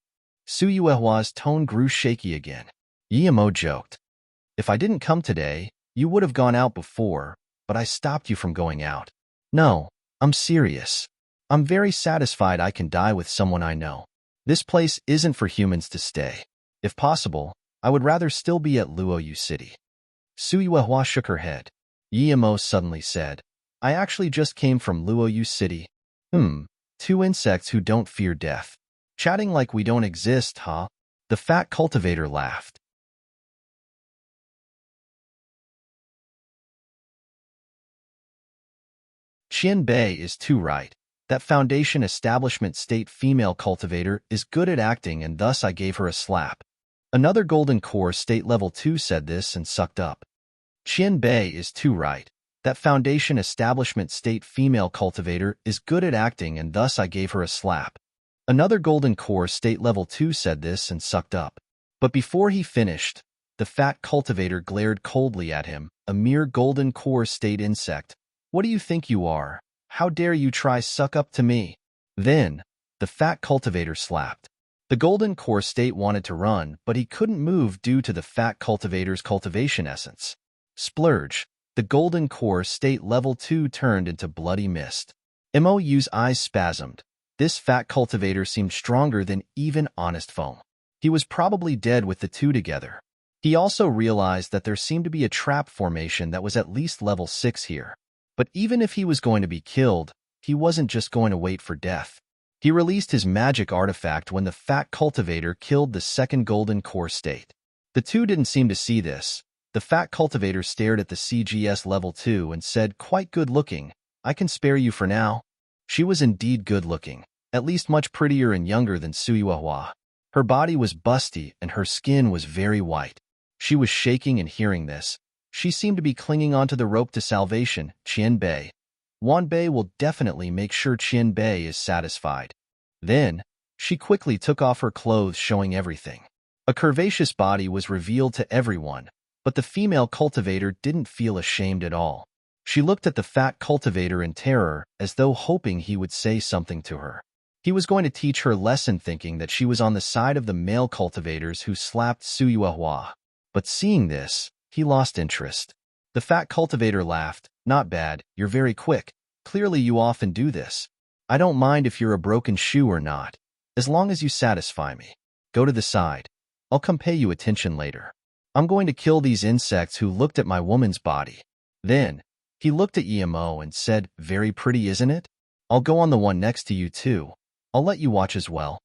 Suiwahua's tone grew shaky again. Yimo joked, "If I didn't come today, you would have gone out before, but I stopped you from going out." "No, I'm serious. I'm very satisfied I can die with someone I know. This place isn't for humans to stay. If possible, I would rather still be at Luoyu City." Suiwahua shook her head. Yimo suddenly said, "I actually just came from Luoyu City." Two insects who don't fear death. Chatting like we don't exist, huh?" The fat cultivator laughed. Qin Bei is too right. That foundation establishment state female cultivator is good at acting, and thus I gave her a slap. Another golden core state level 2 said this and sucked up. Qin Bei is too right. That foundation establishment state female cultivator is good at acting, and thus I gave her a slap. Another golden core state level 2 said this and sucked up. But before he finished, the fat cultivator glared coldly at him, a mere golden core state insect. "What do you think you are? How dare you try suck up to me?" Then, the fat cultivator slapped. The golden core state wanted to run, but he couldn't move due to the fat cultivator's cultivation essence. Splurge. The golden core state level 2 turned into bloody mist. Mou's eyes spasmed. This fat cultivator seemed stronger than even Honest Feng. He was probably dead with the two together. He also realized that there seemed to be a trap formation that was at least level 6 here. But even if he was going to be killed, he wasn't just going to wait for death. He released his magic artifact when the fat cultivator killed the second golden core state. The two didn't seem to see this. The fat cultivator stared at the CGS level 2 and said, "Quite good looking. I can spare you for now." She was indeed good looking, at least much prettier and younger than Suiwahua. Her body was busty and her skin was very white. She was shaking, and hearing this, she seemed to be clinging onto the rope to salvation. Qian Bei. Wan Bei will definitely make sure Qian Bei is satisfied. Then, she quickly took off her clothes, showing everything. A curvaceous body was revealed to everyone, but the female cultivator didn't feel ashamed at all. She looked at the fat cultivator in terror, as though hoping he would say something to her. He was going to teach her lesson, thinking that she was on the side of the male cultivators who slapped Suiwahua. But seeing this, he lost interest. The fat cultivator laughed. "Not bad, you're very quick. Clearly you often do this. I don't mind if you're a broken shoe or not, as long as you satisfy me. Go to the side. I'll come pay you attention later. I'm going to kill these insects who looked at my woman's body." Then, he looked at Emo and said, "Very pretty, isn't it? I'll go on the one next to you too. I'll let you watch as well."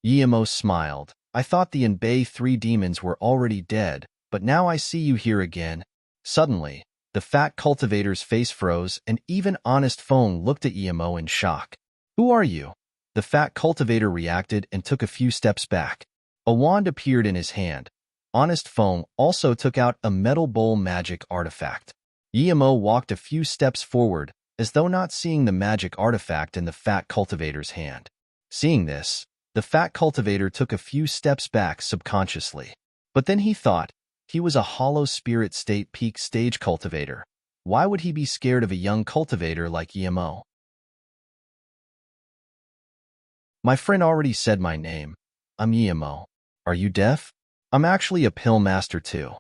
Emo smiled. "I thought the Enbei 3 demons were already dead, but now I see you here again." Suddenly, the fat cultivator's face froze, and even Honest Feng looked at Emo in shock. "Who are you?" The fat cultivator reacted and took a few steps back. A wand appeared in his hand. Honest Feng also took out a metal bowl magic artifact. Emo walked a few steps forward, as though not seeing the magic artifact in the fat cultivator's hand. Seeing this, the fat cultivator took a few steps back subconsciously. But then he thought, he was a hollow spirit state peak stage cultivator. Why would he be scared of a young cultivator like Emo? "My friend already said my name. I'm Emo. Are you deaf? I'm actually a pill master too."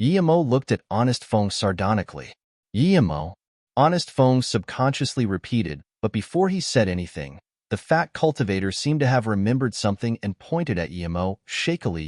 Emo looked at Honest Feng sardonically. "Emo?" Honest Feng subconsciously repeated, but before he said anything, the fat cultivator seemed to have remembered something and pointed at Emo shakily.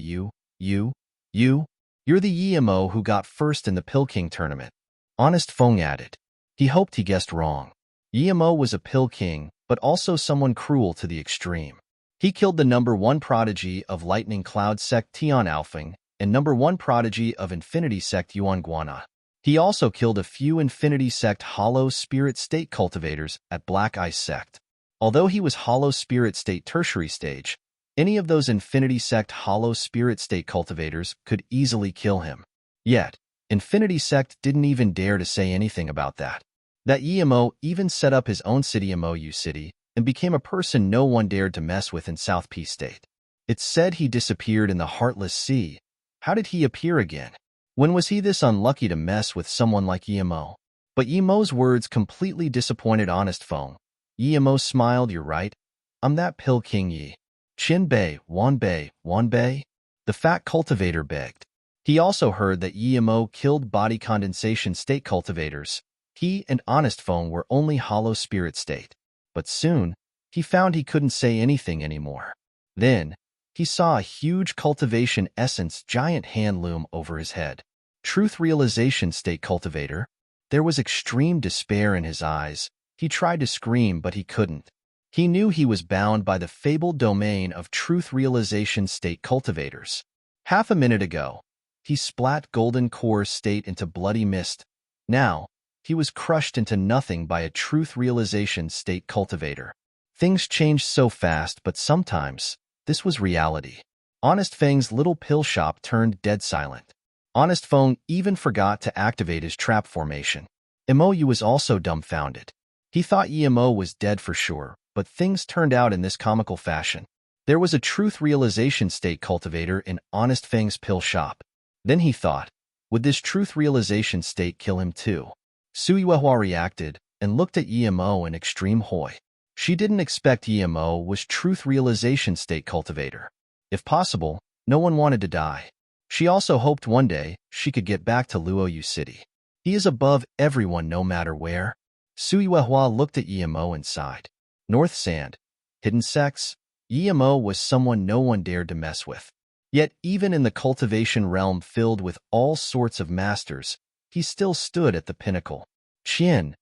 You're the Emo who got first in the Pill King tournament." Honest Feng added. He hoped he guessed wrong. Emo was a Pill King, but also someone cruel to the extreme. He killed the #1 prodigy of Lightning Cloud sect Tian Alfing and #1 prodigy of Infinity sect Yuan Guana. He also killed a few Infinity sect Hollow Spirit State cultivators at Black Ice sect. Although he was Hollow Spirit State tertiary stage, any of those Infinity sect Hollow Spirit State cultivators could easily kill him. Yet, Infinity sect didn't even dare to say anything about that. That Emo even set up his own city, Emo City, and became a person no one dared to mess with in South Peace State. It's said he disappeared in the Heartless Sea. How did he appear again? When was he this unlucky to mess with someone like Emo? But Emo's words completely disappointed Honest Feng. Emo smiled. "You're right. I'm that Pill King Yi. Qian Bei, Wan Bei? The fat cultivator begged. He also heard that Emo killed body condensation state cultivators. He and Honest Feng were only Hollow Spirit State. But soon, he found he couldn't say anything anymore. Then, he saw a huge cultivation essence giant hand loom over his head. Truth realization state cultivator. There was extreme despair in his eyes. He tried to scream, but he couldn't. He knew he was bound by the fabled domain of truth realization state cultivators. Half a minute ago, he splat golden core state into bloody mist. Now, he was crushed into nothing by a truth realization state cultivator. Things changed so fast, but sometimes, this was reality. Honest Feng's little pill shop turned dead silent. Honest Feng even forgot to activate his trap formation. Emo was also dumbfounded. He thought Emo was dead for sure, but things turned out in this comical fashion. There was a truth realization state cultivator in Honest Feng's pill shop. Then he thought, would this truth realization state kill him too? Suiwahua reacted and looked at Emo in extreme hoy. She didn't expect Emo was truth realization state cultivator. If possible, no one wanted to die. She also hoped one day she could get back to Luoyu City. He is above everyone no matter where. Suiwahua looked at Emo and sighed. North Sand. Hidden sex. Emo was someone no one dared to mess with. Yet even in the cultivation realm filled with all sorts of masters, he still stood at the pinnacle. Qian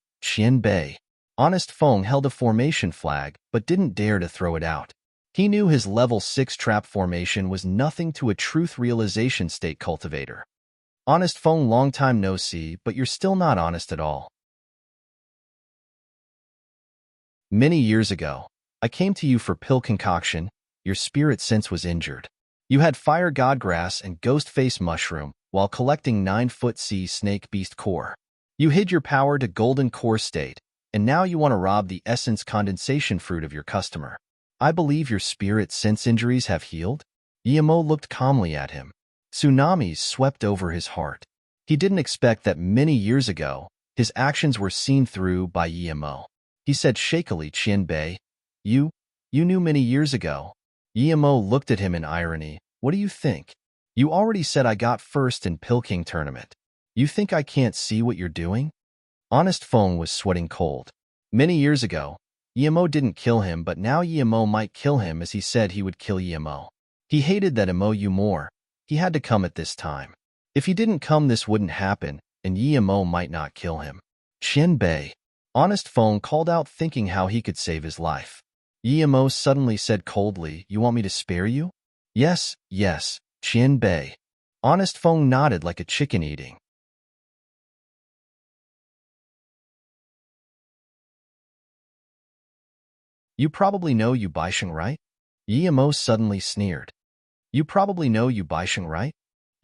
Bei. Honest Feng held a formation flag, but didn't dare to throw it out. He knew his level 6 trap formation was nothing to a truth realization state cultivator. Honest Feng, long time no see, but you're still not honest at all. Many years ago, I came to you for pill concoction. Your spirit sense was injured. You had fire godgrass and ghost face mushroom while collecting 9-foot sea snake beast core. You hid your power to golden core state, and now you want to rob the essence condensation fruit of your customer. I believe your spirit sense injuries have healed? Yemo looked calmly at him. Tsunamis swept over his heart. He didn't expect that many years ago, his actions were seen through by Yemo. He said shakily, Qianbei, you knew many years ago. Yemo looked at him in irony. What do you think? You already said I got first in Pill King tournament. You think I can't see what you're doing? Honest Feng was sweating cold. Many years ago, Yemo didn't kill him, but now Yemo might kill him as he said he would kill Yemo. He hated that Yemo more. He had to come at this time. If he didn't come, this wouldn't happen, and Yemo might not kill him. Qianbei. Honest Feng called out, thinking how he could save his life. Yemo suddenly said coldly, you want me to spare you? Yes, Qianbei. Honest Feng nodded like a chicken eating. You probably know Yu Baisheng, right? Yemo suddenly sneered. You probably know Yu Baisheng, right?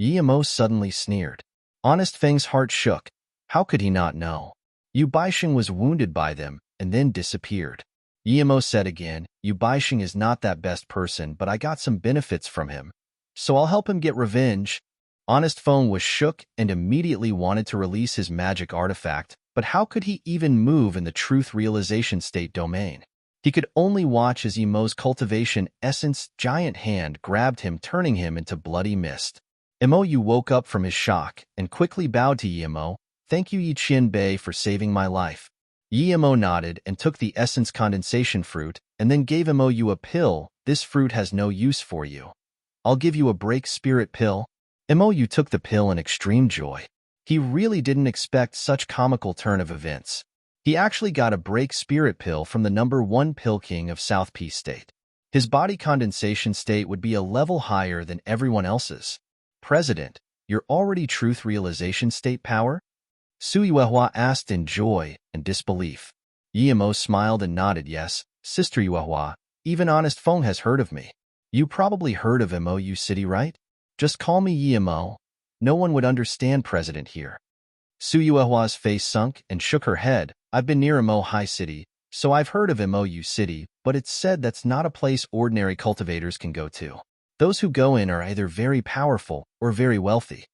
Yemo suddenly sneered. Honest Feng's heart shook. How could he not know? Yu Baisheng was wounded by them and then disappeared. Yemo said again, Yu Baisheng is not that best person, but I got some benefits from him, so I'll help him get revenge. Honest Feng was shook and immediately wanted to release his magic artifact, but how could he even move in the truth realization state domain? He could only watch as Yemo's cultivation essence giant hand grabbed him, turning him into bloody mist. Yu woke up from his shock and quickly bowed to Yemo. Thank you, Yi Qianbei, for saving my life. Yemo nodded and took the essence condensation fruit and then gave Yu a pill. This fruit has no use for you. I'll give you a break spirit pill. Yu took the pill in extreme joy. He really didn't expect such comical turn of events. He actually got a break spirit pill from the #1 pill king of South Peace State. His body condensation state would be a level higher than everyone else's. President, you're already truth realization state power? Su Yuehua asked in joy and disbelief. Yemo smiled and nodded. Yes, Sister Yuehua, even Honest Feng has heard of me. You probably heard of Mou City, right? Just call me Yemo. No one would understand President here. Su Yuehua's face sunk and shook her head. I've been near Mo High City, so I've heard of Mou City, but it's said that's not a place ordinary cultivators can go to. Those who go in are either very powerful or very wealthy.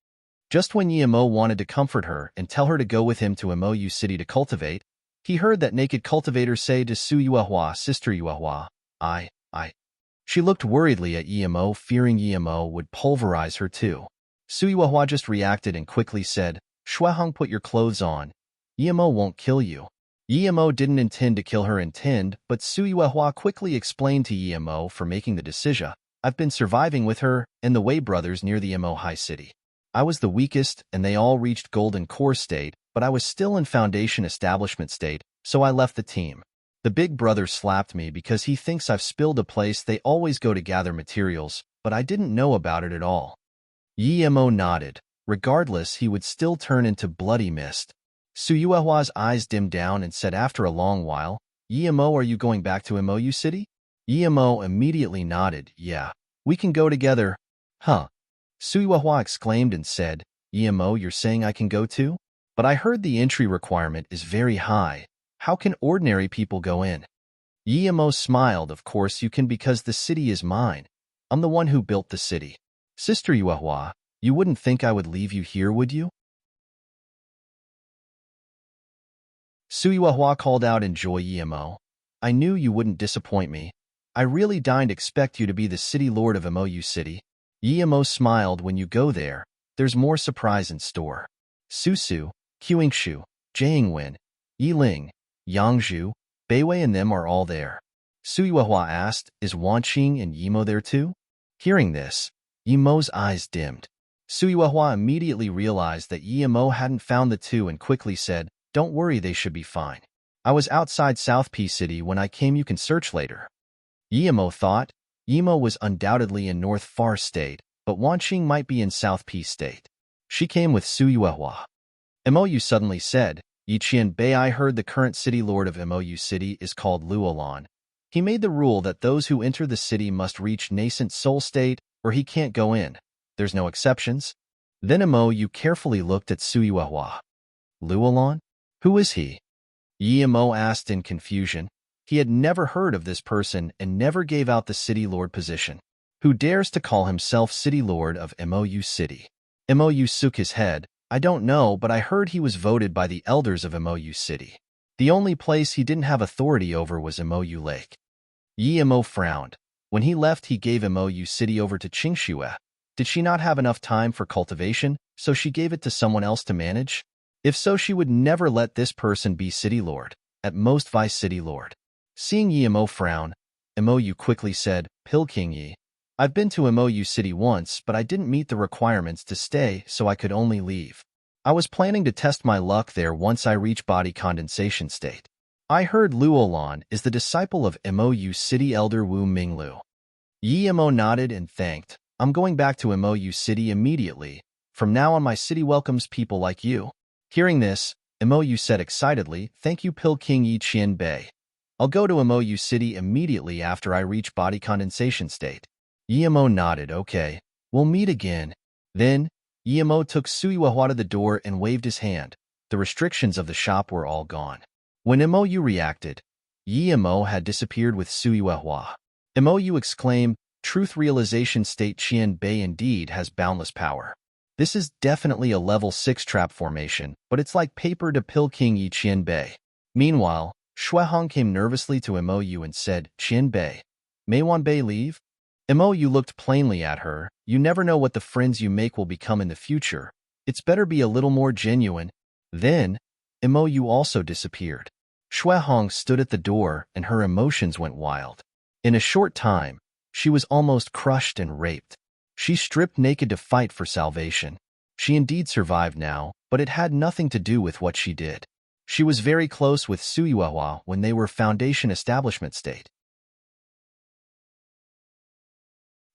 Just when Yemo wanted to comfort her and tell her to go with him to Mou City to cultivate, he heard that naked cultivator say to Su Yuehua, Sister Yuehua, I. She looked worriedly at Yemo, fearing Yemo would pulverize her too. Su Yuehua just reacted and quickly said, Shuehong, put your clothes on. Yemo won't kill you. Yemo didn't intend to kill her, but Su Yuehua quickly explained to Yemo for making the decision. I've been surviving with her and the Wei brothers near the Mo High City. I was the weakest and they all reached golden core state, but I was still in foundation establishment state, so I left the team. The big brother slapped me because he thinks I've spilled a place they always go to gather materials, but I didn't know about it at all. Yemo nodded. Regardless, he would still turn into bloody mist. Su Yuehua's eyes dimmed down and said after a long while, Yemo, are you going back to Mou City? Yemo immediately nodded. Yeah, we can go together. Huh? Su Yuehua exclaimed and said, Yemo, you're saying I can go too? But I heard the entry requirement is very high. How can ordinary people go in? Yemo smiled. Of course you can, because the city is mine. I'm the one who built the city. Sister Yuehua, you wouldn't think I would leave you here, would you? Su Yuehua called out in joy. Yemo, I knew you wouldn't disappoint me. I really didn't expect you to be the city lord of Mou City. Yemo smiled. When you go there, there's more surprise in store. Susu, Qingshu, Jiangwen, Yiling, Yangzhu, Beiwei and them are all there. Su Yuehua asked, is Wanqing and Yemo there too? Hearing this, Yemo's eyes dimmed. Su Yuehua immediately realized that Yemo hadn't found the two and quickly said, don't worry, they should be fine. I was outside South P City when I came. You can search later. Yemo thought. Yemo was undoubtedly in North Far State, but Wanqing might be in South P State. She came with Suyuehua. Mou suddenly said, Yiqian Bei, I heard the current city lord of Mou City is called Luolan. He made the rule that those who enter the city must reach nascent soul state or he can't go in. There's no exceptions. Then Mou carefully looked at Suyuehua. Luolan? Who is he? Yemo asked in confusion. He had never heard of this person and never gave out the city lord position. Who dares to call himself city lord of Mou City? Mou shook his head. I don't know, but I heard he was voted by the elders of Mou City. The only place he didn't have authority over was Mou Lake. Yemo frowned. When he left, he gave Mou City over to Qingxue. Did she not have enough time for cultivation, so she gave it to someone else to manage? If so, she would never let this person be city lord, at most vice city lord. Seeing Yemo frown, Mou quickly said, Pil Qingyi, I've been to Mou City once, but I didn't meet the requirements to stay, so I could only leave. I was planning to test my luck there once I reach body condensation state. I heard Luolan is the disciple of Mou City elder Wu Minglu. Yemo nodded and thanked. I'm going back to Mou City immediately. From now on, my city welcomes people like you. Hearing this, Mou said excitedly, Thank you, Pil Qingyi Qian Bei. I'll go to Mou City immediately after I reach body condensation state. Yemo nodded. Okay, we'll meet again. Then, Yemo took Suyuehua to the door and waved his hand. The restrictions of the shop were all gone. When Mou reacted, Yemo had disappeared with Suyuehua. Mou exclaimed, Truth realization state Qian Bei indeed has boundless power. This is definitely a level 6 trap formation, but it's like paper to Pil Qingyi Qian Bei. Meanwhile, Shuehong came nervously to Mou and said, Qian Bei, may Wan Bei leave? Mou looked plainly at her. You never know what the friends you make will become in the future. It's better be a little more genuine. Then, Mou also disappeared. Shuehong stood at the door and her emotions went wild. In a short time, she was almost crushed and raped. She stripped naked to fight for salvation. She indeed survived now, but it had nothing to do with what she did. She was very close with Suyuehua when they were Foundation Establishment State.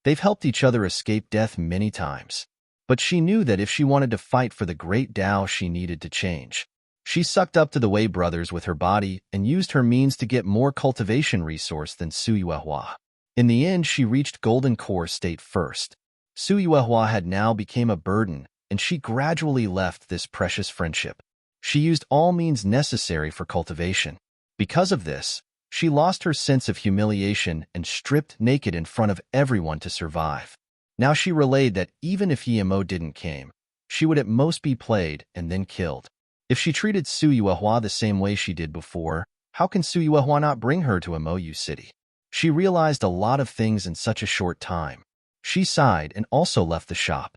They've helped each other escape death many times. But she knew that if she wanted to fight for the great Tao, she needed to change. She sucked up to the Wei brothers with her body and used her means to get more cultivation resource than Suyuehua. In the end, she reached Golden Core State first. Suyuehua had now become a burden, and she gradually left this precious friendship. She used all means necessary for cultivation. Because of this, she lost her sense of humiliation and stripped naked in front of everyone to survive. Now she relayed that even if Yemo didn't came, she would at most be played and then killed. If she treated Suyuehua the same way she did before, how can Suyuehua not bring her to Mou City? She realized a lot of things in such a short time. She sighed and also left the shop.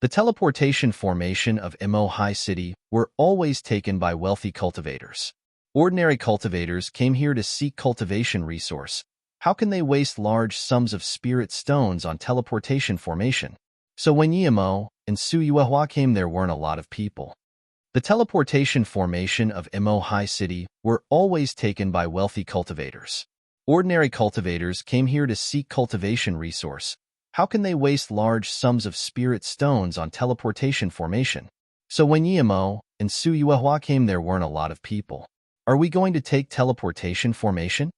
The teleportation formation of Mo High City were always taken by wealthy cultivators. Ordinary cultivators came here to seek cultivation resource. How can they waste large sums of spirit stones on teleportation formation? So when Yemo and Suyuehua came, there weren't a lot of people. The teleportation formation of Mo High City were always taken by wealthy cultivators. Ordinary cultivators came here to seek cultivation resource. How can they waste large sums of spirit stones on teleportation formation? So when Yemo and Suyuehua came, there weren't a lot of people. Are we going to take teleportation formation?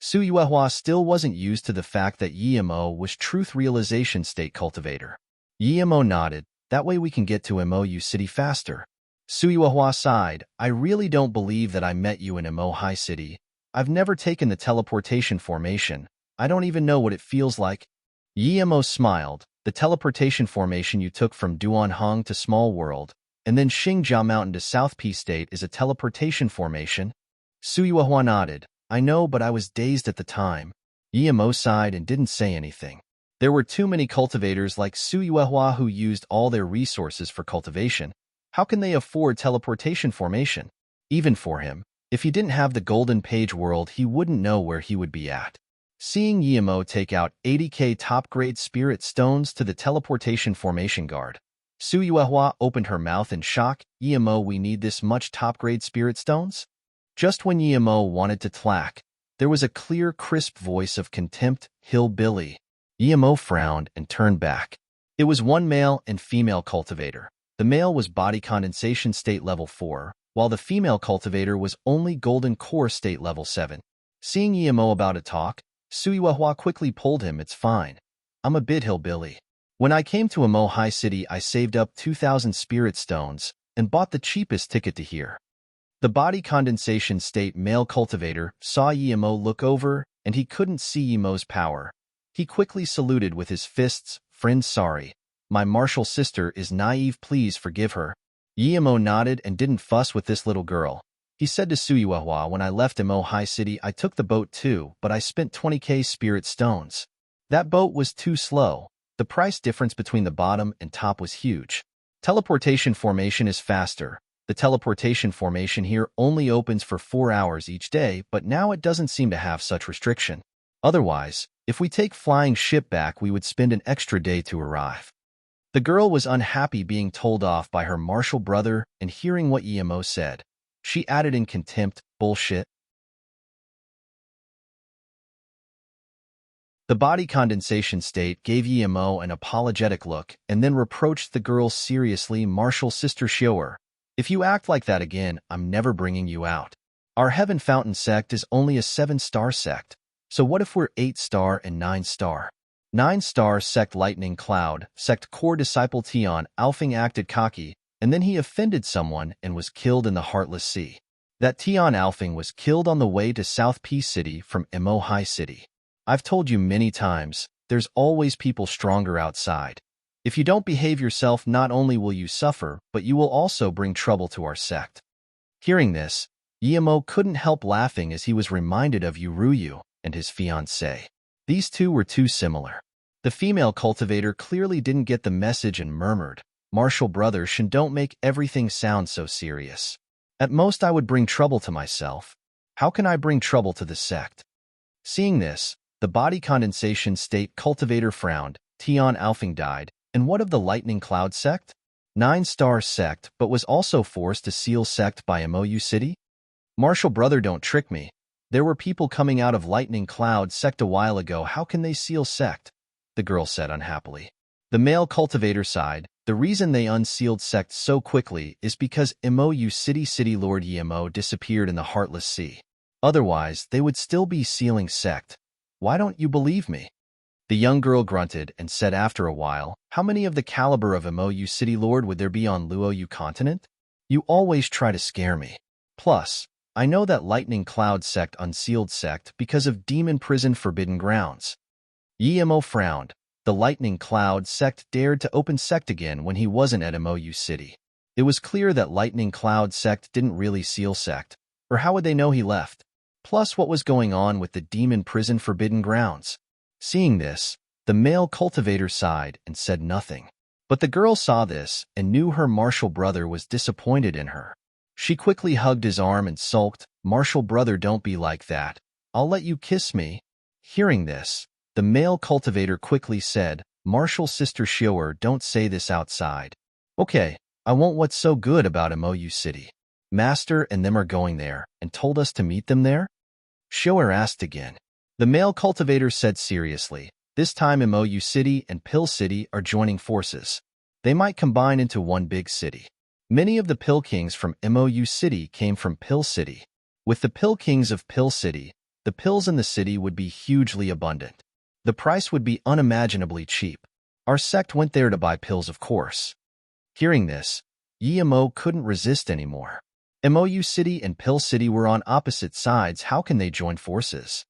Suyuehua still wasn't used to the fact that Yemo was truth realization state cultivator. Yemo nodded. That way we can get to Mou City faster. Suyuehua sighed. I really don't believe that I met you in Mo High City. I've never taken the teleportation formation. I don't even know what it feels like. Yemo smiled. The teleportation formation you took from Duanhong to Small World, and then Xingjia Mountain to South P State is a teleportation formation. Suyuehua nodded. I know, but I was dazed at the time. Yemo sighed and didn't say anything. There were too many cultivators like Suyuehua who used all their resources for cultivation. How can they afford teleportation formation? Even for him, if he didn't have the Golden Page World, he wouldn't know where he would be at. Seeing Yemo take out 80k top-grade spirit stones to the teleportation formation guard, Suyuehua opened her mouth in shock. Yemo, we need this much top-grade spirit stones? Just when Yemo wanted to tlack, there was a clear, crisp voice of contempt. Hillbilly. Yemo frowned and turned back. It was one male and female cultivator. The male was body condensation state level 4, while the female cultivator was only golden core state level 7. Seeing Yemo about to talk, Suyuehua quickly pulled him. It's fine. I'm a bit hillbilly. When I came to Emo High City, I saved up 2,000 spirit stones and bought the cheapest ticket to here. The body condensation state male cultivator saw Yemo look over, and he couldn't see Yemo's power. He quickly saluted with his fists. Friend, sorry. My martial sister is naive, please forgive her. Yemo nodded and didn't fuss with this little girl. He said to Suyuehua, when I left Emo High City, I took the boat too, but I spent 20k spirit stones. That boat was too slow. The price difference between the bottom and top was huge. Teleportation formation is faster. The teleportation formation here only opens for 4 hours each day, but now it doesn't seem to have such restriction. Otherwise, if we take flying ship back, we would spend an extra day to arrive. The girl was unhappy being told off by her martial brother, and hearing what Yemo said, she added in contempt, bullshit. The body condensation state gave Yemo an apologetic look and then reproached the girl seriously. Martial sister Shower, if you act like that again, I'm never bringing you out. Our Heaven Fountain sect is only a 7-star sect, so what if we're 8-star and 9-star? 9-star sect Lightning Cloud, sect core disciple Tian Alfing acted cocky, and then he offended someone and was killed in the Heartless Sea. That Tian Alfing was killed on the way to South Peace City from Emo High City. I've told you many times, there's always people stronger outside. If you don't behave yourself, not only will you suffer, but you will also bring trouble to our sect. Hearing this, Yemo couldn't help laughing as he was reminded of Yuruyu and his fiancée. These two were too similar. The female cultivator clearly didn't get the message and murmured, Martial brother, don't make everything sound so serious. At most I would bring trouble to myself. How can I bring trouble to the sect? Seeing this, the body condensation state cultivator frowned. Tian Alfing died, and what of the Lightning Cloud sect? 9-star sect, but was also forced to seal sect by MOU City? Martial brother, don't trick me. There were people coming out of Lightning Cloud sect a while ago. How can they seal sect? The girl said unhappily. The male cultivator sighed. The reason they unsealed sect so quickly is because MOU City Lord Yemo disappeared in the Heartless Sea. Otherwise, they would still be sealing sect. Why don't you believe me? The young girl grunted and said after a while, how many of the caliber of MOU City Lord would there be on Luoyu continent? You always try to scare me. Plus, I know that Lightning Cloud sect unsealed sect because of Demon Prison Forbidden Grounds. Yemo frowned. The Lightning Cloud sect dared to open sect again when he wasn't at MOU City. It was clear that Lightning Cloud sect didn't really seal sect, or how would they know he left? Plus, what was going on with the Demon Prison Forbidden Grounds? Seeing this, the male cultivator sighed and said nothing. But the girl saw this and knew her martial brother was disappointed in her. She quickly hugged his arm and sulked, Martial brother, don't be like that. I'll let you kiss me. Hearing this, the male cultivator quickly said, Martial sister Shower, don't say this outside. Okay, I won't. What's so good about MOU City? Master and them are going there and told us to meet them there? Shower asked again. The male cultivator said seriously, this time MOU City and Pill City are joining forces. They might combine into one big city. Many of the Pill Kings from MOU City came from Pill City. With the Pill Kings of Pill City, the pills in the city would be hugely abundant. The price would be unimaginably cheap. Our sect went there to buy pills, of course. Hearing this, Yemo couldn't resist anymore. MOU City and Pill City were on opposite sides. How can they join forces?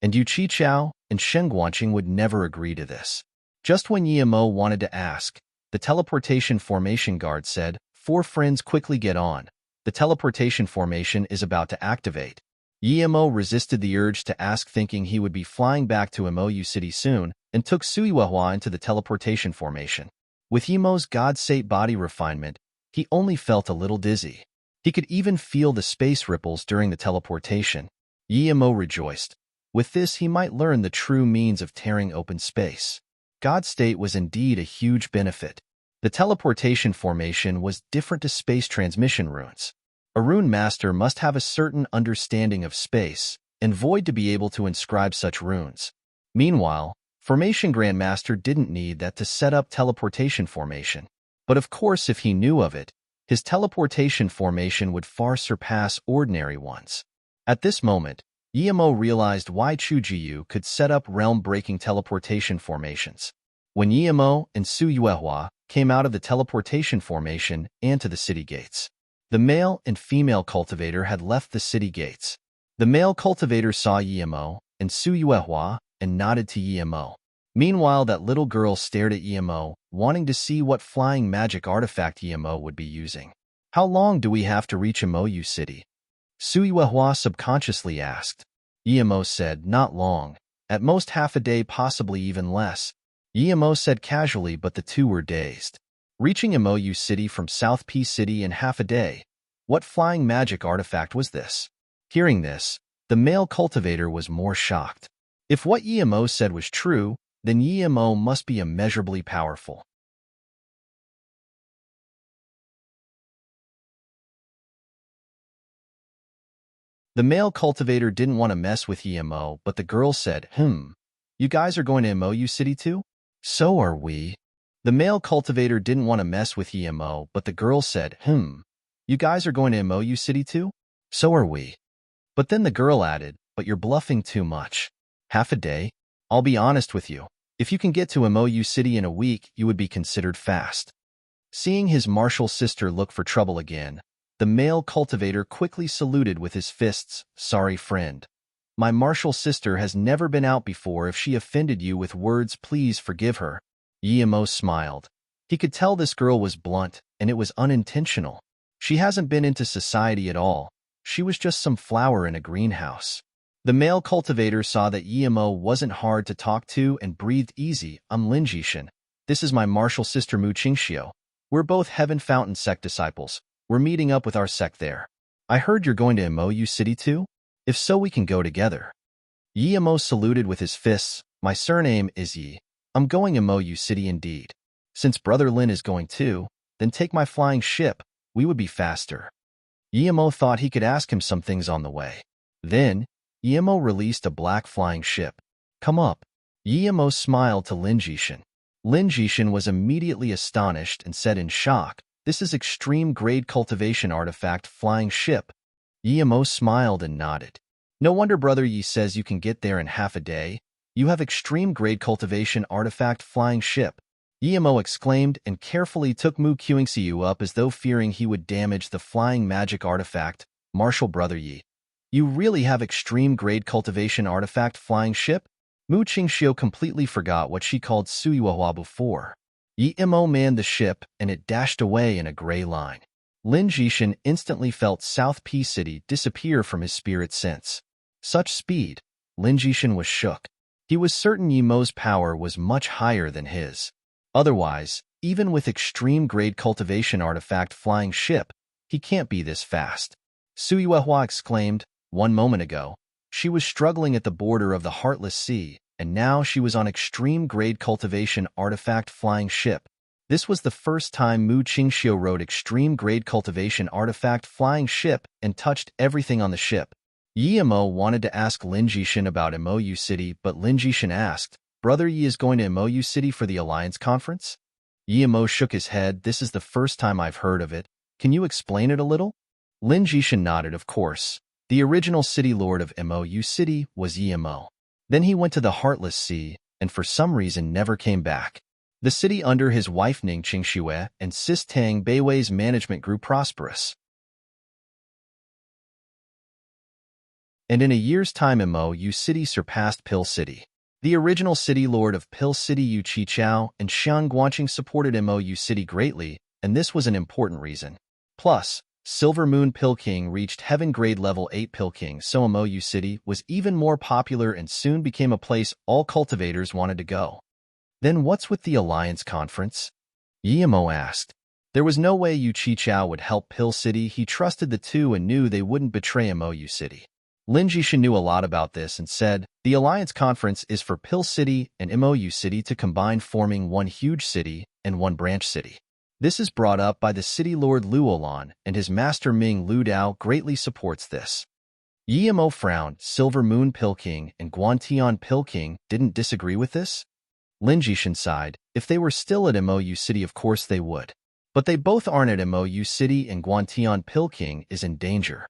And Yu Qichao and Shen Guanqing would never agree to this. Just when Yemo wanted to ask, the teleportation formation guard said, 4 friends, quickly get on. The teleportation formation is about to activate. Yemo resisted the urge to ask, thinking he would be flying back to MOU City soon, and took Suyuehua into the teleportation formation. With Yemo's God-sate body refinement, he only felt a little dizzy. He could even feel the space ripples during the teleportation. Yemo rejoiced. With this, he might learn the true means of tearing open space. God's state was indeed a huge benefit. The teleportation formation was different to space transmission runes. A rune master must have a certain understanding of space and void to be able to inscribe such runes. Meanwhile, Formation Grandmaster didn't need that to set up teleportation formation. But of course, if he knew of it, his teleportation formation would far surpass ordinary ones. At this moment, Yemo realized why Chujiyu could set up realm-breaking teleportation formations. When Yemo and Su Yuehua came out of the teleportation formation and to the city gates, the male and female cultivator had left the city gates. The male cultivator saw Yemo and Su Yuehua and nodded to Yemo. Meanwhile, that little girl stared at Yemo, wanting to see what flying magic artifact Yemo would be using. How long do we have to reach Emoyu City? Su Yuehua subconsciously asked. Yemo said, not long. At most half a day, possibly even less. Yemo said casually, but the two were dazed. Reaching Emoyu City from South P City in half a day. What flying magic artifact was this? Hearing this, the male cultivator was more shocked. If what Yemo said was true, then Yemo must be immeasurably powerful. The male cultivator didn't want to mess with Yemo, but the girl said, you guys are going to Emoyu City too? So are we. The male cultivator didn't want to mess with Yemo, but the girl said, you guys are going to Emoyu City too? So are we. But then the girl added, but you're bluffing too much. Half a day? I'll be honest with you. If you can get to Emoyu City in a week, you would be considered fast. Seeing his martial sister look for trouble again, the male cultivator quickly saluted with his fists. Sorry, friend. My martial sister has never been out before. If she offended you with words, please forgive her. Yemo smiled. He could tell this girl was blunt, and it was unintentional. She hasn't been into society at all. She was just some flower in a greenhouse. The male cultivator saw that Yemo wasn't hard to talk to and breathed easy. I'm Lin Jishin. This is my martial sister Mu Qingxiu. We're both Heaven Fountain sect disciples. We're meeting up with our sect there. I heard you're going to Emoyu City too? If so, we can go together. Yemo saluted with his fists. My surname is Yi. I'm going Emoyu City indeed. Since Brother Lin is going too, then take my flying ship. We would be faster. Yemo thought he could ask him some things on the way. Then, Yemo released a black flying ship. Come up. Yemo smiled to Lin Jishin. Lin Jishin was immediately astonished and said in shock, this is extreme grade cultivation artifact flying ship. Yemo smiled and nodded. No wonder Brother Yi says you can get there in half a day. You have extreme grade cultivation artifact flying ship. Yemo exclaimed and carefully took Mu Qingxiu up as though fearing he would damage the flying magic artifact. Martial Brother Yi. You really have extreme grade cultivation artifact flying ship? Mu Qingxiu completely forgot what she called Su Yuehua before. Yemo manned the ship, and it dashed away in a gray line. Lin Jishin instantly felt South P City disappear from his spirit sense. Such speed, Lin Jishin was shook. He was certain Yemo's power was much higher than his. Otherwise, even with extreme-grade cultivation artifact flying ship, he can't be this fast. Su Yuehua exclaimed, 1 moment ago, she was struggling at the border of the Heartless Sea, and now she was on extreme-grade cultivation artifact flying ship. This was the first time Mu Qingxiu rode extreme-grade cultivation artifact flying ship and touched everything on the ship. Yemo wanted to ask Lin Jishin about Emoyu City, but Lin Jishin asked, Brother Yi is going to Emoyu City for the Alliance Conference? Yemo shook his head. This is the first time I've heard of it. Can you explain it a little? Lin Jishin nodded, of course. The original city lord of Emoyu City was Yemo. Then he went to the Heartless Sea, and for some reason never came back. The city under his wife Ning Qingxue and sis Tang Beiwei's management grew prosperous. And in a year's time Emoyu City surpassed Pill City. The original city lord of Pill City Yu Qichao and Xiang Guanqing supported Emoyu City greatly, and this was an important reason. Plus, Silver Moon Pill King reached Heaven Grade Level 8 Pill King, so Emoyu City was even more popular and soon became a place all cultivators wanted to go. Then what's with the Alliance Conference? Yemo asked. There was no way Yu Qichao would help Pill City. He trusted the two and knew they wouldn't betray MOU City. Lin Jishan knew a lot about this and said, the Alliance Conference is for Pill City and MOU City to combine, forming one huge city and one branch city. This is brought up by the city lord Luolan, and his master Ming Lu Dao greatly supports this. Yi Mo frowned. Silver Moon Pilking and Guantian Pilking didn't disagree with this? Lin Jishan sighed. If they were still at MOU City, of course they would. But they both aren't at MOU City, and Guantian Pilking is in danger.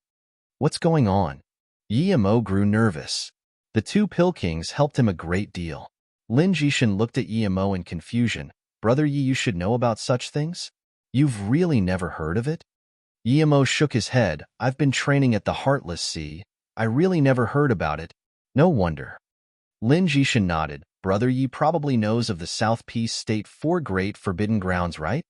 What's going on? Yi Mo grew nervous. The two Pilkings helped him a great deal. Lin Jishan looked at Yi Mo in confusion. Brother Yi, you should know about such things? You've really never heard of it? Yi Mo shook his head. I've been training at the Heartless Sea. I really never heard about it. No wonder. Lin Jishan nodded. Brother Yi probably knows of the South Peace State 4 Great Forbidden Grounds, right?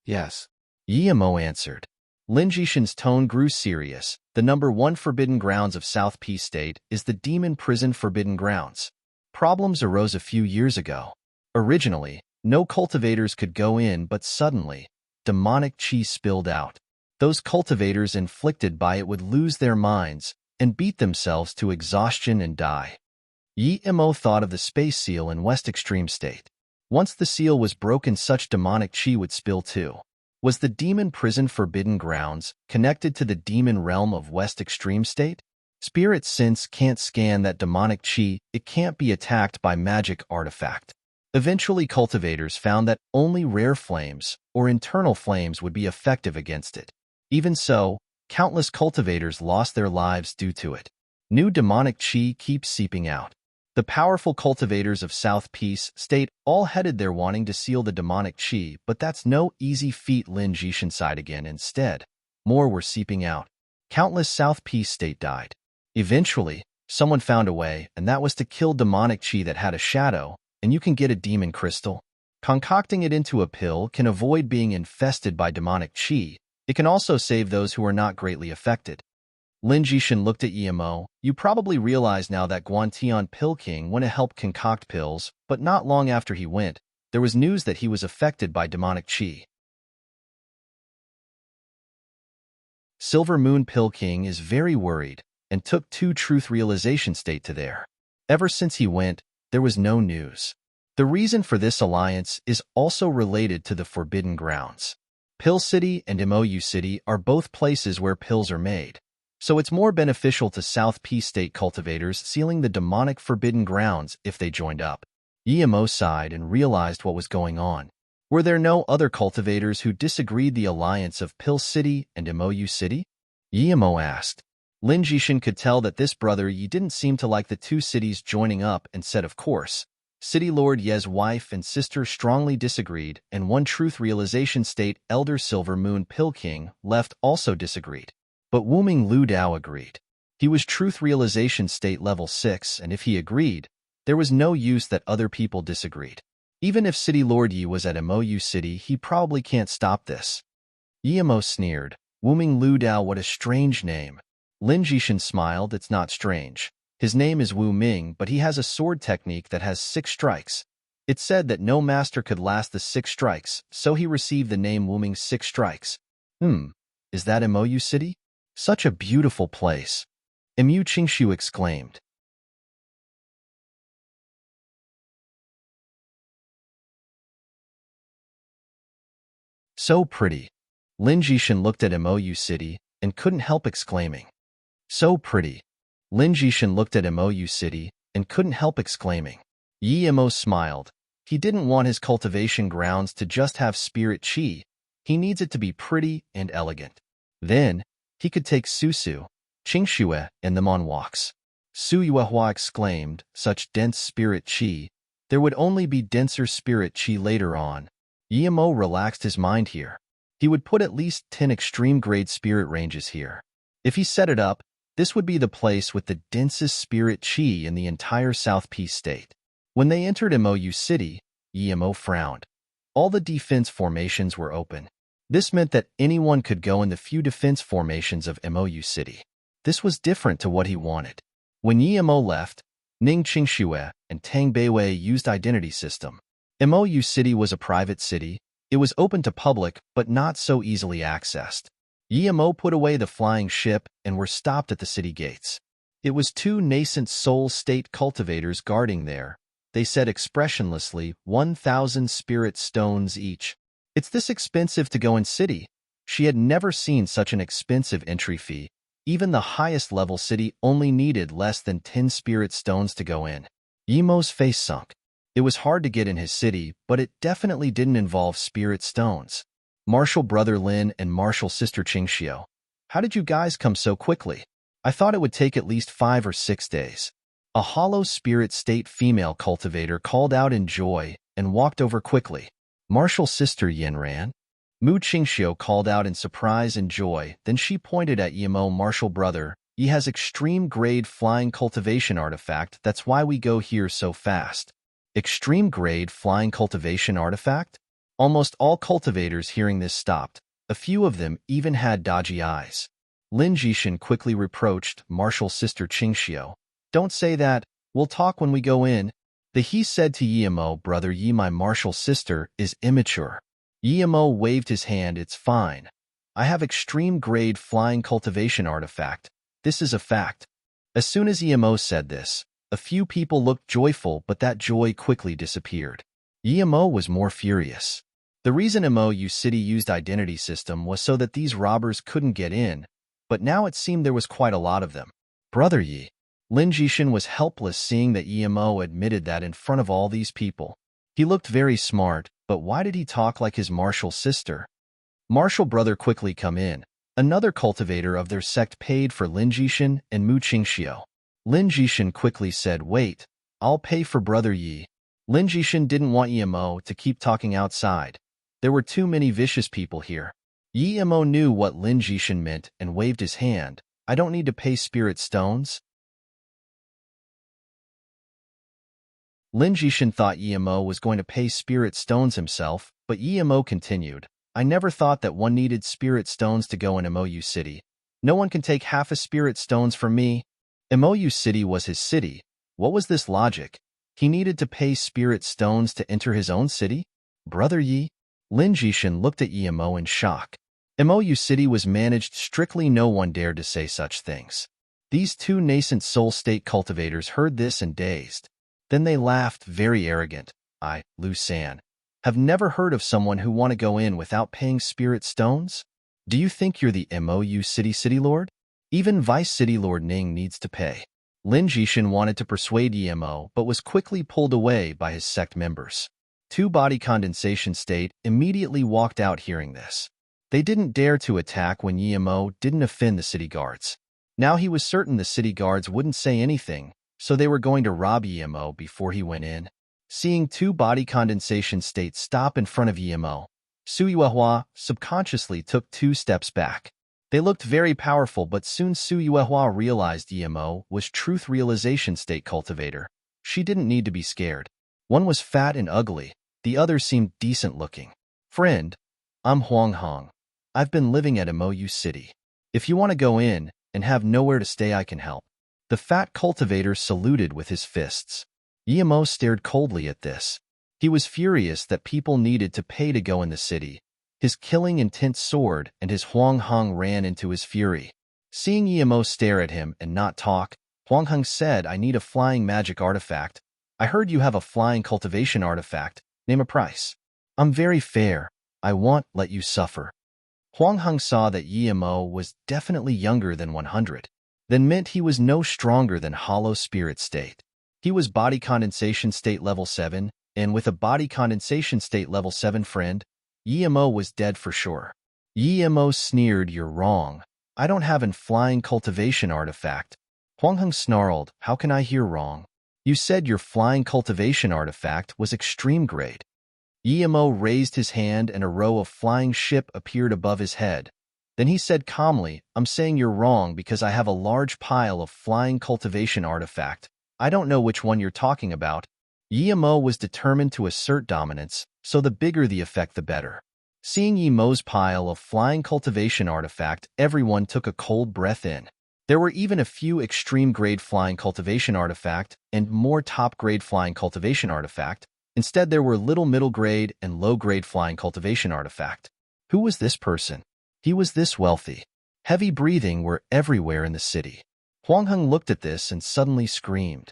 Yes. Yi Mo answered. Lin Jishan's tone grew serious. The number 1 Forbidden Grounds of South Peace State is the Demon Prison Forbidden Grounds. Problems arose a few years ago. Originally, no cultivators could go in, but suddenly, demonic qi spilled out. Those cultivators inflicted by it would lose their minds and beat themselves to exhaustion and die. Yi Mo thought of the space seal in West Extreme State. Once the seal was broken, such demonic qi would spill too. Was the Demon Prison Forbidden Grounds connected to the demon realm of West Extreme State? Spirit Sense can't scan that demonic qi. It can't be attacked by magic artifact. Eventually, cultivators found that only rare flames or internal flames would be effective against it. Even so, countless cultivators lost their lives due to it. New demonic qi keeps seeping out. The powerful cultivators of South Peace State all headed there wanting to seal the demonic qi, but that's no easy feat. Lin Jishan sighed again. Instead, more were seeping out. Countless South Peace State died. Eventually, someone found a way, and that was to kill demonic qi that had a shadow, and you can get a demon crystal. Concocting it into a pill can avoid being infested by demonic qi. It can also save those who are not greatly affected. Lin Jishan looked at Yi Mo. You probably realize now that Guantian Pilking went to help concoct pills, but not long after he went, there was news that he was affected by demonic qi. Silver Moon Pilking is very worried and took 2 Truth Realization State to there. Ever since he went, there was no news. The reason for this alliance is also related to the Forbidden Grounds. Pill City and MOU City are both places where pills are made, so it's more beneficial to South Peace State cultivators sealing the demonic Forbidden Grounds if they joined up. Yi Mo sighed and realized what was going on. Were there no other cultivators who disagreed the alliance of Pill City and MOU City? Yi Mo asked. Lin Jishan could tell that this brother Yi didn't seem to like the two cities joining up and said, of course. City Lord Ye's wife and sister strongly disagreed, and 1 Truth Realization State Elder Silver Moon Pilking left also disagreed. But Wuming Lu Dao agreed. He was Truth Realization State Level 6, and if he agreed, there was no use that other people disagreed. Even if City Lord Yi was at MOU City, he probably can't stop this. Yi Mo sneered. Wuming Lu Dao, what a strange name. Lin Jishan smiled. It's not strange. His name is Wu Ming, but he has a sword technique that has 6 strikes. It's said that no master could last the 6 strikes, so he received the name Wu Ming 6 strikes. Is that MOU City? Such a beautiful place. Mu Qingshu exclaimed. So pretty. Lin Jishan looked at MOU City and couldn't help exclaiming. So pretty. Lin Jishan looked at MOU City and couldn't help exclaiming. Yi Mo smiled. He didn't want his cultivation grounds to just have spirit qi. He needs it to be pretty and elegant. Then, he could take Susu, Qingxue, and them on walks. Su Yuehua exclaimed, such dense spirit qi. There would only be denser spirit qi later on. Yi Mo relaxed his mind here. He would put at least 10 extreme-grade spirit ranges here. If he set it up, this would be the place with the densest spirit qi in the entire South Peace State. When they entered MOU City, Yi Mo frowned. All the defense formations were open. This meant that anyone could go in the few defense formations of MOU City. This was different to what he wanted. When Yi Mo left, Ning Qingxue and Tang Beiwei used identity system. MOU City was a private city. It was open to public, but not so easily accessed. Yemo put away the flying ship and were stopped at the city gates. It was two nascent soul state cultivators guarding there. They said expressionlessly, 1,000 spirit stones each. It's this expensive to go in city. She had never seen such an expensive entry fee. Even the highest level city only needed less than 10 spirit stones to go in. Yemo's face sunk. It was hard to get in his city, but it definitely didn't involve spirit stones. Martial brother Lin and martial sister Qingxiu. How did you guys come so quickly? I thought it would take at least 5 or 6 days. A hollow spirit state female cultivator called out in joy and walked over quickly. Martial sister Yin ran. Mu Qingxiu called out in surprise and joy, then she pointed at Yemo martial brother. He has extreme grade flying cultivation artifact, that's why we go here so fast. Extreme grade flying cultivation artifact? Almost all cultivators hearing this stopped. A few of them even had dodgy eyes. Lin Jishan quickly reproached martial sister Qingxiu. Don't say that, we'll talk when we go in. He said to Yemo, brother Yi, my martial sister is immature. Yemo waved his hand, it's fine. I have extreme grade flying cultivation artifact. This is a fact. As soon as Yemo said this, a few people looked joyful, but that joy quickly disappeared. Yemo was more furious. The reason MOU City used identity system was so that these robbers couldn't get in, but now it seemed there was quite a lot of them. Brother Yi. Lin Jishan was helpless seeing that Yemo admitted that in front of all these people. He looked very smart, but why did he talk like his martial sister? Martial brother quickly come in. Another cultivator of their sect paid for Lin Jishan and Mu Qingxiu. Lin Jishan quickly said, wait, I'll pay for brother Yi. Lin Jishan didn't want Yemo to keep talking outside. There were too many vicious people here. Yemo knew what Lin Jishan meant and waved his hand. I don't need to pay spirit stones. Lin Jishan thought Yemo was going to pay spirit stones himself, but Yemo continued. I never thought that one needed spirit stones to go in MOU City. No one can take half a spirit stones from me. MOU City was his city. What was this logic? He needed to pay spirit stones to enter his own city? Brother Yi? Lin Jishan looked at Yemo in shock. MOU City was managed strictly, no one dared to say such things. These two nascent soul state cultivators heard this and dazed. Then they laughed, very arrogant. I, Lu San, have never heard of someone who want to go in without paying spirit stones? Do you think you're the MOU City Lord? Even Vice City Lord Ning needs to pay. Lin Jishan wanted to persuade Yemo, but was quickly pulled away by his sect members. Two body condensation state immediately walked out hearing this. They didn't dare to attack when Yemo didn't offend the city guards. Now he was certain the city guards wouldn't say anything, so they were going to rob Yemo before he went in. Seeing two body condensation states stop in front of Yemo, Su Yuehua subconsciously took 2 steps back. They looked very powerful, but soon Su Yuehua realized Yemo was truth realization state cultivator. She didn't need to be scared. One was fat and ugly, the other seemed decent looking. Friend, I'm Huang Hong. I've been living at MOU City. If you want to go in and have nowhere to stay, I can help. The fat cultivator saluted with his fists. Yemo stared coldly at this. He was furious that people needed to pay to go in the city. His killing intent soared, and his Huang Hong ran into his fury. Seeing Yemo stare at him and not talk, Huang Hong said, I need a flying magic artifact. I heard you have a flying cultivation artifact. Name a price. I'm very fair. I won't let you suffer. Huang Hong saw that Yemo was definitely younger than 100. Then meant he was no stronger than hollow spirit state. He was body condensation state level 7, and with a body condensation state level 7 friend, Yemo was dead for sure. Yemo sneered, you're wrong. I don't have an flying cultivation artifact. Huang Hong snarled, how can I hear wrong? You said your flying cultivation artifact was extreme grade. Yemo raised his hand and a row of flying ship appeared above his head. Then he said calmly, I'm saying you're wrong because I have a large pile of flying cultivation artifact. I don't know which one you're talking about. Yemo was determined to assert dominance, so the bigger the effect the better. Seeing Yemo's pile of flying cultivation artifact, everyone took a cold breath in. There were even a few extreme grade flying cultivation artifact and more top grade flying cultivation artifact. Instead, there were little middle-grade and low-grade flying cultivation artifact. Who was this person? He was this wealthy. Heavy breathing were everywhere in the city. Huang Heng looked at this and suddenly screamed.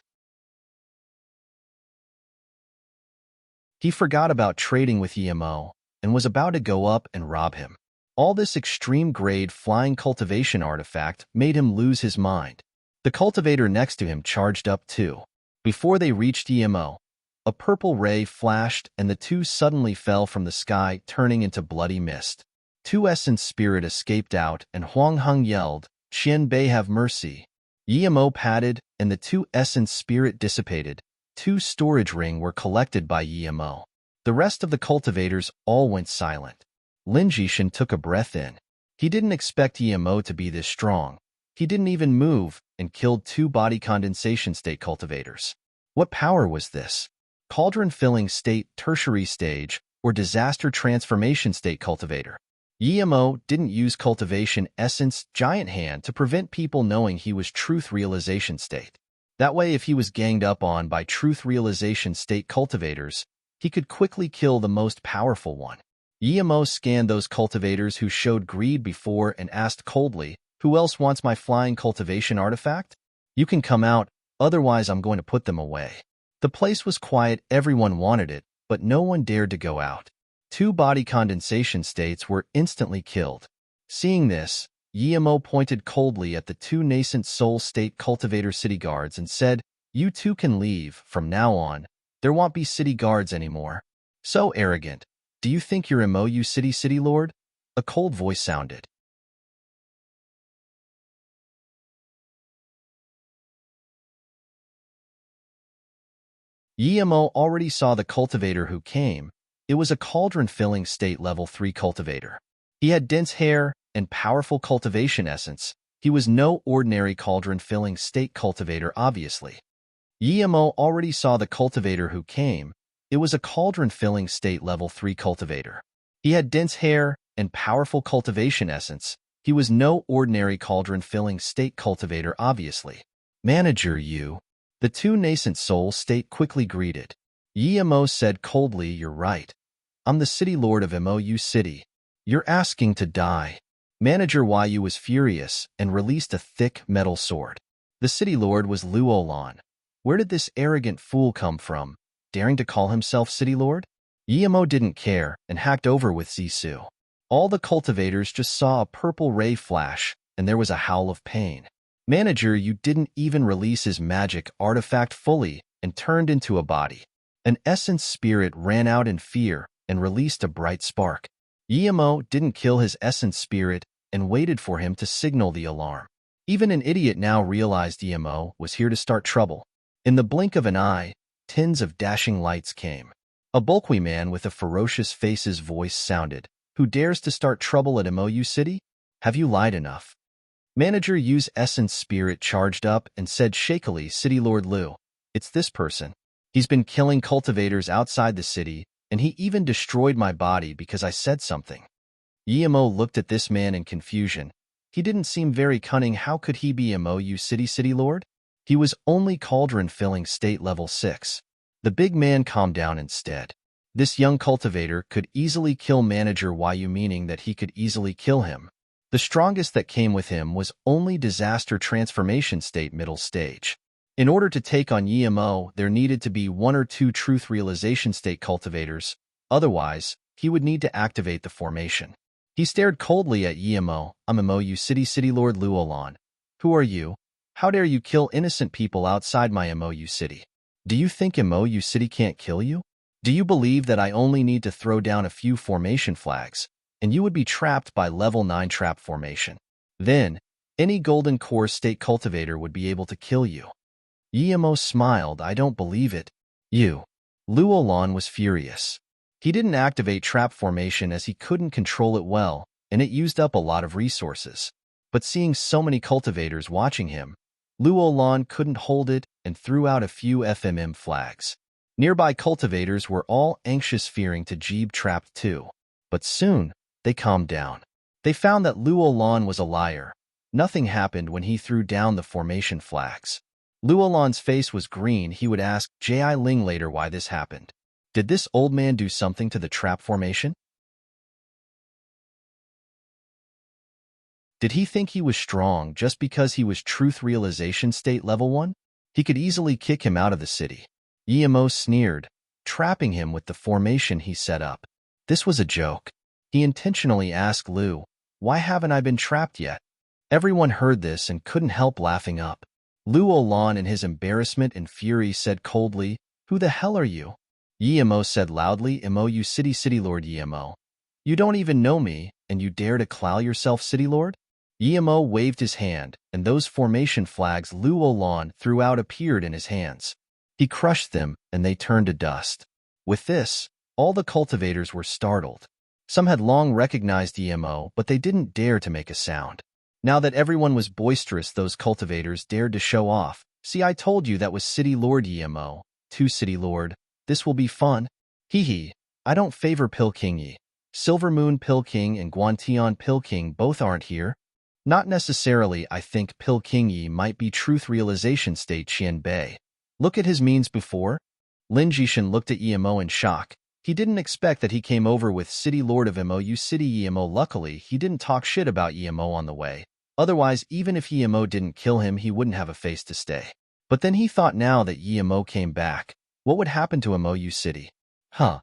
He forgot about trading with Emo and was about to go up and rob him. All this extreme-grade flying cultivation artifact made him lose his mind. The cultivator next to him charged up too. Before they reached Emo, a purple ray flashed and the two suddenly fell from the sky, turning into bloody mist. Two essence spirit escaped out and Huang Heng yelled, "Qian Bei, have mercy." Emo patted and the two essence spirit dissipated. Two storage ring were collected by Emo. The rest of the cultivators all went silent. Lin Jishan took a breath in. He didn't expect Emo to be this strong. He didn't even move and killed two body condensation state cultivators. What power was this? Cauldron filling state tertiary stage or disaster transformation state cultivator. Emo didn't use cultivation essence giant hand to prevent people knowing he was truth realization state. That way, if he was ganged up on by truth realization state cultivators, he could quickly kill the most powerful one. Emo scanned those cultivators who showed greed before and asked coldly, "Who else wants my flying cultivation artifact? You can come out, otherwise I'm going to put them away." The place was quiet, everyone wanted it, but no one dared to go out. Two body condensation states were instantly killed. Seeing this, Emo pointed coldly at the two nascent soul state cultivator city guards and said, "You two can leave, from now on. There won't be city guards anymore." So arrogant. "Do you think you're Emo city lord?" A cold voice sounded. Emo already saw the cultivator who came. It was a cauldron-filling state level 3 cultivator. He had dense hair and powerful cultivation essence. He was no ordinary cauldron-filling state cultivator, obviously. Emo already saw the cultivator who came. It was a cauldron-filling state level 3 cultivator. He had dense hair and powerful cultivation essence. He was no ordinary cauldron-filling state cultivator, obviously. "Manager, you." The two nascent soul state quickly greeted. Emo said coldly, "You're right. I'm the city lord of Mo City. You're asking to die." Manager Yu was furious and released a thick metal sword. The city lord was Luolan. Where did this arrogant fool come from, daring to call himself city lord? Emo didn't care and hacked over with Zisu. All the cultivators just saw a purple ray flash, and there was a howl of pain. Manager Yu didn't even release his magic artifact fully and turned into a body. An essence spirit ran out in fear and released a bright spark. Emo didn't kill his essence spirit and waited for him to signal the alarm. Even an idiot now realized Emo was here to start trouble. In the blink of an eye, tins of dashing lights came. A bulky man with a ferocious face's voice sounded. "Who dares to start trouble at Mo City? Have you lied enough?" Manager Yu's essence spirit charged up and said shakily, "City Lord Lu, it's this person. He's been killing cultivators outside the city, and he even destroyed my body because I said something." Emo looked at this man in confusion. He didn't seem very cunning. How could he be Mo City Lord? He was only cauldron-filling state level 6. The big man calmed down instead. This young cultivator could easily kill Manager Yu, meaning that he could easily kill him. The strongest that came with him was only disaster transformation state middle stage. In order to take on Emo, there needed to be 1 or 2 truth realization state cultivators. Otherwise, he would need to activate the formation. He stared coldly at Emo. "I'm Mo City Lord Luolan. Who are you? How dare you kill innocent people outside my Mo City? Do you think Mo City can't kill you? Do you believe that I only need to throw down a few formation flags, and you would be trapped by level 9 trap formation? Then, any golden core state cultivator would be able to kill you." Emo smiled. "I don't believe it. You." Luolan was furious. He didn't activate trap formation as he couldn't control it well, and it used up a lot of resources. But seeing so many cultivators watching him, Luolan couldn't hold it and threw out a few FMM flags. Nearby cultivators were all anxious, fearing to Jeeb trapped too. But soon, they calmed down. They found that Luolan was a liar. Nothing happened when he threw down the formation flags. Luolan's face was green. He would ask Ji Ling later why this happened. Did this old man do something to the trap formation? Did he think he was strong just because he was truth realization state level 1? He could easily kick him out of the city. Emo sneered, trapping him with the formation he set up. This was a joke. He intentionally asked Lu, "Why haven't I been trapped yet?" Everyone heard this and couldn't help laughing up. Lu Olan, in his embarrassment and fury, said coldly, "Who the hell are you?" Emo said loudly, "Emo, City Lord Emo. You don't even know me, and you dare to call yourself City Lord?" Emo waved his hand, and those formation flags Lu Olan threw out appeared in his hands. He crushed them, and they turned to dust. With this, all the cultivators were startled. Some had long recognized Emo, but they didn't dare to make a sound. Now that everyone was boisterous, those cultivators dared to show off. "See, I told you that was City Lord Emo. To City Lord. This will be fun. Hee hee. I don't favor Pill King Yi. Silver Moon Pill King and Guantian Pill King both aren't here." "Not necessarily. I think Pill King Yi might be truth realization state Qian Bei. Look at his means before." Lin Jishan looked at Emo in shock. He didn't expect that he came over with City Lord of Emo City Emo. Luckily, he didn't talk shit about Emo on the way. Otherwise, even if Emo didn't kill him, he wouldn't have a face to stay. But then he thought, now that Emo came back, what would happen to Emo City? "Huh."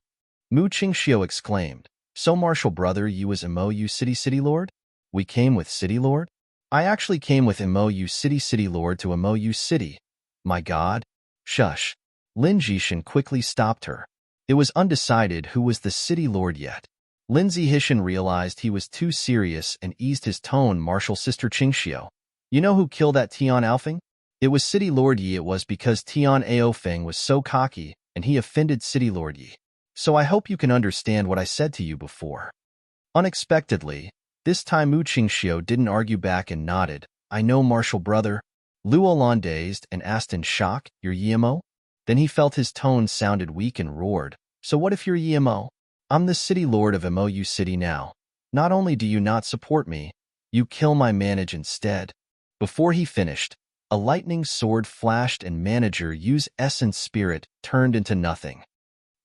Mu Qingxiu exclaimed. "So, Marshal Brother, you was Emo City Lord?" "We came with City Lord?" "I actually came with Emo City Lord to Emo City." "My God." "Shush." Lin Jishan quickly stopped her. It was undecided who was the City Lord yet. Lin Zihishan realized he was too serious and eased his tone. "Marshal Sister Qingxiu, you know who killed that Tian Aofeng? It was City Lord Yi. It was because Tian Aofeng was so cocky, and he offended City Lord Yi. So I hope you can understand what I said to you before." Unexpectedly, this time Mu Qingxiu didn't argue back and nodded. "I know, Marshal Brother." Lu Olan dazed and asked in shock, "You're Emo?" Then he felt his tone sounded weak and roared, "So what if you're Emo? I'm the City Lord of Emo City now. Not only do you not support me, you kill my manager instead." Before he finished, a lightning sword flashed and manager Yu's essence spirit turned into nothing.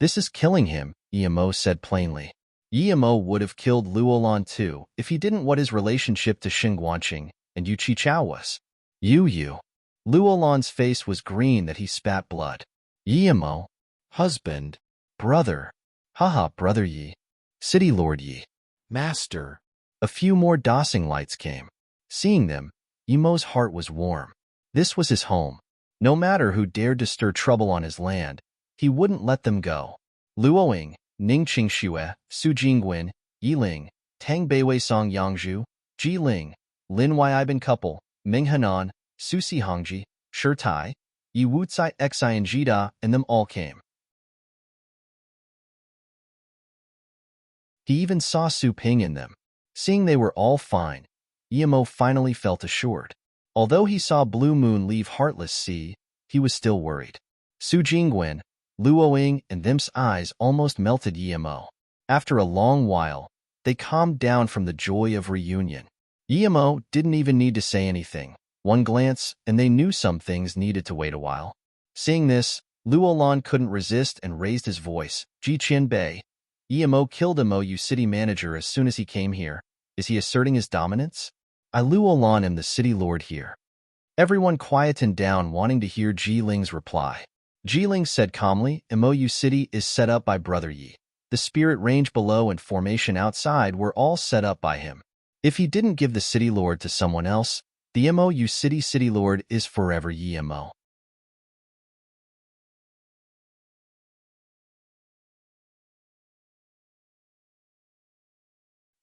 "This is killing him," Emo said plainly. Emo would have killed Lu Olan too if he didn't what his relationship to Xing Guanqing and Yu Qichao was. You. Lu Olan's face was green that he spat blood. "Emo? Husband? Brother? Haha, Brother Yi. City Lord Yi. Master." A few more dosing lights came. Seeing them, Emo's heart was warm. This was his home. No matter who dared to stir trouble on his land, he wouldn't let them go. Luoying, Ning Qingxue, Su Jingguan, Yiling, Tang Beiwei Song Yangzhu, Ji Ling, Lin Weiben Couple, Ming Hanan, Su Si Hongji, Shi Tai, Yi Wucai Xi and Jida, and them all came. He even saw Su Ping in them. Seeing they were all fine, Emo finally felt assured. Although he saw Blue Moon leave Heartless Sea, he was still worried. Su Jingguan, Luoying, and them's eyes almost melted Emo. After a long while, they calmed down from the joy of reunion. Emo didn't even need to say anything. One glance, and they knew some things needed to wait a while. Seeing this, Lu Olan couldn't resist and raised his voice. "Ji Qian Bei, Emo killed Emo City manager as soon as he came here. Is he asserting his dominance? I Lu Olan am the City Lord here." Everyone quietened down, wanting to hear Ji Ling's reply. Ji Ling said calmly, "Emo City is set up by Brother Yi. The spirit range below and formation outside were all set up by him. If he didn't give the City Lord to someone else, the Emo City Lord is forever Emo."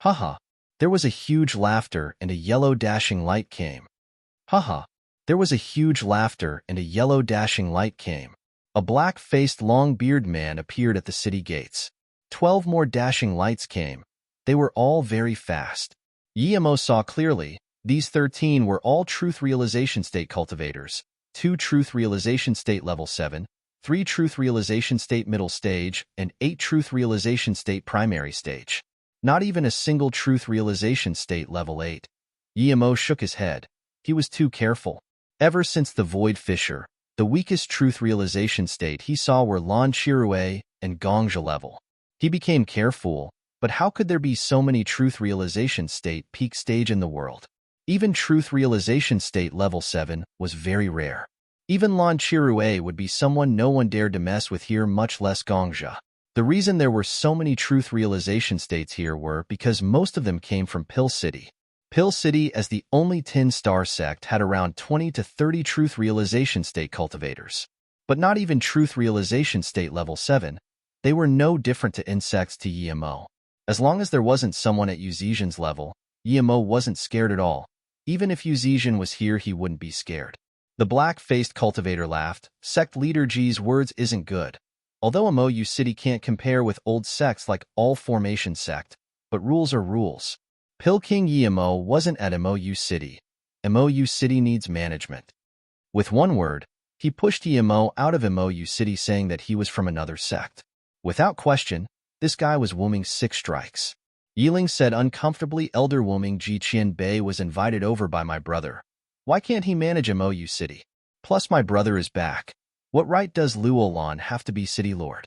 Haha. There was a huge laughter and a yellow dashing light came. Haha. There was a huge laughter and a yellow dashing light came. A black-faced long-bearded man appeared at the city gates. 12 more dashing lights came. They were all very fast. Emo saw clearly, these 13 were all truth realization state cultivators, 2 truth realization state level 7, 3 truth realization state middle stage, and 8 truth realization state primary stage. Not even a single truth realization state level 8. Emo shook his head. He was too careful. Ever since the Void Fissure, the weakest truth realization state he saw were Lan Chirue, and Gongja level. He became careful, but how could there be so many truth realization state peak stage in the world? Even truth realization state level 7 was very rare. Even Lan Chirue would be someone no one dared to mess with here, much less Gongja. The reason there were so many truth realization states here were because most of them came from Pill City. Pill City, as the only 10-star sect, had around 20 to 30 truth realization state cultivators. But not even truth realization state level 7. They were no different to insects to Yimo. As long as there wasn't someone at Yuzijian's level, Yimo wasn't scared at all. Even if Yuzijian was here, he wouldn't be scared. The black-faced cultivator laughed. Sect leader G's words isn't good. Although Imo City can't compare with old sects like All Formation Sect, but rules are rules. Pill King Yimo wasn't at Imo City. Imo City needs management. With one word, he pushed Yimo out of Imo City, saying that he was from another sect. Without question, this guy was Wuming's 6 strikes. Yiling said uncomfortably, Elder Wuming Ji Qianbei was invited over by my brother. Why can't he manage Imo City? Plus my brother is back. What right does Luolan have to be City Lord?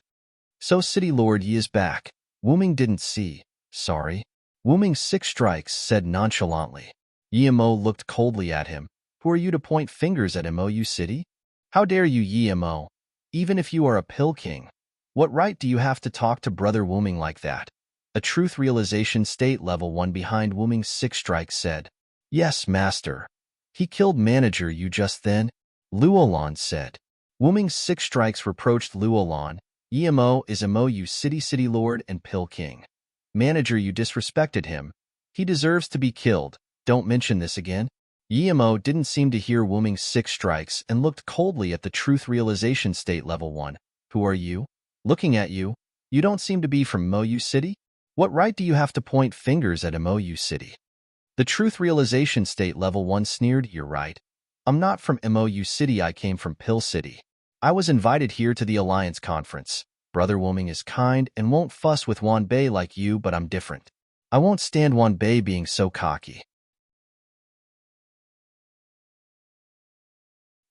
So City Lord Yi is back. Wuming didn't see. Sorry. Wuming's 6 strikes said nonchalantly. Yimo looked coldly at him. Who are you to point fingers at Imo City? How dare you, Yimo? Even if you are a pill king, what right do you have to talk to Brother Wuming like that? A truth realization state level 1 behind Wuming's 6 strikes said. Yes, master. He killed manager you just then, Luolan said. Wuming's 6 strikes reproached Luolan. Yimo is Imo City Lord and Pill King. Manager, you disrespected him. He deserves to be killed. Don't mention this again. Yimo didn't seem to hear Wuming's 6 strikes and looked coldly at the truth realization state level 1. Who are you? Looking at you, you don't seem to be from Imo City. What right do you have to point fingers at Imo City? The truth realization state level 1 sneered. You're right. I'm not from Imo City, I came from Pill City. I was invited here to the Alliance Conference. Brother Wuming is kind and won't fuss with Wanbei like you, but I'm different. I won't stand Wanbei being so cocky.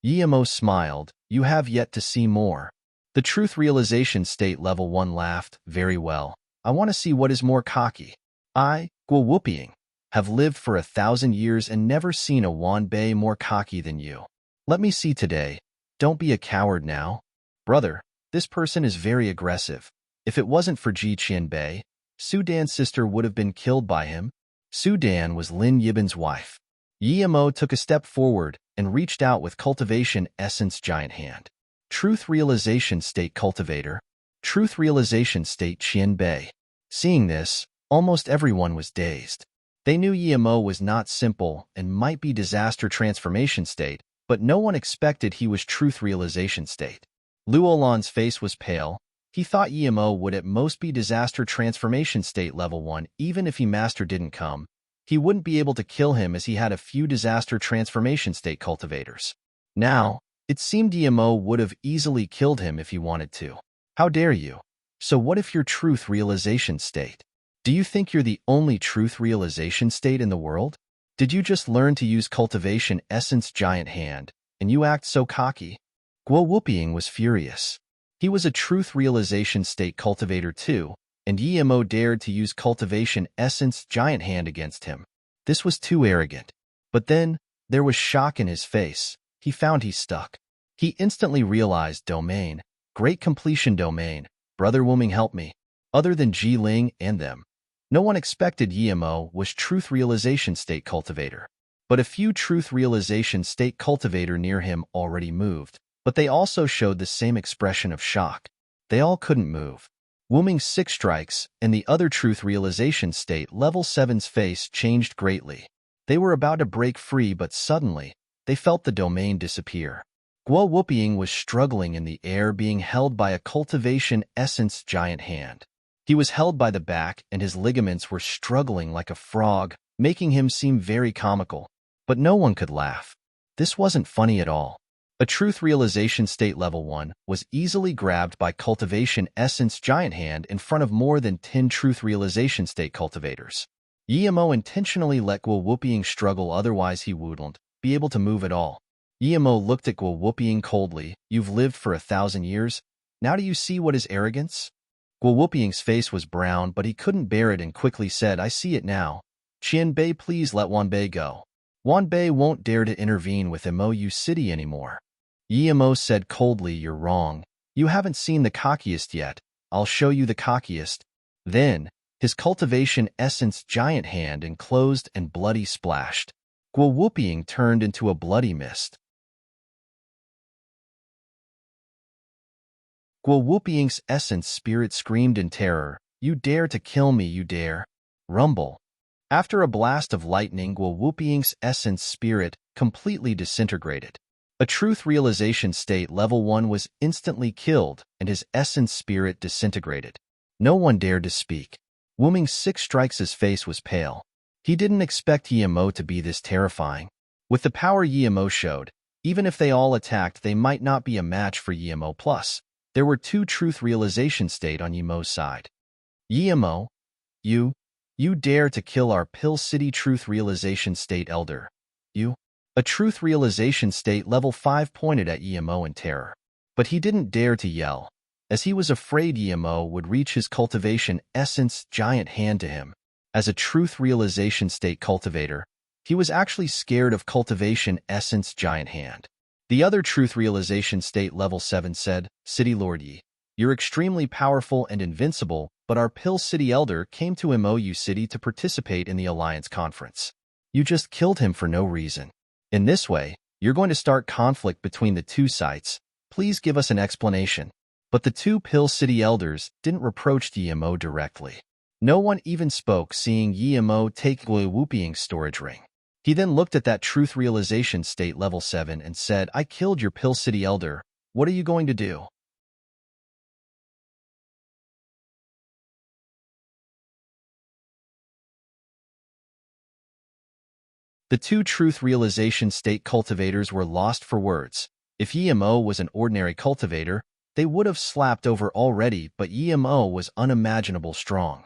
Yimo smiled. You have yet to see more. The truth realization state level 1 laughed. Very well. I want to see what is more cocky. I, Guo Whooping, have lived for 1,000 years and never seen a Wanbei more cocky than you. Let me see today. Don't be a coward now. Brother, this person is very aggressive. If it wasn't for Ji Qianbei, Sudan's sister would have been killed by him. Sudan was Lin Yibin's wife. Yimo took a step forward and reached out with cultivation essence giant hand. Truth realization state cultivator. Truth realization state Qianbei. Seeing this, almost everyone was dazed. They knew Yimo was not simple and might be disaster transformation state, but no one expected he was truth realization state. Luolan's face was pale. He thought Yimo would at most be disaster transformation state level 1. Even if he master didn't come, he wouldn't be able to kill him as he had a few disaster transformation state cultivators. Now, it seemed Yimo would have easily killed him if he wanted to. How dare you? So what if you're truth realization state? Do you think you're the only truth realization state in the world? Did you just learn to use cultivation essence giant hand, and you act so cocky? Guo Whooping was furious. He was a truth realization state cultivator too, and Yimo dared to use cultivation essence giant hand against him. This was too arrogant. But then, there was shock in his face. He found he stuck. He instantly realized domain, great completion domain. Brother Wuming help me. Other than Ji Ling and them, no one expected Yimo was truth realization state cultivator. But a few truth realization state cultivator near him already moved, but they also showed the same expression of shock. They all couldn't move. Wuming's 6 strikes and the other truth realization state level 7's face changed greatly. They were about to break free, but suddenly, they felt the domain disappear. Guo Whooping was struggling in the air, being held by a cultivation essence giant hand. He was held by the back and his ligaments were struggling like a frog, making him seem very comical. But no one could laugh. This wasn't funny at all. A truth realization state level 1 was easily grabbed by cultivation essence giant hand in front of more than 10 truth realization state cultivators. Yimo intentionally let Guo Whooping struggle, otherwise he wouldn't be able to move at all. Yimo looked at Guo Whooping coldly. You've lived for 1,000 years. Now do you see what is arrogance? Guo Whooping's face was brown, but he couldn't bear it and quickly said, I see it now. Qianbei, please let Wanbei go. Wanbei won't dare to intervene with Mou City anymore. Yimo said coldly, you're wrong. You haven't seen the cockiest yet. I'll show you the cockiest. Then, his cultivation essence giant hand enclosed and bloody splashed. Guo Whooping turned into a bloody mist. Guo Whooping's essence spirit screamed in terror, you dare to kill me, you dare. Rumble. After a blast of lightning, Guo Whooping's essence spirit completely disintegrated. A truth realization state level 1 was instantly killed, and his essence spirit disintegrated. No one dared to speak. Wuming's 6 strikes' face was pale. He didn't expect Yimo to be this terrifying. With the power Yimo showed, even if they all attacked, they might not be a match for Yimo. Plus, there were 2 truth realization state on Yimo's side. Yimo, you dare to kill our Pill City truth realization state elder. You? A truth realization state level 5 pointed at Yimo in terror. But he didn't dare to yell, as he was afraid Yimo would reach his cultivation essence giant hand to him. As a truth realization state cultivator, he was actually scared of cultivation essence giant hand. The other truth realization state level 7 said, City Lord Yi, you're extremely powerful and invincible, but our Pill City Elder came to Mou City to participate in the Alliance Conference. You just killed him for no reason. In this way, you're going to start conflict between the 2 sites. Please give us an explanation. But the 2 Pill City Elders didn't reproach Yimo directly. No one even spoke, seeing Yimo take Guo Whooping's storage ring. He then looked at that truth realization state level 7 and said, I killed your Pill City Elder. What are you going to do? The 2 truth realization state cultivators were lost for words. If Yimo was an ordinary cultivator, they would have slapped over already, but Yimo was unimaginable strong.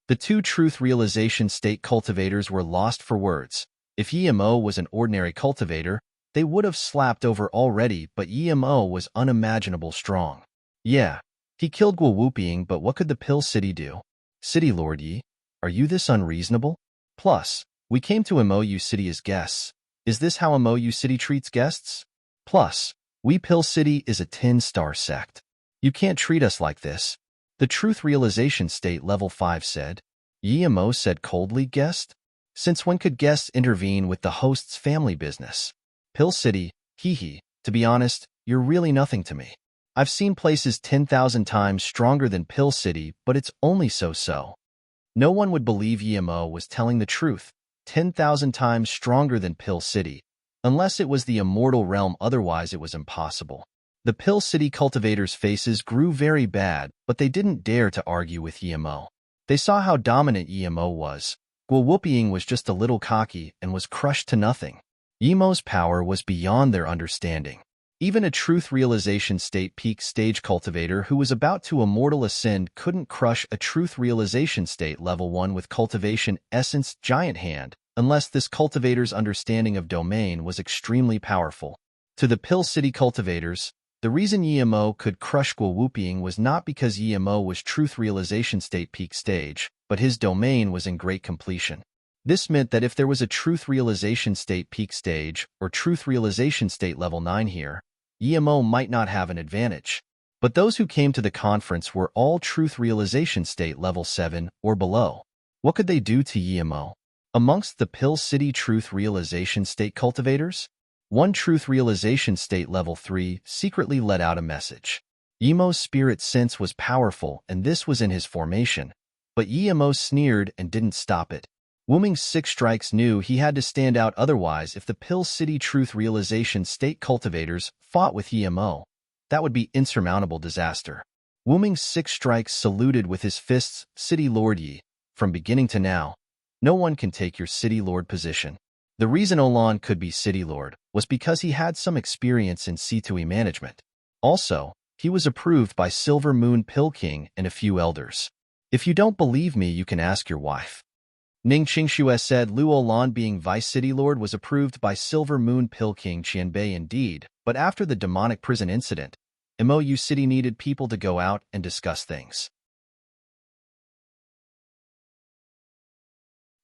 The 2 truth realization state cultivators were lost for words. If Yimo was an ordinary cultivator, they would have slapped over already, but Yimo was unimaginable strong. Yeah, he killed Guo Whooping, but what could the Pill City do? City Lord Yi, are you this unreasonable? Plus, we came to Mou City as guests. Is this how Mou City treats guests? Plus, we Pill City is a 10-star sect. You can't treat us like this. The truth realization state level 5 said. Yimo said coldly, guest? Since when could guests intervene with the host's family business? Pill City, hee. To be honest, you're really nothing to me. I've seen places 10,000 times stronger than Pill City, but it's only so-so. No one would believe Yimo was telling the truth, 10,000 times stronger than Pill City, unless it was the immortal realm, otherwise it was impossible. The Pill City cultivators' faces grew very bad, but they didn't dare to argue with Yimo. They saw how dominant Yimo was. Guo Whooping was just a little cocky and was crushed to nothing. Yimo's power was beyond their understanding. Even a truth realization state peak stage cultivator who was about to immortal ascend couldn't crush a truth realization state level 1 with cultivation essence giant hand, unless this cultivator's understanding of domain was extremely powerful. To the Pill City cultivators, the reason Yimo could crush Guo Whooping was not because Yimo was truth realization state peak stage, but his domain was in great completion. This meant that if there was a truth realization state peak stage or truth realization state level 9 here, Yimo might not have an advantage. But those who came to the conference were all truth realization state level 7 or below. What could they do to Yimo? Amongst the Pill City truth realization state cultivators, one truth realization state level 3 secretly let out a message. Yimo's spirit sense was powerful, and this was in his formation, but Yimo sneered and didn't stop it. Wuming's 6 strikes knew he had to stand out, otherwise if the Pill City truth realization state cultivators fought with Yimo, that would be insurmountable disaster. Wuming's 6 strikes saluted with his fists, City Lord Yi, from beginning to now, no one can take your City Lord position. The reason Olan could be City Lord was because he had some experience in C2E management. Also, he was approved by Silver Moon Pill King and a few elders. If you don't believe me, you can ask your wife. Ning Qingxue said Lu Olan being Vice City Lord was approved by Silver Moon Pill King Qianbei indeed, but after the demonic prison incident, MOU City needed people to go out and discuss things.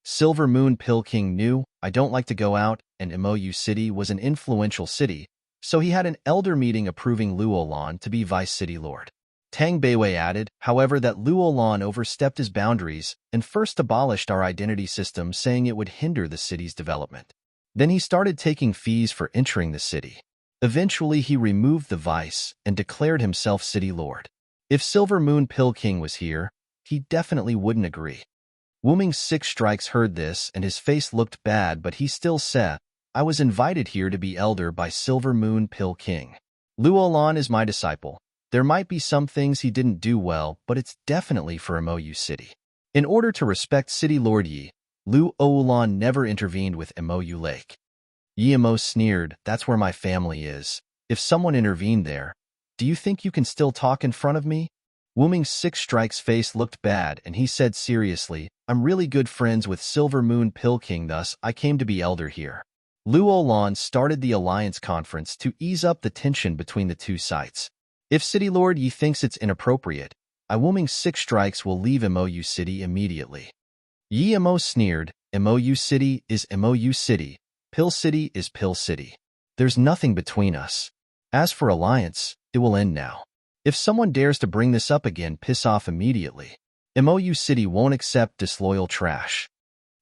Silver Moon Pill King knew, I don't like to go out, and MOU City was an influential city, so he had an elder meeting approving Luolan to be Vice City Lord. Tang Beiwei added, however, that Luolan overstepped his boundaries and first abolished our identity system, saying it would hinder the city's development. Then he started taking fees for entering the city. Eventually, he removed the vice and declared himself City Lord. If Silver Moon Pill King was here, he definitely wouldn't agree. Wuming's 6 strikes heard this, and his face looked bad, but he still said, I was invited here to be elder by Silver Moon Pill King. Luolan is my disciple. There might be some things he didn't do well, but it's definitely for MOU City. In order to respect City Lord Yi, Luolan never intervened with MOU Lake. Yi sneered, that's where my family is. If someone intervened there, do you think you can still talk in front of me? Wuming's 6 strikes face looked bad, and he said seriously, I'm really good friends with Silver Moon Pill King, thus I came to be elder here. Luolan started the alliance conference to ease up the tension between the two sides. If City Lord Yi thinks it's inappropriate, Wuming's 6 strikes will leave MOU City immediately. Yi sneered, MOU City is MOU City, Pill City is Pill City. There's nothing between us. As for alliance, it will end now. If someone dares to bring this up again, piss off immediately. MOU City won't accept disloyal trash.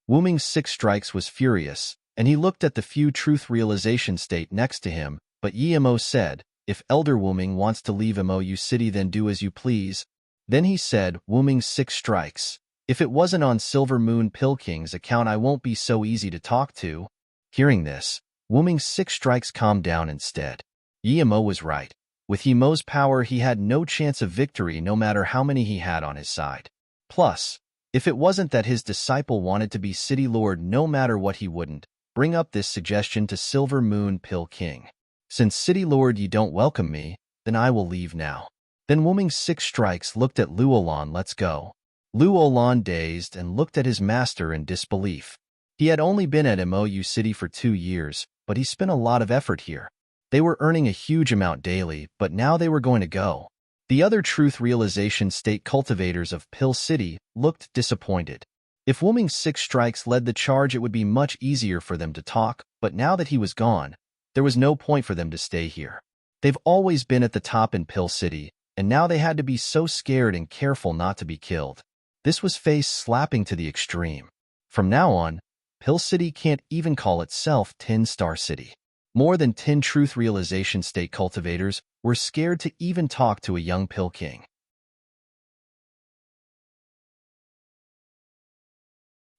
Wuming's 6 strikes was furious, and he looked at the few truth realization state next to him, but Yi said, if Elder Wuming wants to leave MOU City, then do as you please. Then he said, Wuming's 6 strikes. If it wasn't on Silver Moon Pill King's account, I won't be so easy to talk to. Hearing this, Wuming's 6 strikes calmed down instead. Yi was right. With Yi's power, he had no chance of victory no matter how many he had on his side. Plus, if it wasn't that his disciple wanted to be City Lord, no matter what, he wouldn't bring up this suggestion to Silver Moon Pill King. Since City Lord you don't welcome me, then I will leave now. Then Wuming's 6 strikes looked at Luolan. Let's go. Luolan dazed and looked at his master in disbelief. He had only been at MOU City for 2 years, but he spent a lot of effort here. They were earning a huge amount daily, but now they were going to go. The other truth realization state cultivators of Pill City looked disappointed. If Wuming's 6 strikes led the charge, it would be much easier for them to talk, but now that he was gone, there was no point for them to stay here. They've always been at the top in Pill City, and now they had to be so scared and careful not to be killed. This was face slapping to the extreme. From now on, Pill City can't even call itself 10-star City. More than 10 truth realization state cultivators were scared to even talk to a young Pill King.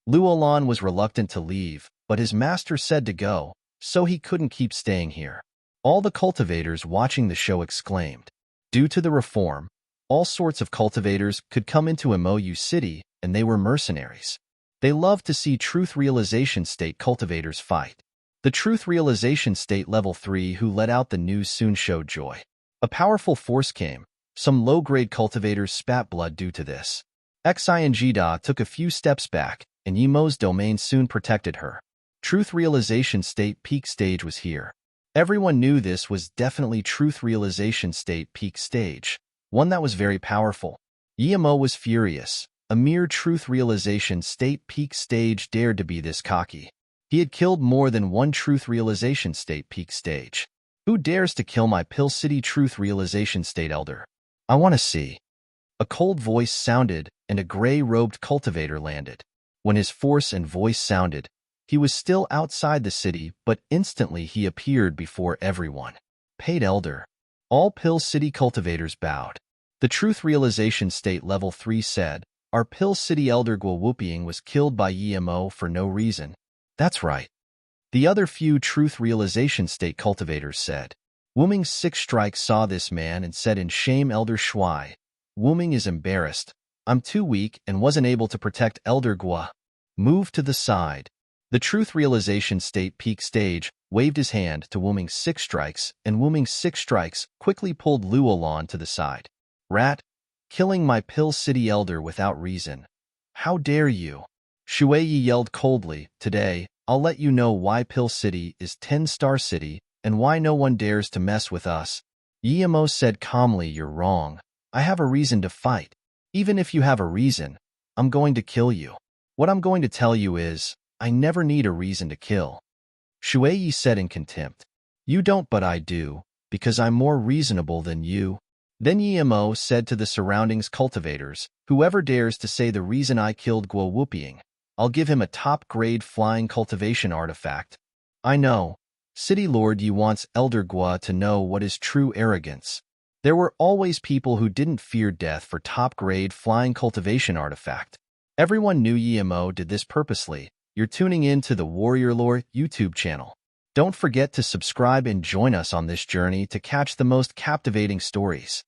Luolan was reluctant to leave, but his master said to go, so he couldn't keep staying here. All the cultivators watching the show exclaimed. Due to the reform, all sorts of cultivators could come into MOU City, and they were mercenaries. They loved to see truth realization state cultivators fight. The truth realization state level 3 who let out the news soon showed joy. A powerful force came. Some low-grade cultivators spat blood due to this. Xingda took a few steps back, and Yi's domain soon protected her. Truth realization state peak stage was here. Everyone knew this was definitely truth realization state peak stage, one that was very powerful. Yi was furious. A mere truth realization state peak stage dared to be this cocky. He had killed more than one truth realization state peak stage. Who dares to kill my Pill City truth realization state elder? I want to see. A cold voice sounded, and a gray-robed cultivator landed. When his force and voice sounded, he was still outside the city, but instantly he appeared before everyone. Paid Elder. All Pill City cultivators bowed. The truth realization state level 3 said, our Pill City elder Guo Wuping was killed by Yi for no reason. That's right. The other few truth realization state cultivators said. Wuming's 6 strikes saw this man and said in shame, Elder Shuai. Wuming is embarrassed. I'm too weak and wasn't able to protect Elder Guo. Move to the side. The truth realization state peak stage waved his hand to Wuming's 6 strikes, and Wuming's 6 strikes quickly pulled Luolan to the side. Rat, killing my Pill City elder without reason. How dare you? Shuai yelled coldly, today, I'll let you know why Pill City is 10-star City and why no one dares to mess with us. Yemo said calmly, "You're wrong. I have a reason to fight. Even if you have a reason, I'm going to kill you. What I'm going to tell you is, I never need a reason to kill." Shuei said in contempt, "You don't, but I do, because I'm more reasonable than you." Then Yemo said to the surroundings cultivators, "Whoever dares to say the reason I killed Guo Whooping, I'll give him a top-grade flying cultivation artifact." I know, City Lord Yi wants Elder Gua to know what is true arrogance. There were always people who didn't fear death for top-grade flying cultivation artifact. Everyone knew Yemo did this purposely. You're tuning in to the Warrior Lore YouTube channel. Don't forget to subscribe and join us on this journey to catch the most captivating stories.